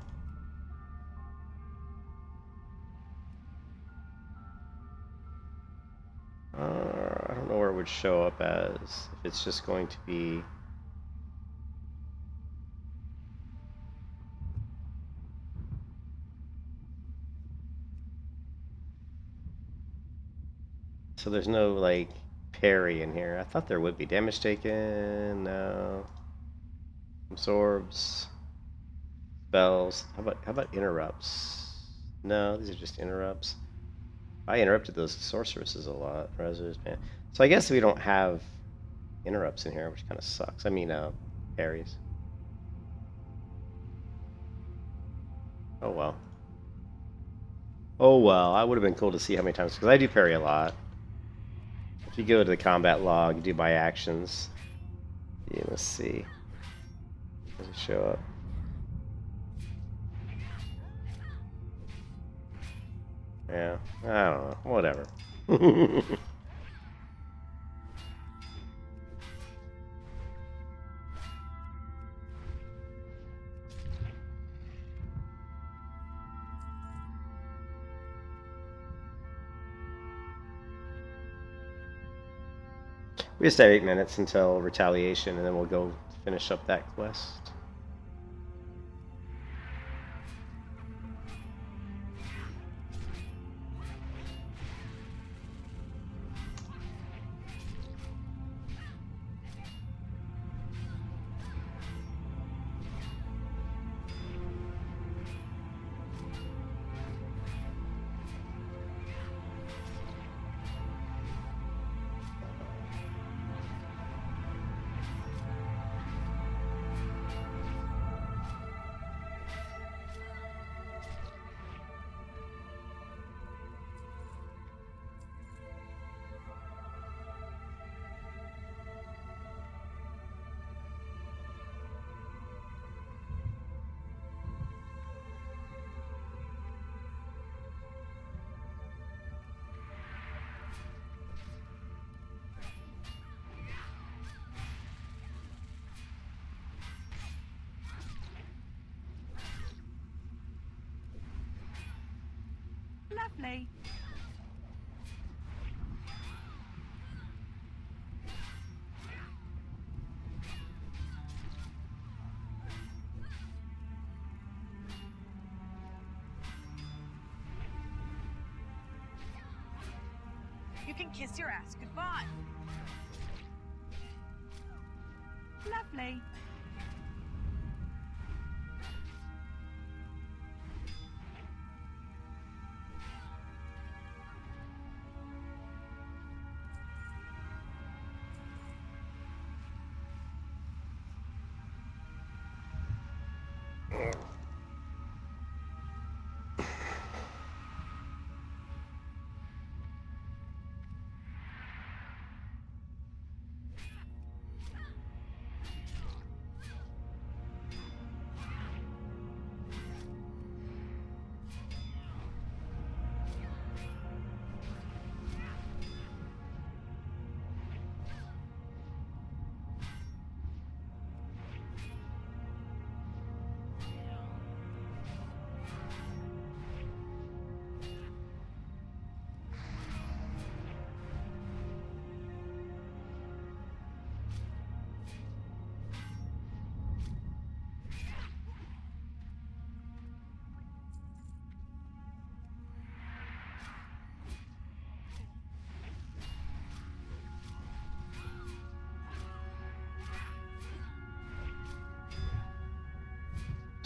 Speaker 3: don't know where it would show up as. If it's just going to be. So there's no, like, parry in here. I thought there would be. Damage taken, no. Absorbs. Spells. How about interrupts? No, these are just interrupts. I interrupted those sorceresses a lot. Rezzers, man. So I guess we don't have interrupts in here, which kind of sucks. I mean, parries. Oh well. Oh well, I would have been cool to see how many times, because I do parry a lot. If you go to the combat log, you do by actions. Yeah, let's see. Does it show up? Yeah, I don't know. Whatever. We just have 8 minutes until retaliation, and then we'll go finish up that quest.
Speaker 5: Lovely.
Speaker 9: You can kiss your ass goodbye.
Speaker 5: Lovely.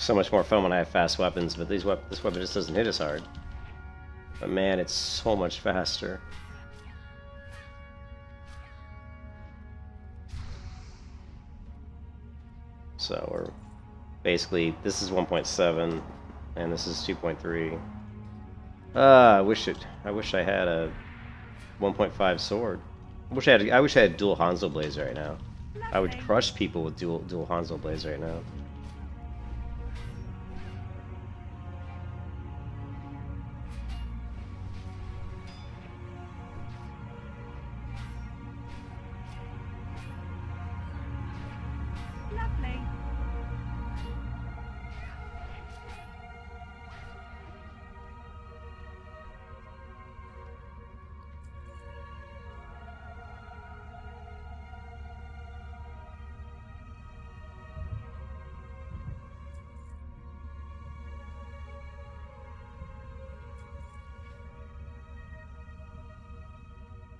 Speaker 3: So much more fun when I have fast weapons, but this weapon just doesn't hit as hard. But man, it's so much faster. So we're basically, this is 1.7 and this is 2.3. I wish I had a 1.5 sword. I wish I had dual Hanzo blades right now. I would crush people with dual Hanzo blades right now.
Speaker 5: Lovely.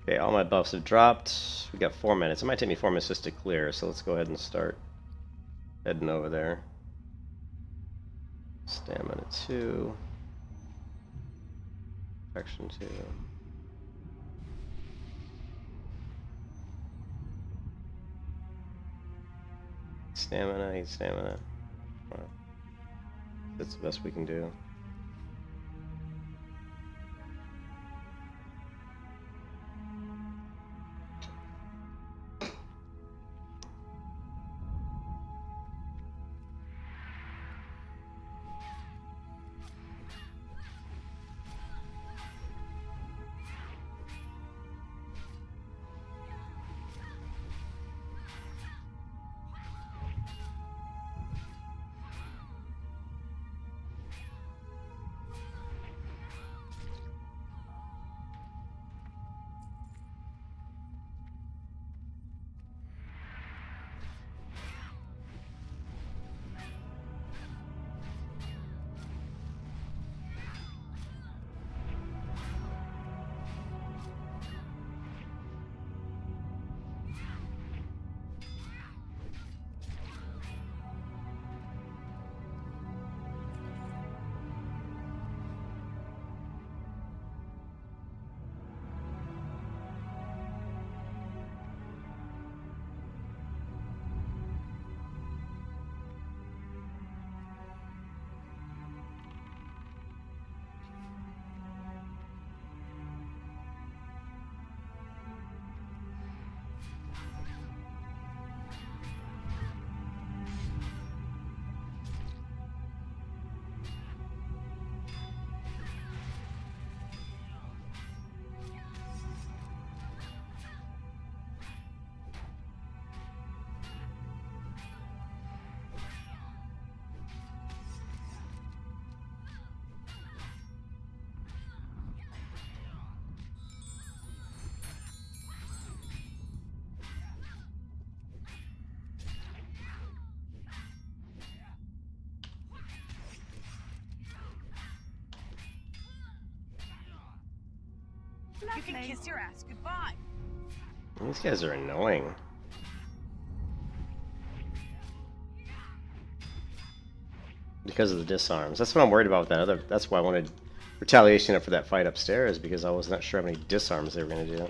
Speaker 3: Okay, all my buffs have dropped. We got 4 minutes. It might take me 4 minutes just to clear, so let's go ahead and start heading over there. Stamina 2. Protection 2. Stamina, I need stamina. Well, that's the best we can do.
Speaker 9: You can kiss your ass goodbye.
Speaker 3: These guys are annoying. Because of the disarms. That's what I'm worried about with that other. That's why I wanted retaliation up for that fight upstairs, because I was not sure how many disarms they were going to do.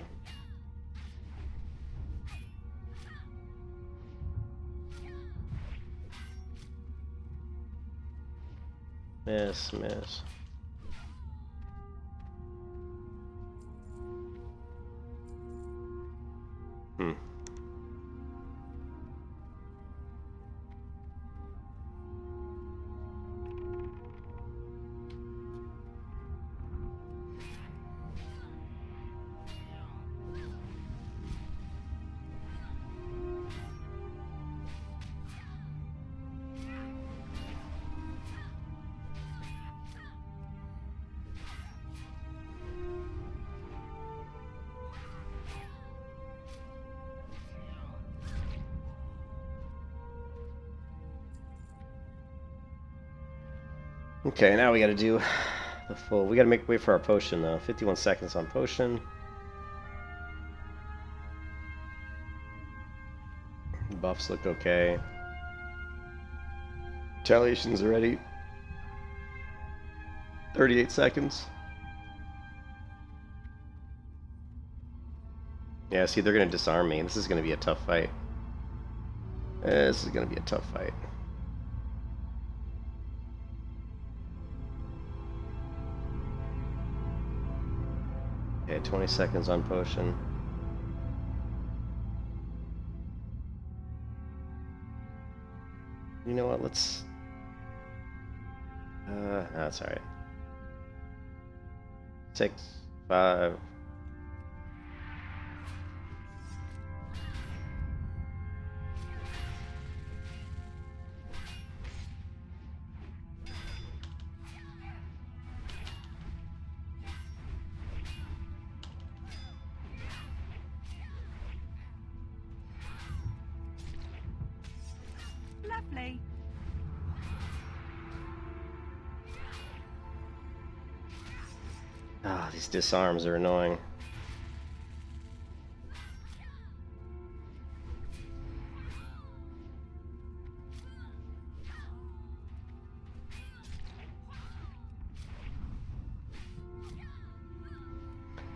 Speaker 3: Miss, miss. Hmm. Okay, now we gotta do the full. We gotta wait for our potion though. 51 seconds on potion. Buffs look okay. Retaliation's ready. 38 seconds. Yeah, see, they're gonna disarm me. This is gonna be a tough fight. This is gonna be a tough fight. Okay, 20 seconds on potion. You know what, let's... no, that's alright. 6, 5...
Speaker 5: Lovely.
Speaker 3: Ah, these disarms are annoying.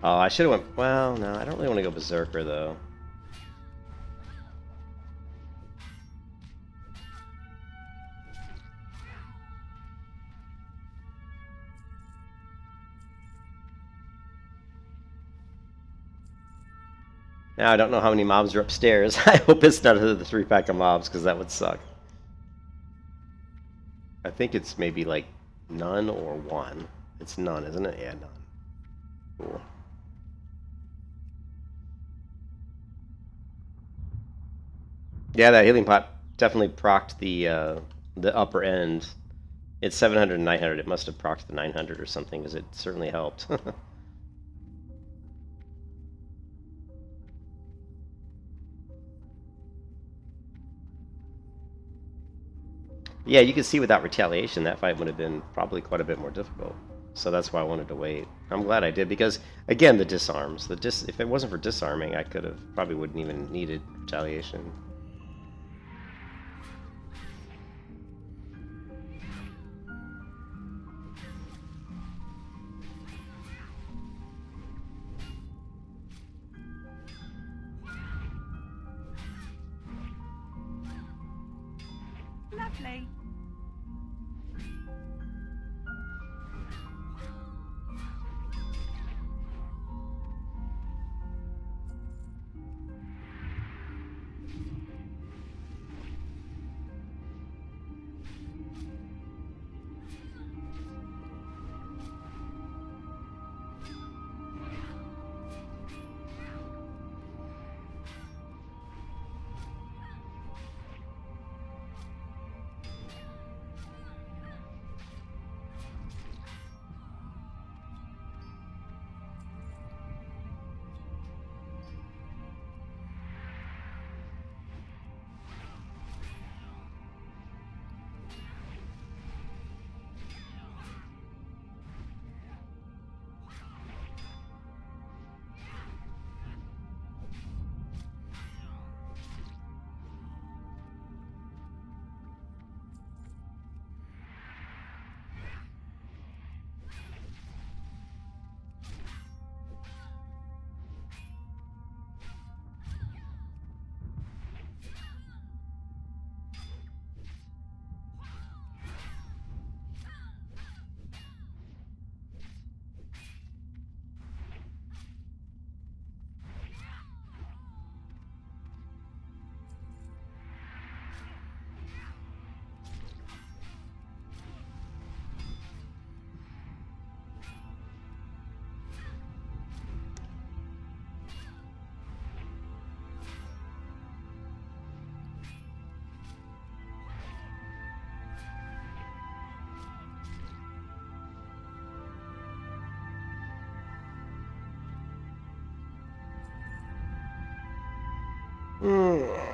Speaker 3: Oh, I should have went... Well, no, I don't really want to go Berserker, though. Now, I don't know how many mobs are upstairs. I hope it's not the 3-pack of mobs, because that would suck. I think it's maybe, like, none or 1. It's none, isn't it? Yeah, none. Cool. Yeah, that healing pot definitely procced the upper end. It's 700 and 900. It must have procced the 900 or something, because it certainly helped. Yeah, you can see without retaliation, that fight would have been probably quite a bit more difficult. So that's why I wanted to wait. I'm glad I did, because, again, the disarms. If it wasn't for disarming, I could have probably wouldn't even needed retaliation.
Speaker 5: Lovely.
Speaker 3: Man.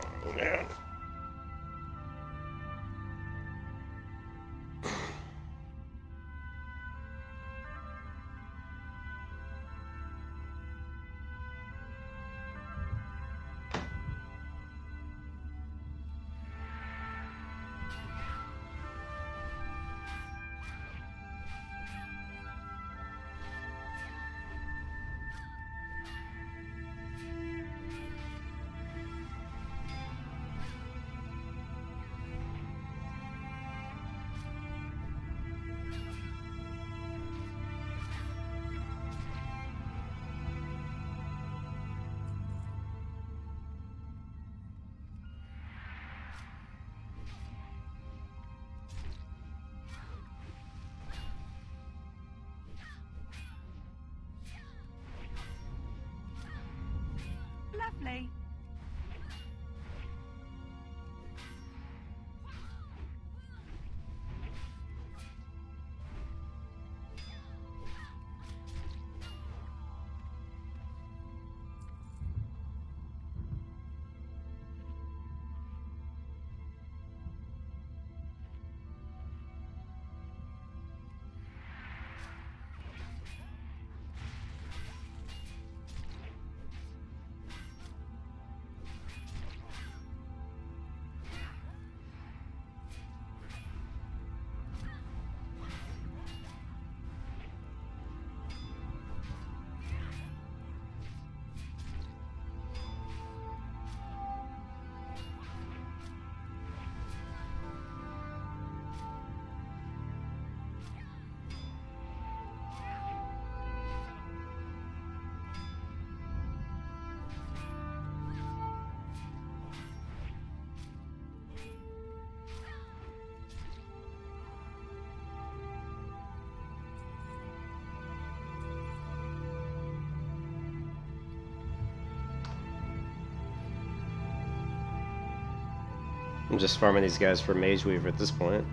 Speaker 5: Lovely.
Speaker 3: I'm just farming these guys for Mage Weaver at this point.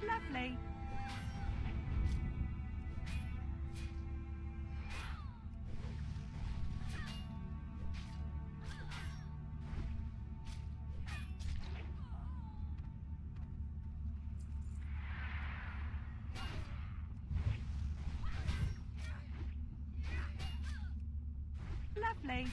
Speaker 5: Lovely. Lovely.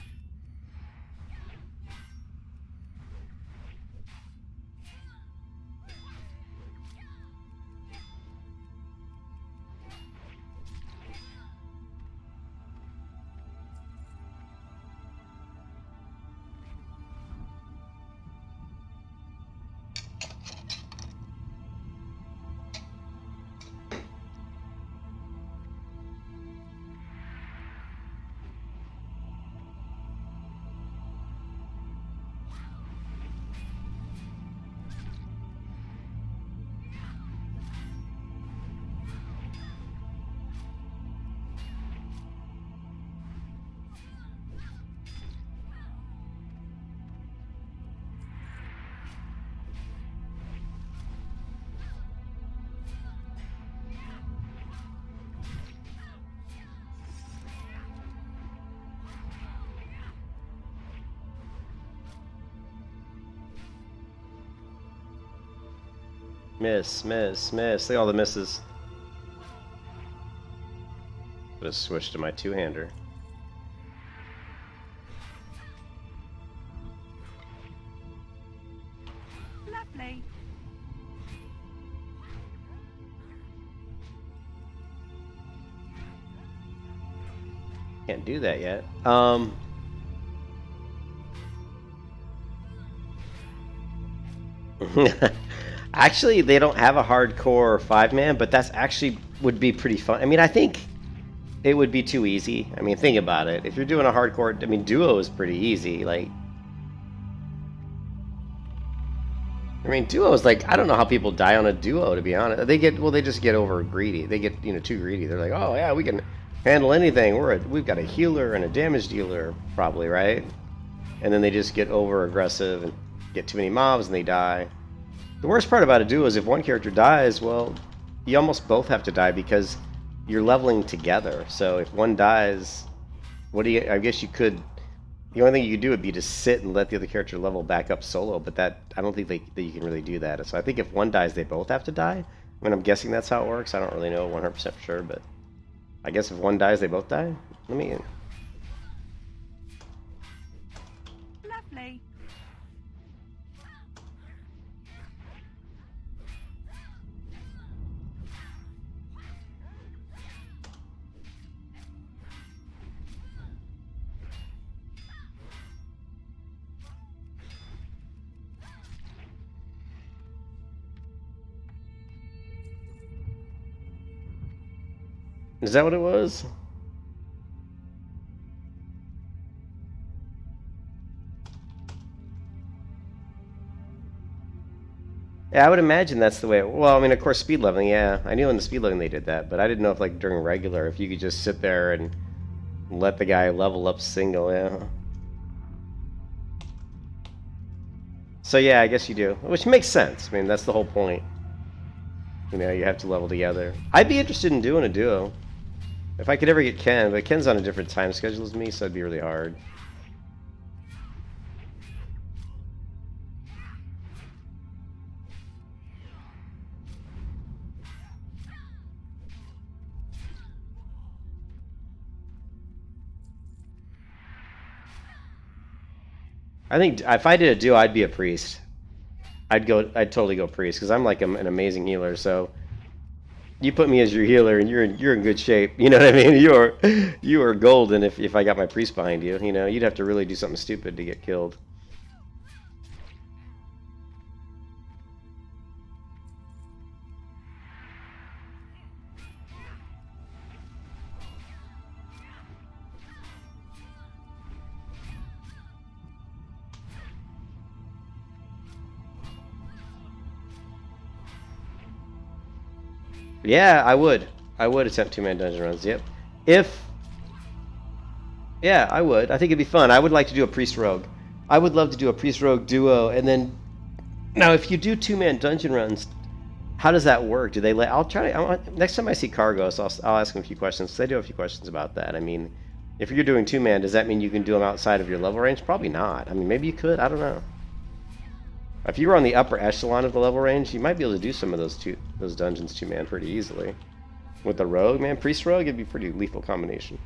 Speaker 3: Miss, miss, miss. Look at all the misses. Just switch to my two-hander.
Speaker 5: Lovely.
Speaker 3: Can't do that yet. Actually, they don't have a hardcore 5-man, but that's actually would be pretty fun. I mean, I think it would be too easy. I mean, think about it. If you're doing a hardcore, I mean, duo is pretty easy. Like, I mean, duo is like, I don't know how people die on a duo, to be honest. They just get over greedy. They get, too greedy. They're like, oh yeah, we can handle anything. We've got a healer and a damage dealer, probably, right? And then they just get over aggressive and get too many mobs and they die. The worst part about a duo is if one character dies, well, you almost both have to die because you're leveling together. So if one dies, I guess you could, the only thing you could do would be to sit and let the other character level back up solo, but that, I don't think that you can really do that. So I think if one dies, they both have to die. I mean, I'm guessing that's how it works. I don't really know 100% for sure, but I guess if one dies, they both die? Let me...
Speaker 5: Lovely.
Speaker 3: Is that what it was? Yeah, I would imagine that's the way well, I mean, of course, speed leveling, yeah. I knew in the speed leveling they did that, but I didn't know if, like, during regular, if you could just sit there and let the guy level up single, yeah. So, yeah, I guess you do. Which makes sense. I mean, that's the whole point. You have to level together. I'd be interested in doing a duo. If I could ever get Ken, but Ken's on a different time schedule as me, so it'd be really hard. I think if I did a duo, I'd be a priest. I'd totally go priest because I'm like an amazing healer. So you put me as your healer, and you're in good shape. You know what I mean? You are golden if I got my priest behind you. You'd have to really do something stupid to get killed. Yeah, I would. I would attempt two-man dungeon runs, yep. Yeah, I would. I think it'd be fun. I would like to do a priest-rogue. I would love to do a priest-rogue duo, and then... Now, if you do two-man dungeon runs, how does that work? Do they let... next time I see Cargos, I'll ask him a few questions, because I do have a few questions about that. I mean, if you're doing two-man, does that mean you can do them outside of your level range? Probably not. I mean, maybe you could. I don't know. If you were on the upper echelon of the level range, you might be able to do some of those dungeons two-man pretty easily. With the rogue, man, priest rogue, it'd be a pretty lethal combination.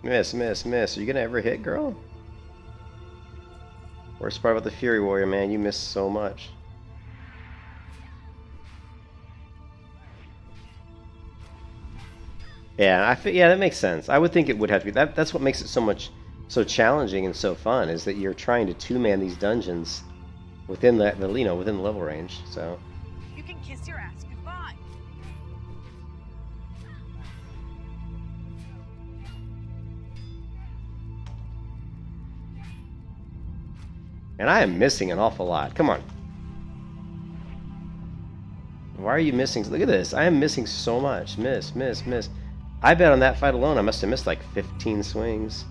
Speaker 3: Miss. Are you gonna ever hit, girl? Worst part about the Fury Warrior, man, you miss so much. Yeah, that makes sense. I would think it would have to be. That's what makes it so challenging and so fun, is that you're trying to two-man these dungeons within within the level range. So
Speaker 9: You can kiss your ass goodbye.
Speaker 3: and I am missing an awful lot. Come on. Why are you missing? Look at this. I am missing so much. Miss. I bet on that fight alone I must have missed like 15 swings.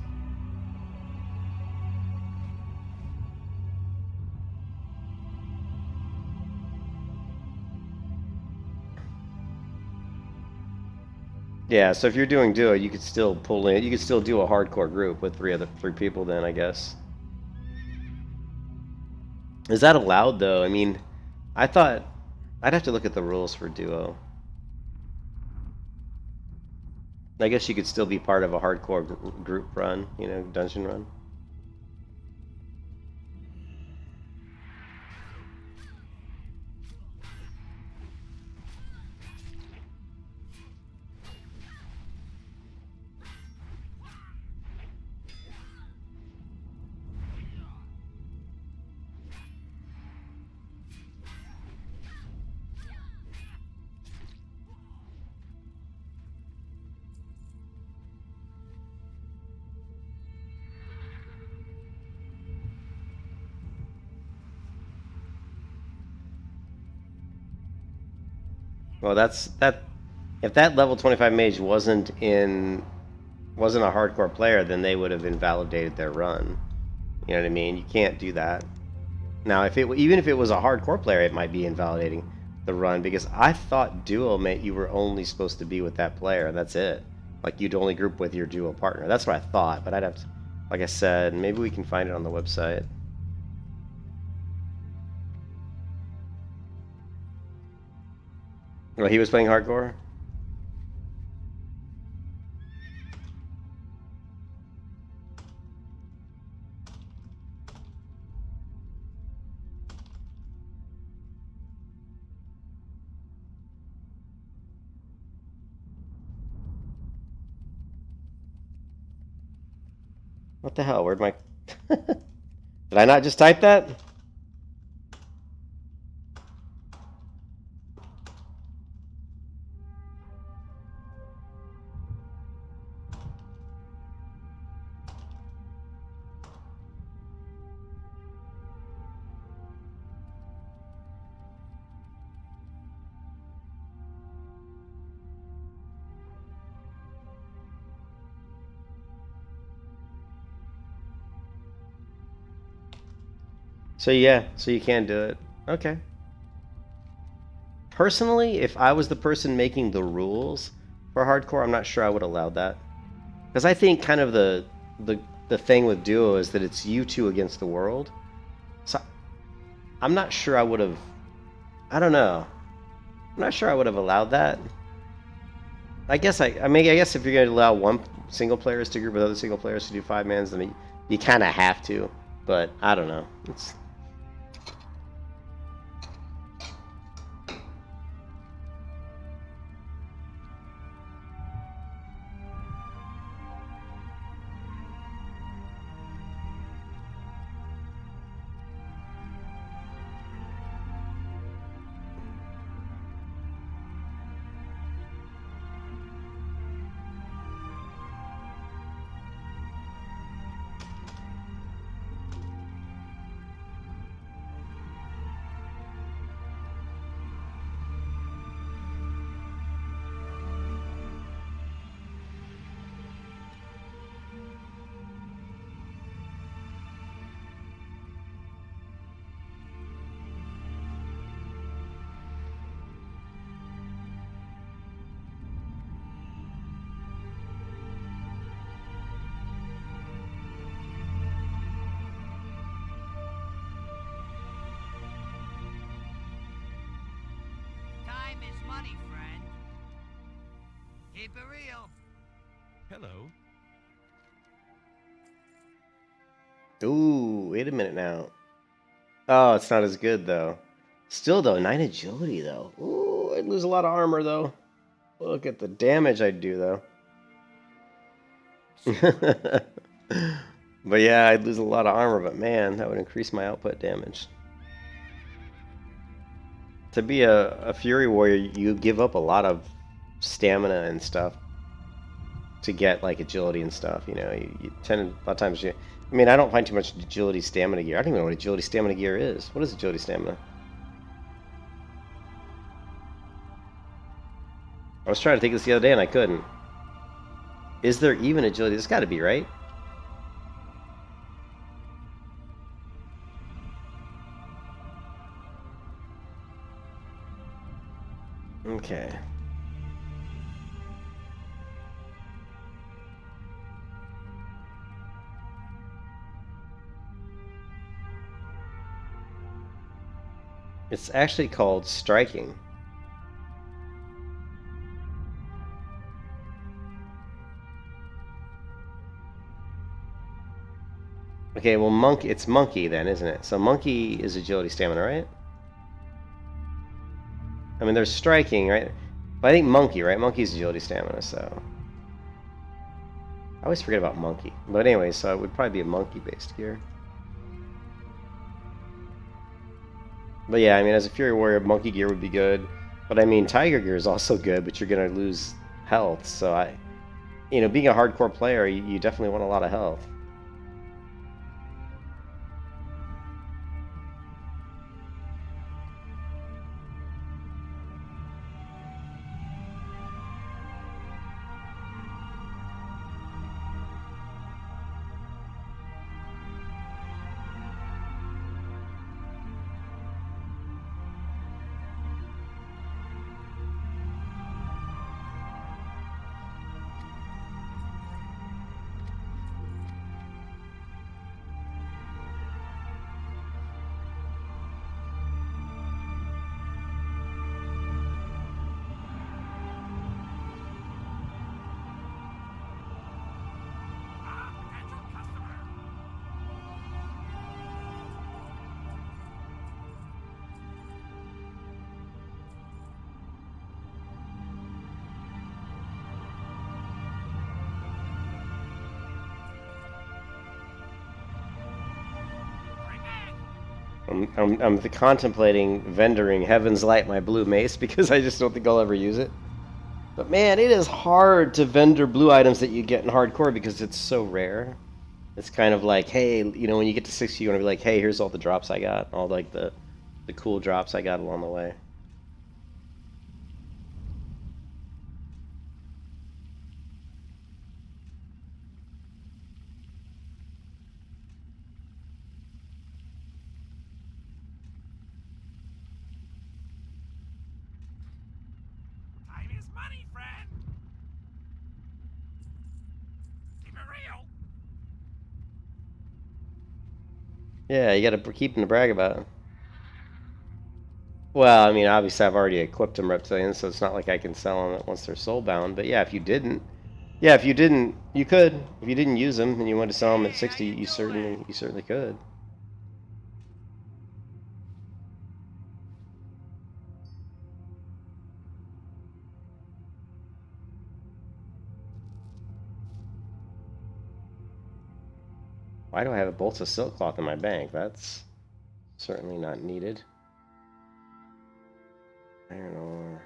Speaker 3: Yeah, so if you're doing duo, you could still pull in. You could still do a hardcore group with three people then, I guess. Is that allowed though? I mean, I thought I'd have to look at the rules for duo. I guess you could still be part of a hardcore group run, dungeon run. Well, that. If that level 25 mage wasn't a hardcore player, then they would have invalidated their run. You know what I mean? You can't do that. Now, even if it was a hardcore player, it might be invalidating the run, because I thought duo meant you were only supposed to be with that player, and that's it. Like, you'd only group with your duo partner. That's what I thought, but I'd have to, like I said, maybe we can find it on the website. Well, he was playing hardcore? What the hell? Where'd my... Did I not just type that? So yeah, so you can do it. Okay. Personally, if I was the person making the rules for hardcore, I'm not sure I would allow that. Because I think kind of the thing with duo is that it's you two against the world. So I'm not sure I would have... I don't know. I'm not sure I would have allowed that. I guess I guess if you're going to allow one single players to group with other single players to do 5-mans, then you kind of have to. But I don't know. It's...
Speaker 7: Time is money, friend. Keep it real.
Speaker 2: Hello.
Speaker 3: Ooh, wait a minute now. Oh, it's not as good, though. Still, though, 9 agility, though. Ooh, I'd lose a lot of armor, though. Look at the damage I'd do, though. But yeah, I'd lose a lot of armor, but man, that would increase my output damage. To be a Fury Warrior, you give up a lot of stamina and stuff to get, like, agility and stuff, you know. You tend, a lot of times, I mean, I don't find too much agility stamina gear. I don't even know what agility stamina gear is. What is agility stamina? I was trying to think of this the other day and I couldn't. Is there even agility? There's got to be, right? Okay. It's actually called striking. Okay, well, monkey. It's monkey then, isn't it? So monkey is agility stamina, right? I mean, there's striking, right? But I think monkey, right? Monkey's agility stamina, so... I always forget about monkey. But anyway, so it would probably be a monkey-based gear. But yeah, I mean, as a Fury Warrior, monkey gear would be good. But I mean, tiger gear is also good, but you're going to lose health. So you know, being a hardcore player, you definitely want a lot of health. I'm contemplating vendoring Heaven's Light, my blue mace, because I just don't think I'll ever use it. But man, it is hard to vendor blue items that you get in hardcore because it's so rare. It's kind of like, hey, you know, when you get to 60, you want to be like, hey, here's all the drops I got, all like the cool drops I got along the way.
Speaker 7: Time is money, friend. Keep it real.
Speaker 3: Yeah, you gotta keep them to brag about. Well, I mean, obviously I've already equipped them reptilians, so it's not like I can sell them once they're soulbound. But yeah, if you didn't, you could. If you didn't use them and you wanted to sell them at 60, you certainly could. Why do I have bolts of silk cloth in my bank? That's certainly not needed. Iron ore.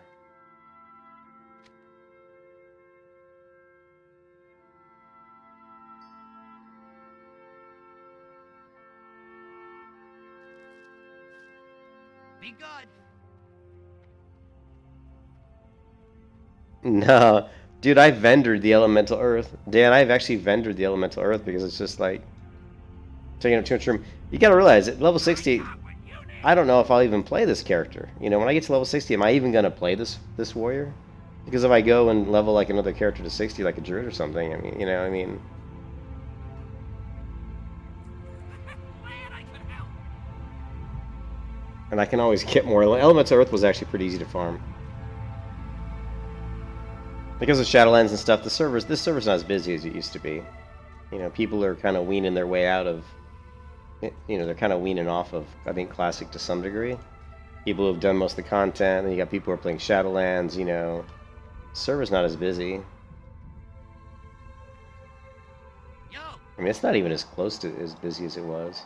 Speaker 7: Be good.
Speaker 3: No, dude, I vendored the elemental earth. Dan, I've actually vendored the elemental earth because it's just like taking up too much room. You gotta realize at level 60, I don't know if I'll even play this character. You know, when I get to level 60, am I even gonna play this warrior? Because if I go and level like another character to 60, like a druid or something, I mean, you know, I mean. And I can always get more. Elemental Earth was actually pretty easy to farm. Because of Shadowlands and stuff, this server's not as busy as it used to be. You know, people are kind of weaning their way out of, you know, they're kind of weaning off of, I think, Classic to some degree. People who have done most of the content, and you got people who are playing Shadowlands, you know. The server's not as busy.
Speaker 7: Yo.
Speaker 3: I mean, it's not even as close to as busy as it was.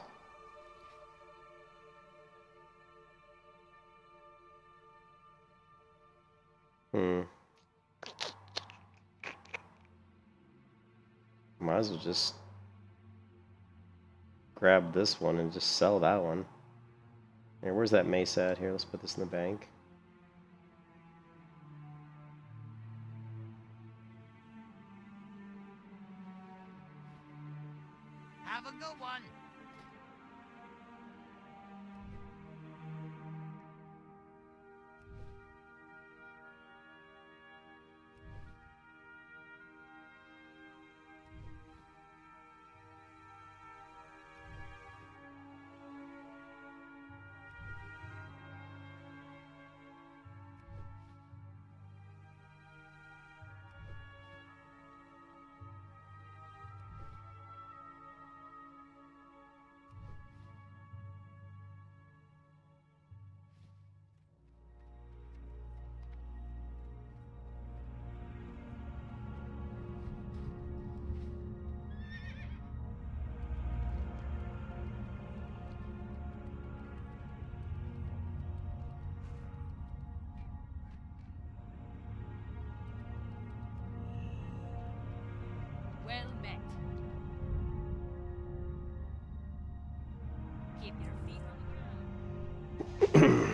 Speaker 3: Might as well just grab this one and just sell that one. Here, where's that mace at? Here, let's put this in the bank.
Speaker 7: Have a good one.
Speaker 1: Well met. Keep your feet on the ground.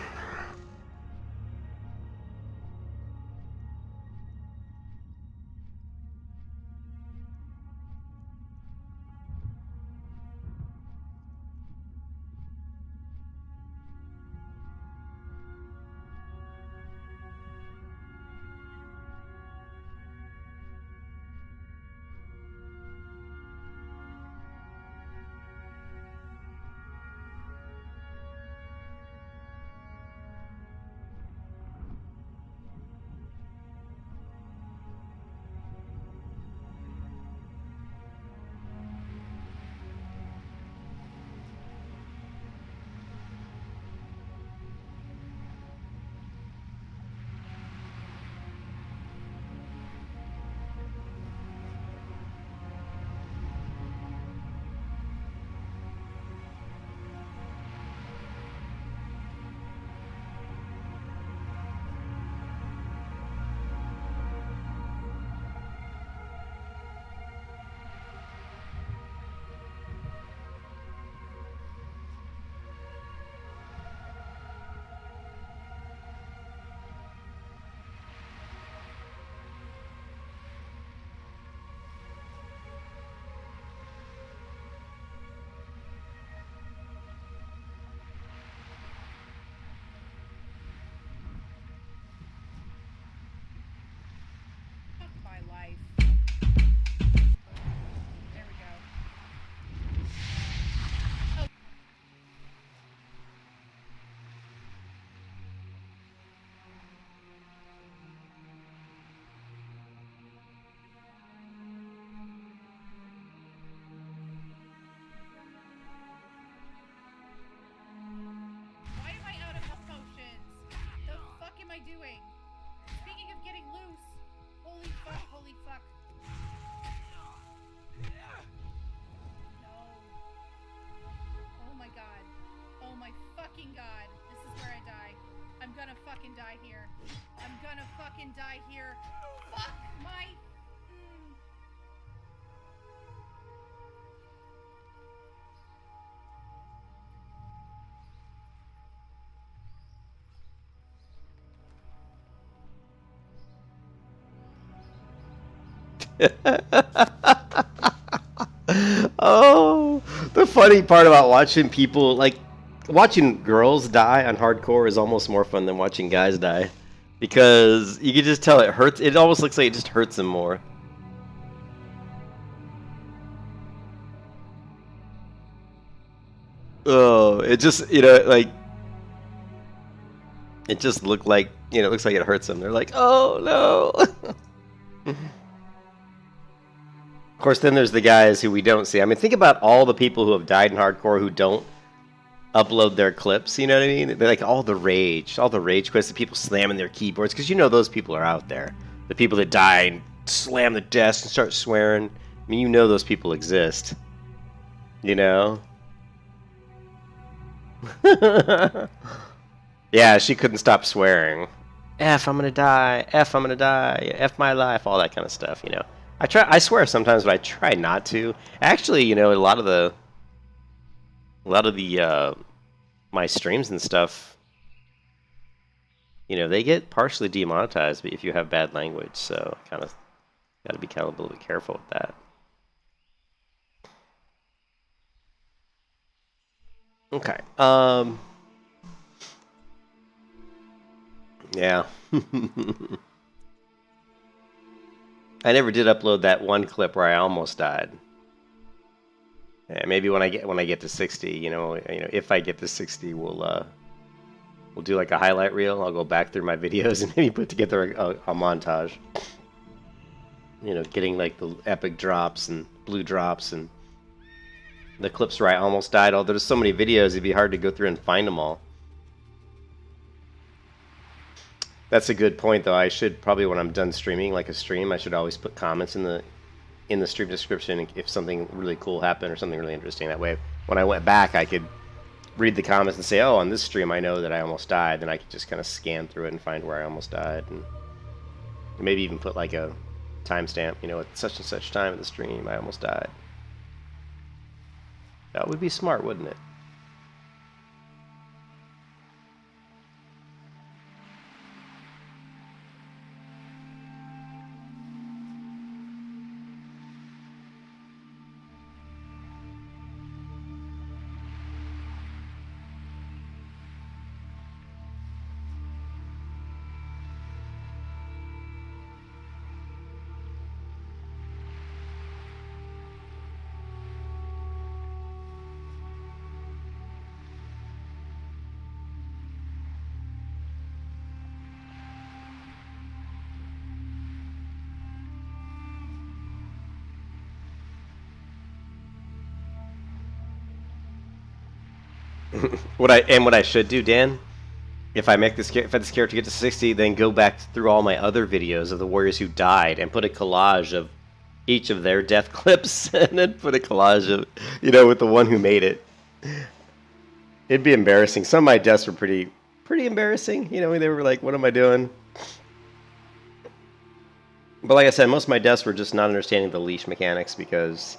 Speaker 10: Holy fuck, holy fuck. No. Oh my god. Oh my fucking god. This is where I die. I'm gonna fucking die here. I'm gonna fucking die here. Fuck my...
Speaker 3: Oh, the funny part about watching people, like, watching girls die on hardcore is almost more fun than watching guys die. Because you can just tell it hurts. It almost looks like it just hurts them more. Oh, it just, you know, like, it just looked like, you know, it looks like it hurts them. They're like, oh no. Of course, then there's the guys who we don't see. I mean, think about all the people who have died in hardcore who don't upload their clips, you know what I mean? They're like all the rage quits, the people slamming their keyboards, because you know those people are out there. The people that die and slam the desk and start swearing. I mean, you know those people exist. You know? Yeah, she couldn't stop swearing. F, I'm gonna die. F, I'm gonna die. F my life. All that kind of stuff, you know? I swear sometimes, but I try not to. Actually, you know, a lot of the my streams and stuff, you know, they get partially demonetized if you have bad language. So kind of got to be kind of a little bit careful with that. Okay. Yeah. I never did upload that one clip where I almost died. Yeah, maybe when I get to 60, you know, if I get to 60, we'll do like a highlight reel. I'll go back through my videos and maybe put together a montage. You know, getting like the epic drops and blue drops and the clips where I almost died. Although there's so many videos, it'd be hard to go through and find them all. That's a good point, though. I should probably, when I'm done streaming, like a stream, I should always put comments in the stream description if something really cool happened or something really interesting. That way, when I went back, I could read the comments and say, oh, on this stream, I know that I almost died. Then I could just kind of scan through it and find where I almost died. And maybe even put like a timestamp, you know, at such and such time in the stream, I almost died. That would be smart, wouldn't it? What I should do, Dan, if this character gets to 60, then go back through all my other videos of the warriors who died and put a collage of each of their death clips, and then put a collage of, you know, with the one who made it. It'd be embarrassing. Some of my deaths were pretty embarrassing. You know, they were like, "What am I doing?" But like I said, most of my deaths were just not understanding the leash mechanics, because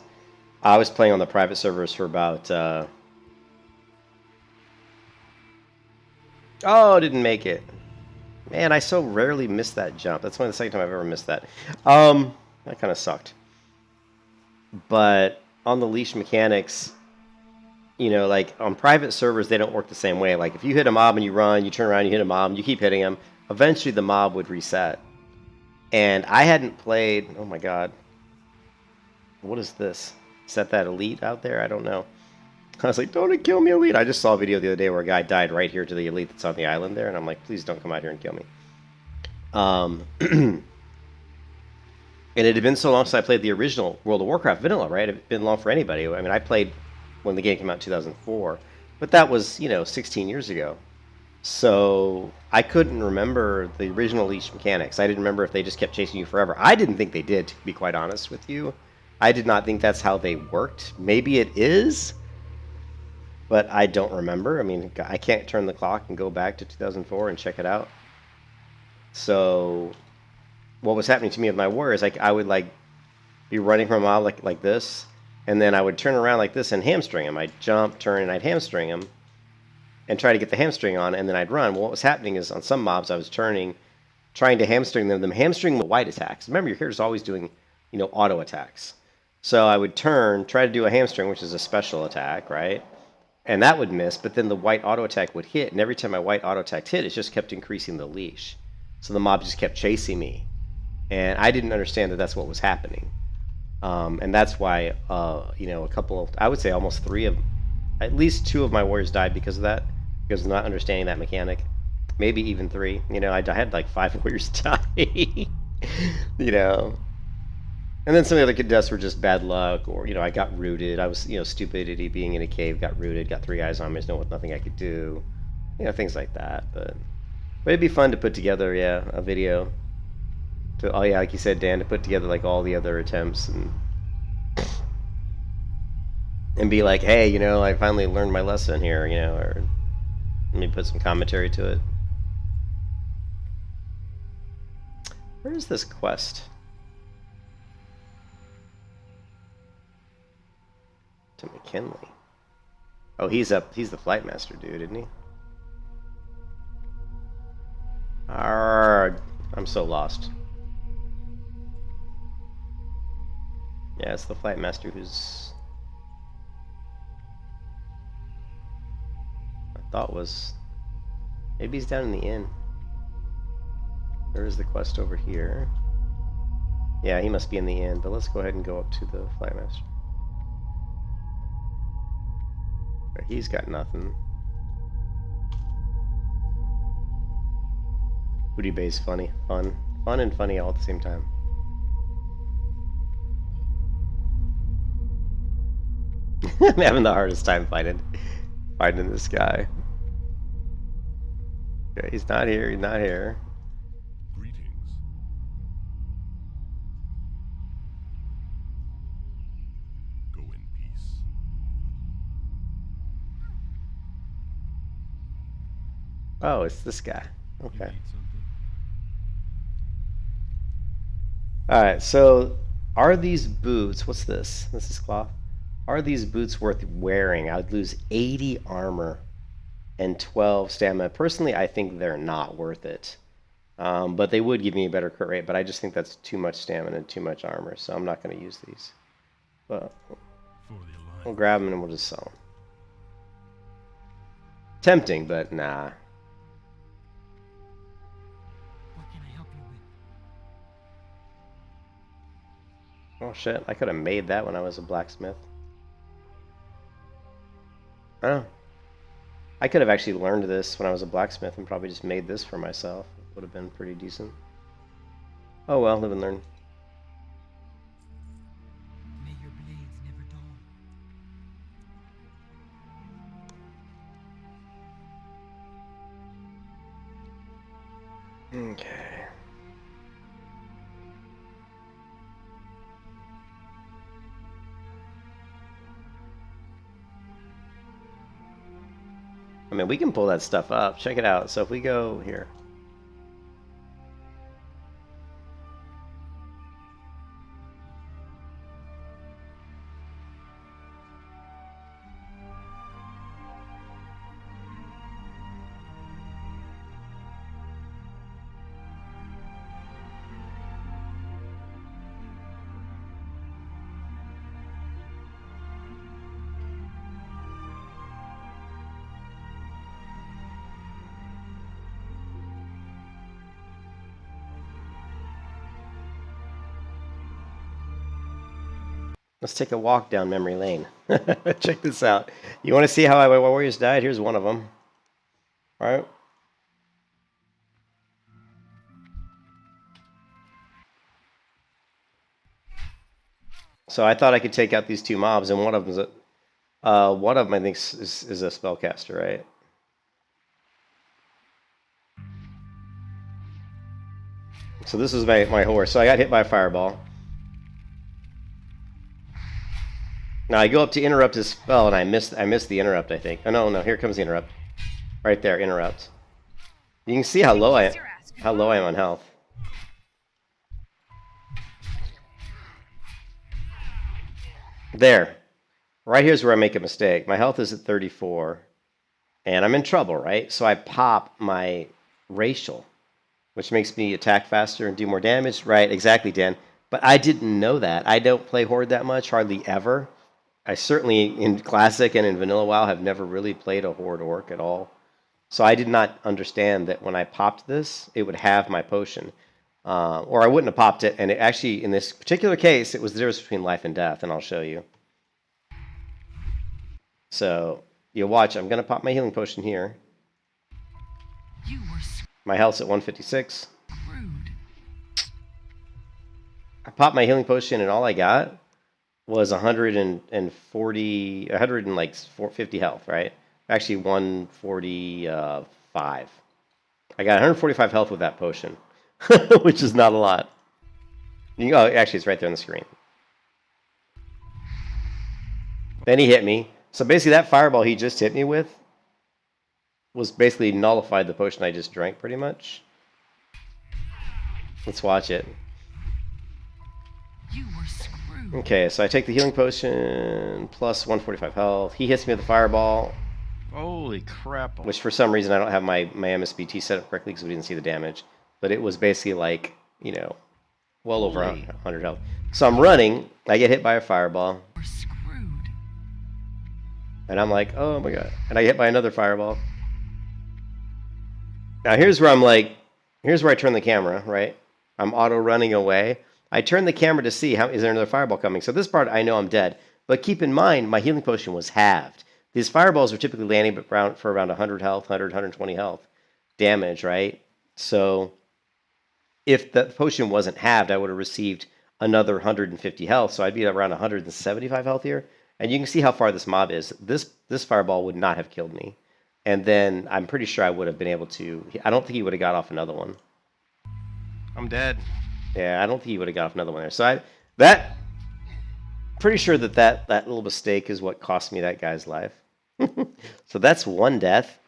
Speaker 3: I was playing on the private servers for about. Oh, didn't make it. Man, I so rarely miss that jump. That's only the second time I've ever missed that. That kind of sucked. But on the leash mechanics, you know, like on private servers, they don't work the same way. Like if you hit a mob and you run, you turn around, you hit a mob, and you keep hitting them, eventually the mob would reset. And I hadn't played... Oh my god. What is this? Set that elite out there? I don't know. I was like, don't kill me, elite. I just saw a video the other day where a guy died right here to the elite that's on the island there, and I'm like, please don't come out here and kill me. And it had been so long since I played the original World of Warcraft vanilla, right? It had been long for anybody. I mean, I played when the game came out in 2004, but that was, you know, 16 years ago. So I couldn't remember the original leash mechanics. I didn't remember if they just kept chasing you forever. I didn't think they did, to be quite honest with you. I did not think that's how they worked. Maybe it is, but I don't remember. I mean, I can't turn the clock and go back to 2004 and check it out. So what was happening to me with my warriors, I would like be running from a mob like this, and then I would turn around like this and hamstring him. I'd jump, turn, and I'd hamstring him and try to get the hamstring on, and then I'd run. Well, what was happening is on some mobs I was turning, trying to hamstring them hamstring the white attacks. Remember, your character's always doing, you know, auto attacks. So I would turn, try to do a hamstring, which is a special attack, right? And that would miss, but then the white auto attack would hit, and every time my white auto attack hit, it just kept increasing the leash. So the mob just kept chasing me. And I didn't understand that that's what was happening. And that's why, you know, I would say almost at least 2 of my warriors died because of that, because of not understanding that mechanic. Maybe even 3. You know, I had like 5 warriors die. You know. And then some of the other deaths were just bad luck, or, you know, I got rooted. I was, you know, stupidity being in a cave, got rooted, got 3 eyes on me, there's nothing I could do. You know, things like that. But it'd be fun to put together, yeah, a video. Oh yeah, like you said, Dan, to put together like all the other attempts and be like, hey, you know, I finally learned my lesson here, you know, or let me put some commentary to it. Where is this quest? To McKinley. Oh, he's the flight master dude, isn't he? Arrgh, I'm so lost. Yeah, it's the flight master who's... I thought was... Maybe he's down in the inn. Where is the quest over here? Yeah, he must be in the inn, but let's go ahead and go up to the flight master. But he's got nothing. Booty Bay's funny. Fun and funny all at the same time. I'm having the hardest time finding this guy. Okay, he's not here. He's not here.
Speaker 2: Greetings. Go in peace.
Speaker 3: Oh, it's this guy.
Speaker 2: You
Speaker 3: Okay.
Speaker 2: need something?
Speaker 3: All right. So, are these boots? What's this? This is cloth. Are these boots worth wearing? I'd lose 80 armor and 12 stamina. Personally, I think they're not worth it. But they would give me a better crit rate, but I just think that's too much stamina and too much armor, so I'm not going to use these. But
Speaker 2: For the Alliance.
Speaker 3: we'll grab them and we'll just sell them. Tempting, but nah.
Speaker 7: What can I help you with?
Speaker 3: Oh shit, I could have made that when I was a blacksmith. Oh. I could have actually learned this when I was a blacksmith and probably just made this for myself. It would have been pretty decent. Oh well, live and learn.
Speaker 7: May your blades never dull.
Speaker 3: Okay. I mean, we can pull that stuff up. Check it out. So if we go here. Let's take a walk down memory lane. Check this out. You want to see how my warriors died? Here's one of them. All right. So I thought I could take out these 2 mobs, and one of them I think is a spellcaster, right? So this was my horse. So I got hit by a fireball. Now I go up to interrupt his spell, and I missed the interrupt, I think. Oh no, here comes the interrupt. Right there, interrupt. You can see how low I am on health. There. Right here's where I make a mistake. My health is at 34, and I'm in trouble, right? So I pop my racial, which makes me attack faster and do more damage. Right, exactly, Dan. But I didn't know that. I don't play Horde that much, hardly ever. I certainly, in Classic and in Vanilla WoW, have never really played a Horde Orc at all. So I did not understand that when I popped this, it would have my potion. Or I wouldn't have popped it, and it actually, in this particular case, it was the difference between life and death, and I'll show you. So, you'll watch, I'm going to pop my healing potion here. My health's at 156. I popped my healing potion, and all I got was 150 health, right? Actually, 145. I got 145 health with that potion, which is not a lot. Oh, actually, it's right there on the screen. Then he hit me. So basically, that fireball he just hit me with was basically nullified the potion I just drank, pretty much. Let's watch it.
Speaker 7: You were screwed.
Speaker 3: Okay, so I take the healing potion, plus 145 health. He hits me with the fireball.
Speaker 11: Holy crap.
Speaker 3: Which for some reason I don't have my MSBT set up correctly because we didn't see the damage. But it was basically like, you know, well over 100 health. So I'm running, I get hit by a fireball.
Speaker 7: We're screwed.
Speaker 3: And I'm like, oh my god. And I get hit by another fireball. Now here's where I'm like, here's where I turn the camera, right? I'm auto running away. I turn the camera to see, is there another fireball coming? So this part I know I'm dead. But keep in mind, my healing potion was halved. These fireballs are typically landing for around 100 health, 120 health damage, right? So if the potion wasn't halved, I would have received another 150 health, so I'd be around 175 health here. And you can see how far this mob is. This fireball would not have killed me. And then I'm pretty sure I would have been able to... I don't think he would have got off another one.
Speaker 11: I'm dead.
Speaker 3: Yeah, I don't think he would have got off another one there. So pretty sure that little mistake is what cost me that guy's life. So that's one death.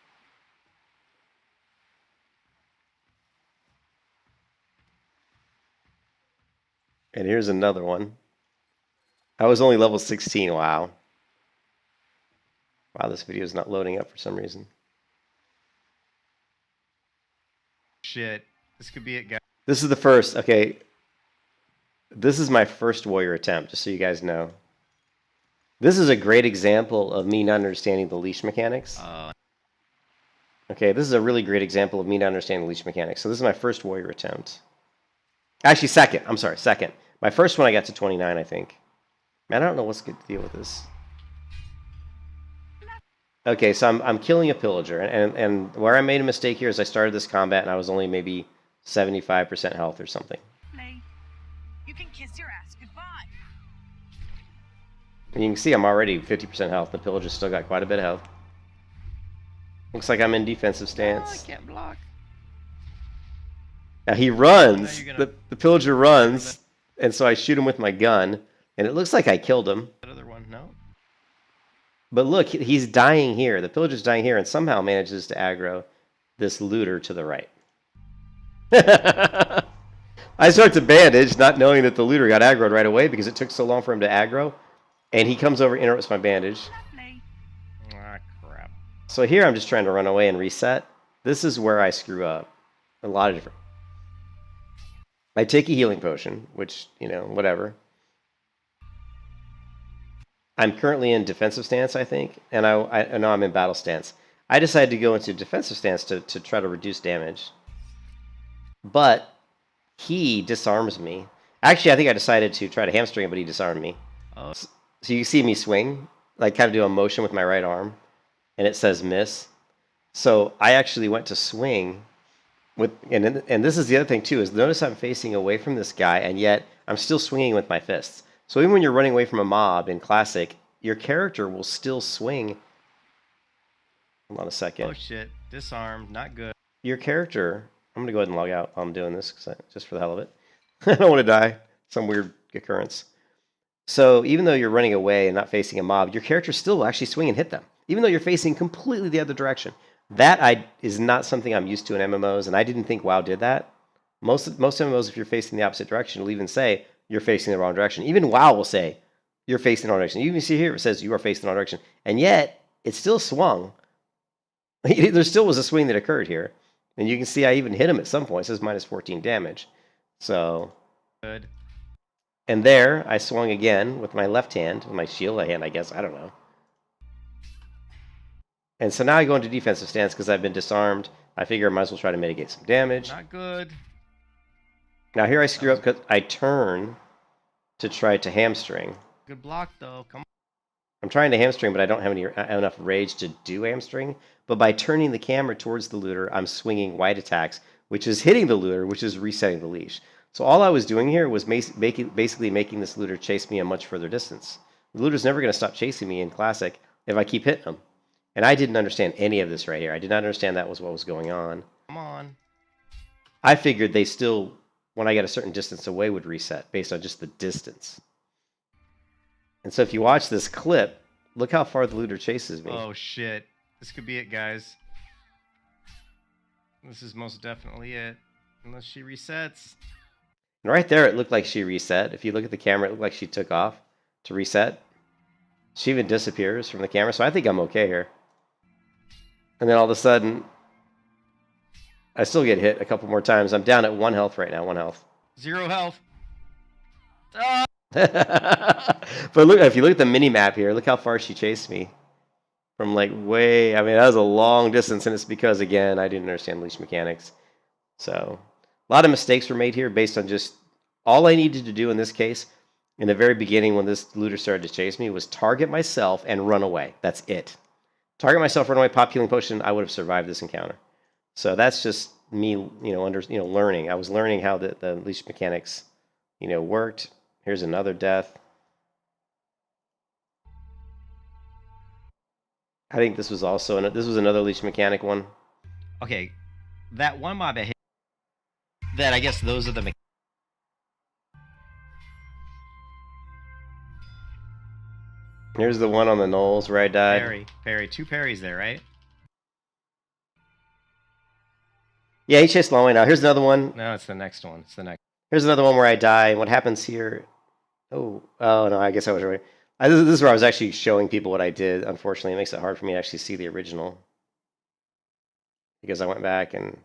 Speaker 3: And here's another one. I was only level 16. Wow. Wow, this video is not loading up for some reason.
Speaker 11: Shit. This could be it, guys.
Speaker 3: This is the first. Okay. This is my first warrior attempt, just so you guys know. This is a great example of me not understanding the leash mechanics. Okay, this is a really great example of me not understanding the leash mechanics. So this is my first warrior attempt. Actually, second. I'm sorry, second. My first one I got to 29, I think. Man, I don't know what's good to deal with this. Okay, so I'm killing a pillager, and where I made a mistake here is I started this combat and I was only maybe 75% health or something.
Speaker 9: You can kiss your ass goodbye.
Speaker 3: And you can see I'm already 50% health. The pillager's still got quite a bit of health. Looks like I'm in defensive stance.
Speaker 11: Oh, I can't block.
Speaker 3: Now he runs. The pillager runs, and so I shoot him with my gun, and it looks like I killed him.
Speaker 11: That other one, no.
Speaker 3: But look, he's dying here. The pillager's dying here, and somehow manages to aggro this looter to the right. I start to bandage, not knowing that the looter got aggroed right away because it took so long for him to aggro. And he comes over, interrupts my bandage.
Speaker 11: Ah, crap.
Speaker 3: So here I'm just trying to run away and reset. This is where I screw up. A lot of different... I take a healing potion, which, you know, whatever. I'm currently in defensive stance, I think. And I know I'm in battle stance. I decided to go into defensive stance to try to reduce damage. But he disarms me. Actually, I think I decided to try to hamstring him, but he disarmed me.
Speaker 11: Oh.
Speaker 3: So you see me swing, like kind of do a motion with my right arm, and it says miss. So I actually went to swing with, and this is the other thing too, is notice I'm facing away from this guy, and yet I'm still swinging with my fists. So even when you're running away from a mob in Classic, your character will still swing. Hold on a second.
Speaker 11: Oh shit, disarmed, not good.
Speaker 3: Your character I'm going to go ahead and log out while I'm doing this, just for the hell of it. I don't want to die. Some weird occurrence. So even though you're running away and not facing a mob, your character still will actually swing and hit them, even though you're facing completely the other direction. That is not something I'm used to in MMOs, and I didn't think WoW did that. Most MMOs, if you're facing the opposite direction, will even say you're facing the wrong direction. Even WoW will say you're facing the wrong direction. You can see here it says you are facing the wrong direction, and yet it still swung. There still was a swing that occurred here, and you can see I even hit him at some point. It says minus 14 damage. So
Speaker 11: Good.
Speaker 3: And there I swung again with my left hand, with my shield hand, I guess. I don't know. And so now I go into defensive stance because I've been disarmed. I figure I might as well try to mitigate some damage.
Speaker 11: Not good.
Speaker 3: Now here I screw up because I turn to try to hamstring.
Speaker 11: Good block, though. Come on.
Speaker 3: I'm trying to hamstring, but I don't have enough rage to do hamstring. But by turning the camera towards the looter, I'm swinging wide attacks, which is hitting the looter, which is resetting the leash. So all I was doing here was basically making this looter chase me a much further distance. The looter's never going to stop chasing me in Classic if I keep hitting him. And I didn't understand any of this right here. I did not understand that was what was going on.
Speaker 11: Come on.
Speaker 3: I figured they still, when I got a certain distance away, would reset based on just the distance. And so if you watch this clip, look how far the looter chases me.
Speaker 11: Oh, shit. This could be it, guys. This is most definitely it. Unless she resets.
Speaker 3: And right there, it looked like she reset. If you look at the camera, it looked like she took off to reset. She even disappears from the camera, so I think I'm okay here. And then all of a sudden, I still get hit a couple more times. I'm down at 1 health right now, 1 health.
Speaker 11: 0 health.
Speaker 3: But look, if you look at the mini-map here, look how far she chased me. From like way, I mean, that was a long distance, and it's because, again, I didn't understand leash mechanics. So, a lot of mistakes were made here based on just, all I needed to do in this case, in the very beginning when this looter started to chase me, was target myself and run away. That's it. Target myself, run away, pop healing potion, I would have survived this encounter. So that's just me, learning. I was learning how the leash mechanics, worked. Here's another death. I think this was also another leash mechanic one.
Speaker 11: Okay, that one mob I hit. That I guess those are the.
Speaker 3: Here's the one on the knolls where I died.
Speaker 11: Parry, 2 parries there, right?
Speaker 3: Yeah, he chased long way now. Here's another one.
Speaker 11: No, it's the next one. It's the next.
Speaker 3: Here's another one where I die. And what happens here? Oh no, I guess I was right. This is where I was actually showing people what I did. Unfortunately, it makes it hard for me to actually see the original. Because I went back and,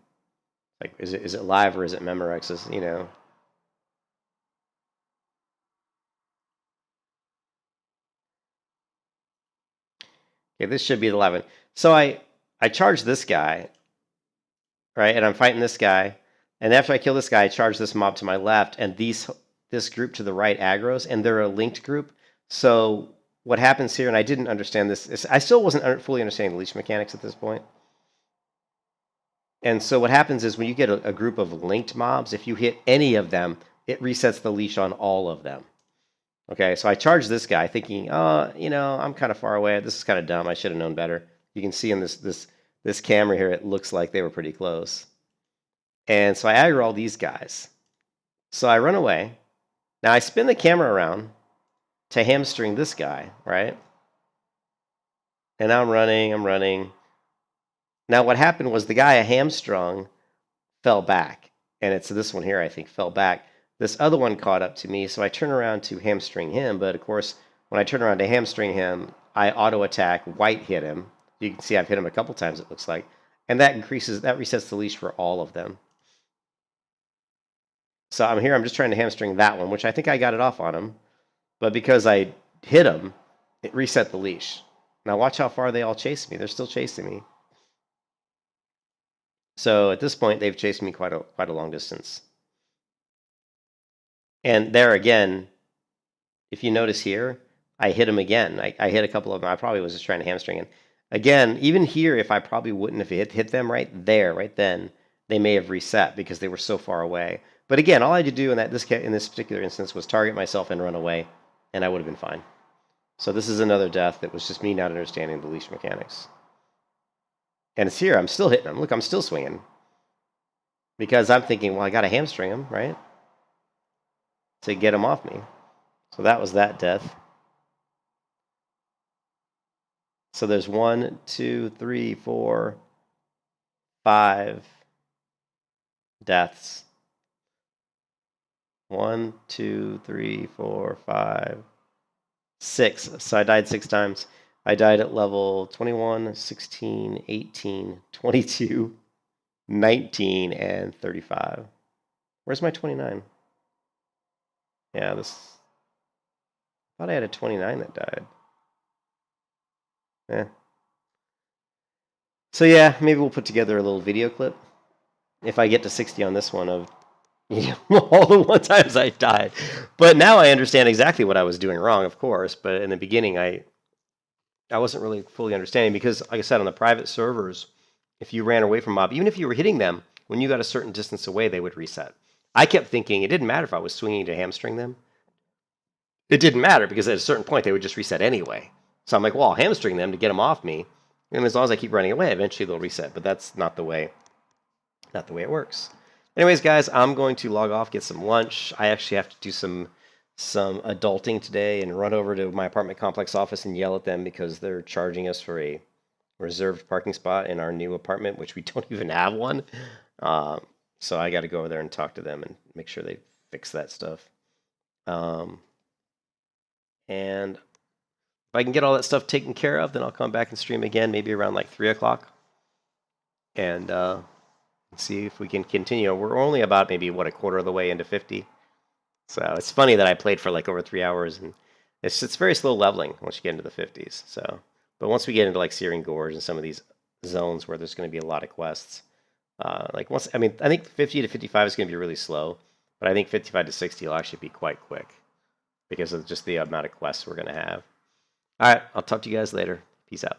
Speaker 3: like, is it live or is it Memorex's, Okay, this should be the live one. So I charge this guy, right? And I'm fighting this guy. And after I kill this guy, I charge this mob to my left, and this group to the right aggros, and they're a linked group. So what happens here, and I didn't understand this, I still wasn't fully understanding the leash mechanics at this point. And so what happens is when you get a group of linked mobs, if you hit any of them, it resets the leash on all of them. Okay, so I charged this guy thinking, I'm kind of far away. This is kind of dumb. I should have known better. You can see in this camera here, it looks like they were pretty close. And so I aggro all these guys. So I run away. Now I spin the camera around to hamstring this guy, right? And I'm running. Now what happened was the guy I hamstrung fell back. And it's this one here, I think, fell back. This other one caught up to me, so I turn around to hamstring him. But of course, when I turn around to hamstring him, I auto-attack, white hit him. You can see I've hit him a couple times, it looks like. And that resets the leash for all of them. So I'm here, I'm just trying to hamstring that one, which I think I got it off on him. But because I hit him, it reset the leash. Now watch how far they all chase me. They're still chasing me. So at this point, they've chased me quite a long distance. And there again, if you notice here, I hit him again. I hit a couple of them. I probably was just trying to hamstring him. Again, even here, if I probably wouldn't have hit them right then, they may have reset because they were so far away. But again, all I had to do in this particular instance was target myself and run away, and I would have been fine. So this is another death that was just me not understanding the leash mechanics. And it's here. I'm still hitting them. Look, I'm still swinging. Because I'm thinking, well, I got to hamstring him, right? To get him off me. So that was that death. So there's 1, 2, 3, 4, 5 deaths. 1, 2, 3, 4, 5, 6. So I died 6 times. I died at level 21, 16, 18, 22, 19, and 35. Where's my 29? Yeah, this... I thought I had a 29 that died. Yeah. So yeah, maybe we'll put together a little video clip. If I get to 60 on this one of all the one times I died. But now I understand exactly what I was doing wrong, of course. But in the beginning, I wasn't really fully understanding because, like I said, on the private servers, if you ran away from mob, even if you were hitting them, when you got a certain distance away, they would reset. I kept thinking it didn't matter if I was swinging to hamstring them. It didn't matter because at a certain point, they would just reset anyway. So I'm like, well, I'll hamstring them to get them off me. And as long as I keep running away, eventually they'll reset. But that's not the way it works. Anyways, guys, I'm going to log off, get some lunch. I actually have to do some adulting today and run over to my apartment complex office and yell at them because they're charging us for a reserved parking spot in our new apartment, which we don't even have one. So I got to go over there and talk to them and make sure they fix that stuff. And if I can get all that stuff taken care of, then I'll come back and stream again, maybe around like 3 o'clock. And see if we can continue. We're only about maybe, what, a quarter of the way into 50. So it's funny that I played for like over 3 hours, and it's very slow leveling once you get into the 50s. So, but once we get into like Searing Gorge and some of these zones where there's going to be a lot of quests, I think 50 to 55 is going to be really slow, but I think 55 to 60 will actually be quite quick because of just the amount of quests we're going to have. All right, I'll talk to you guys later. Peace out.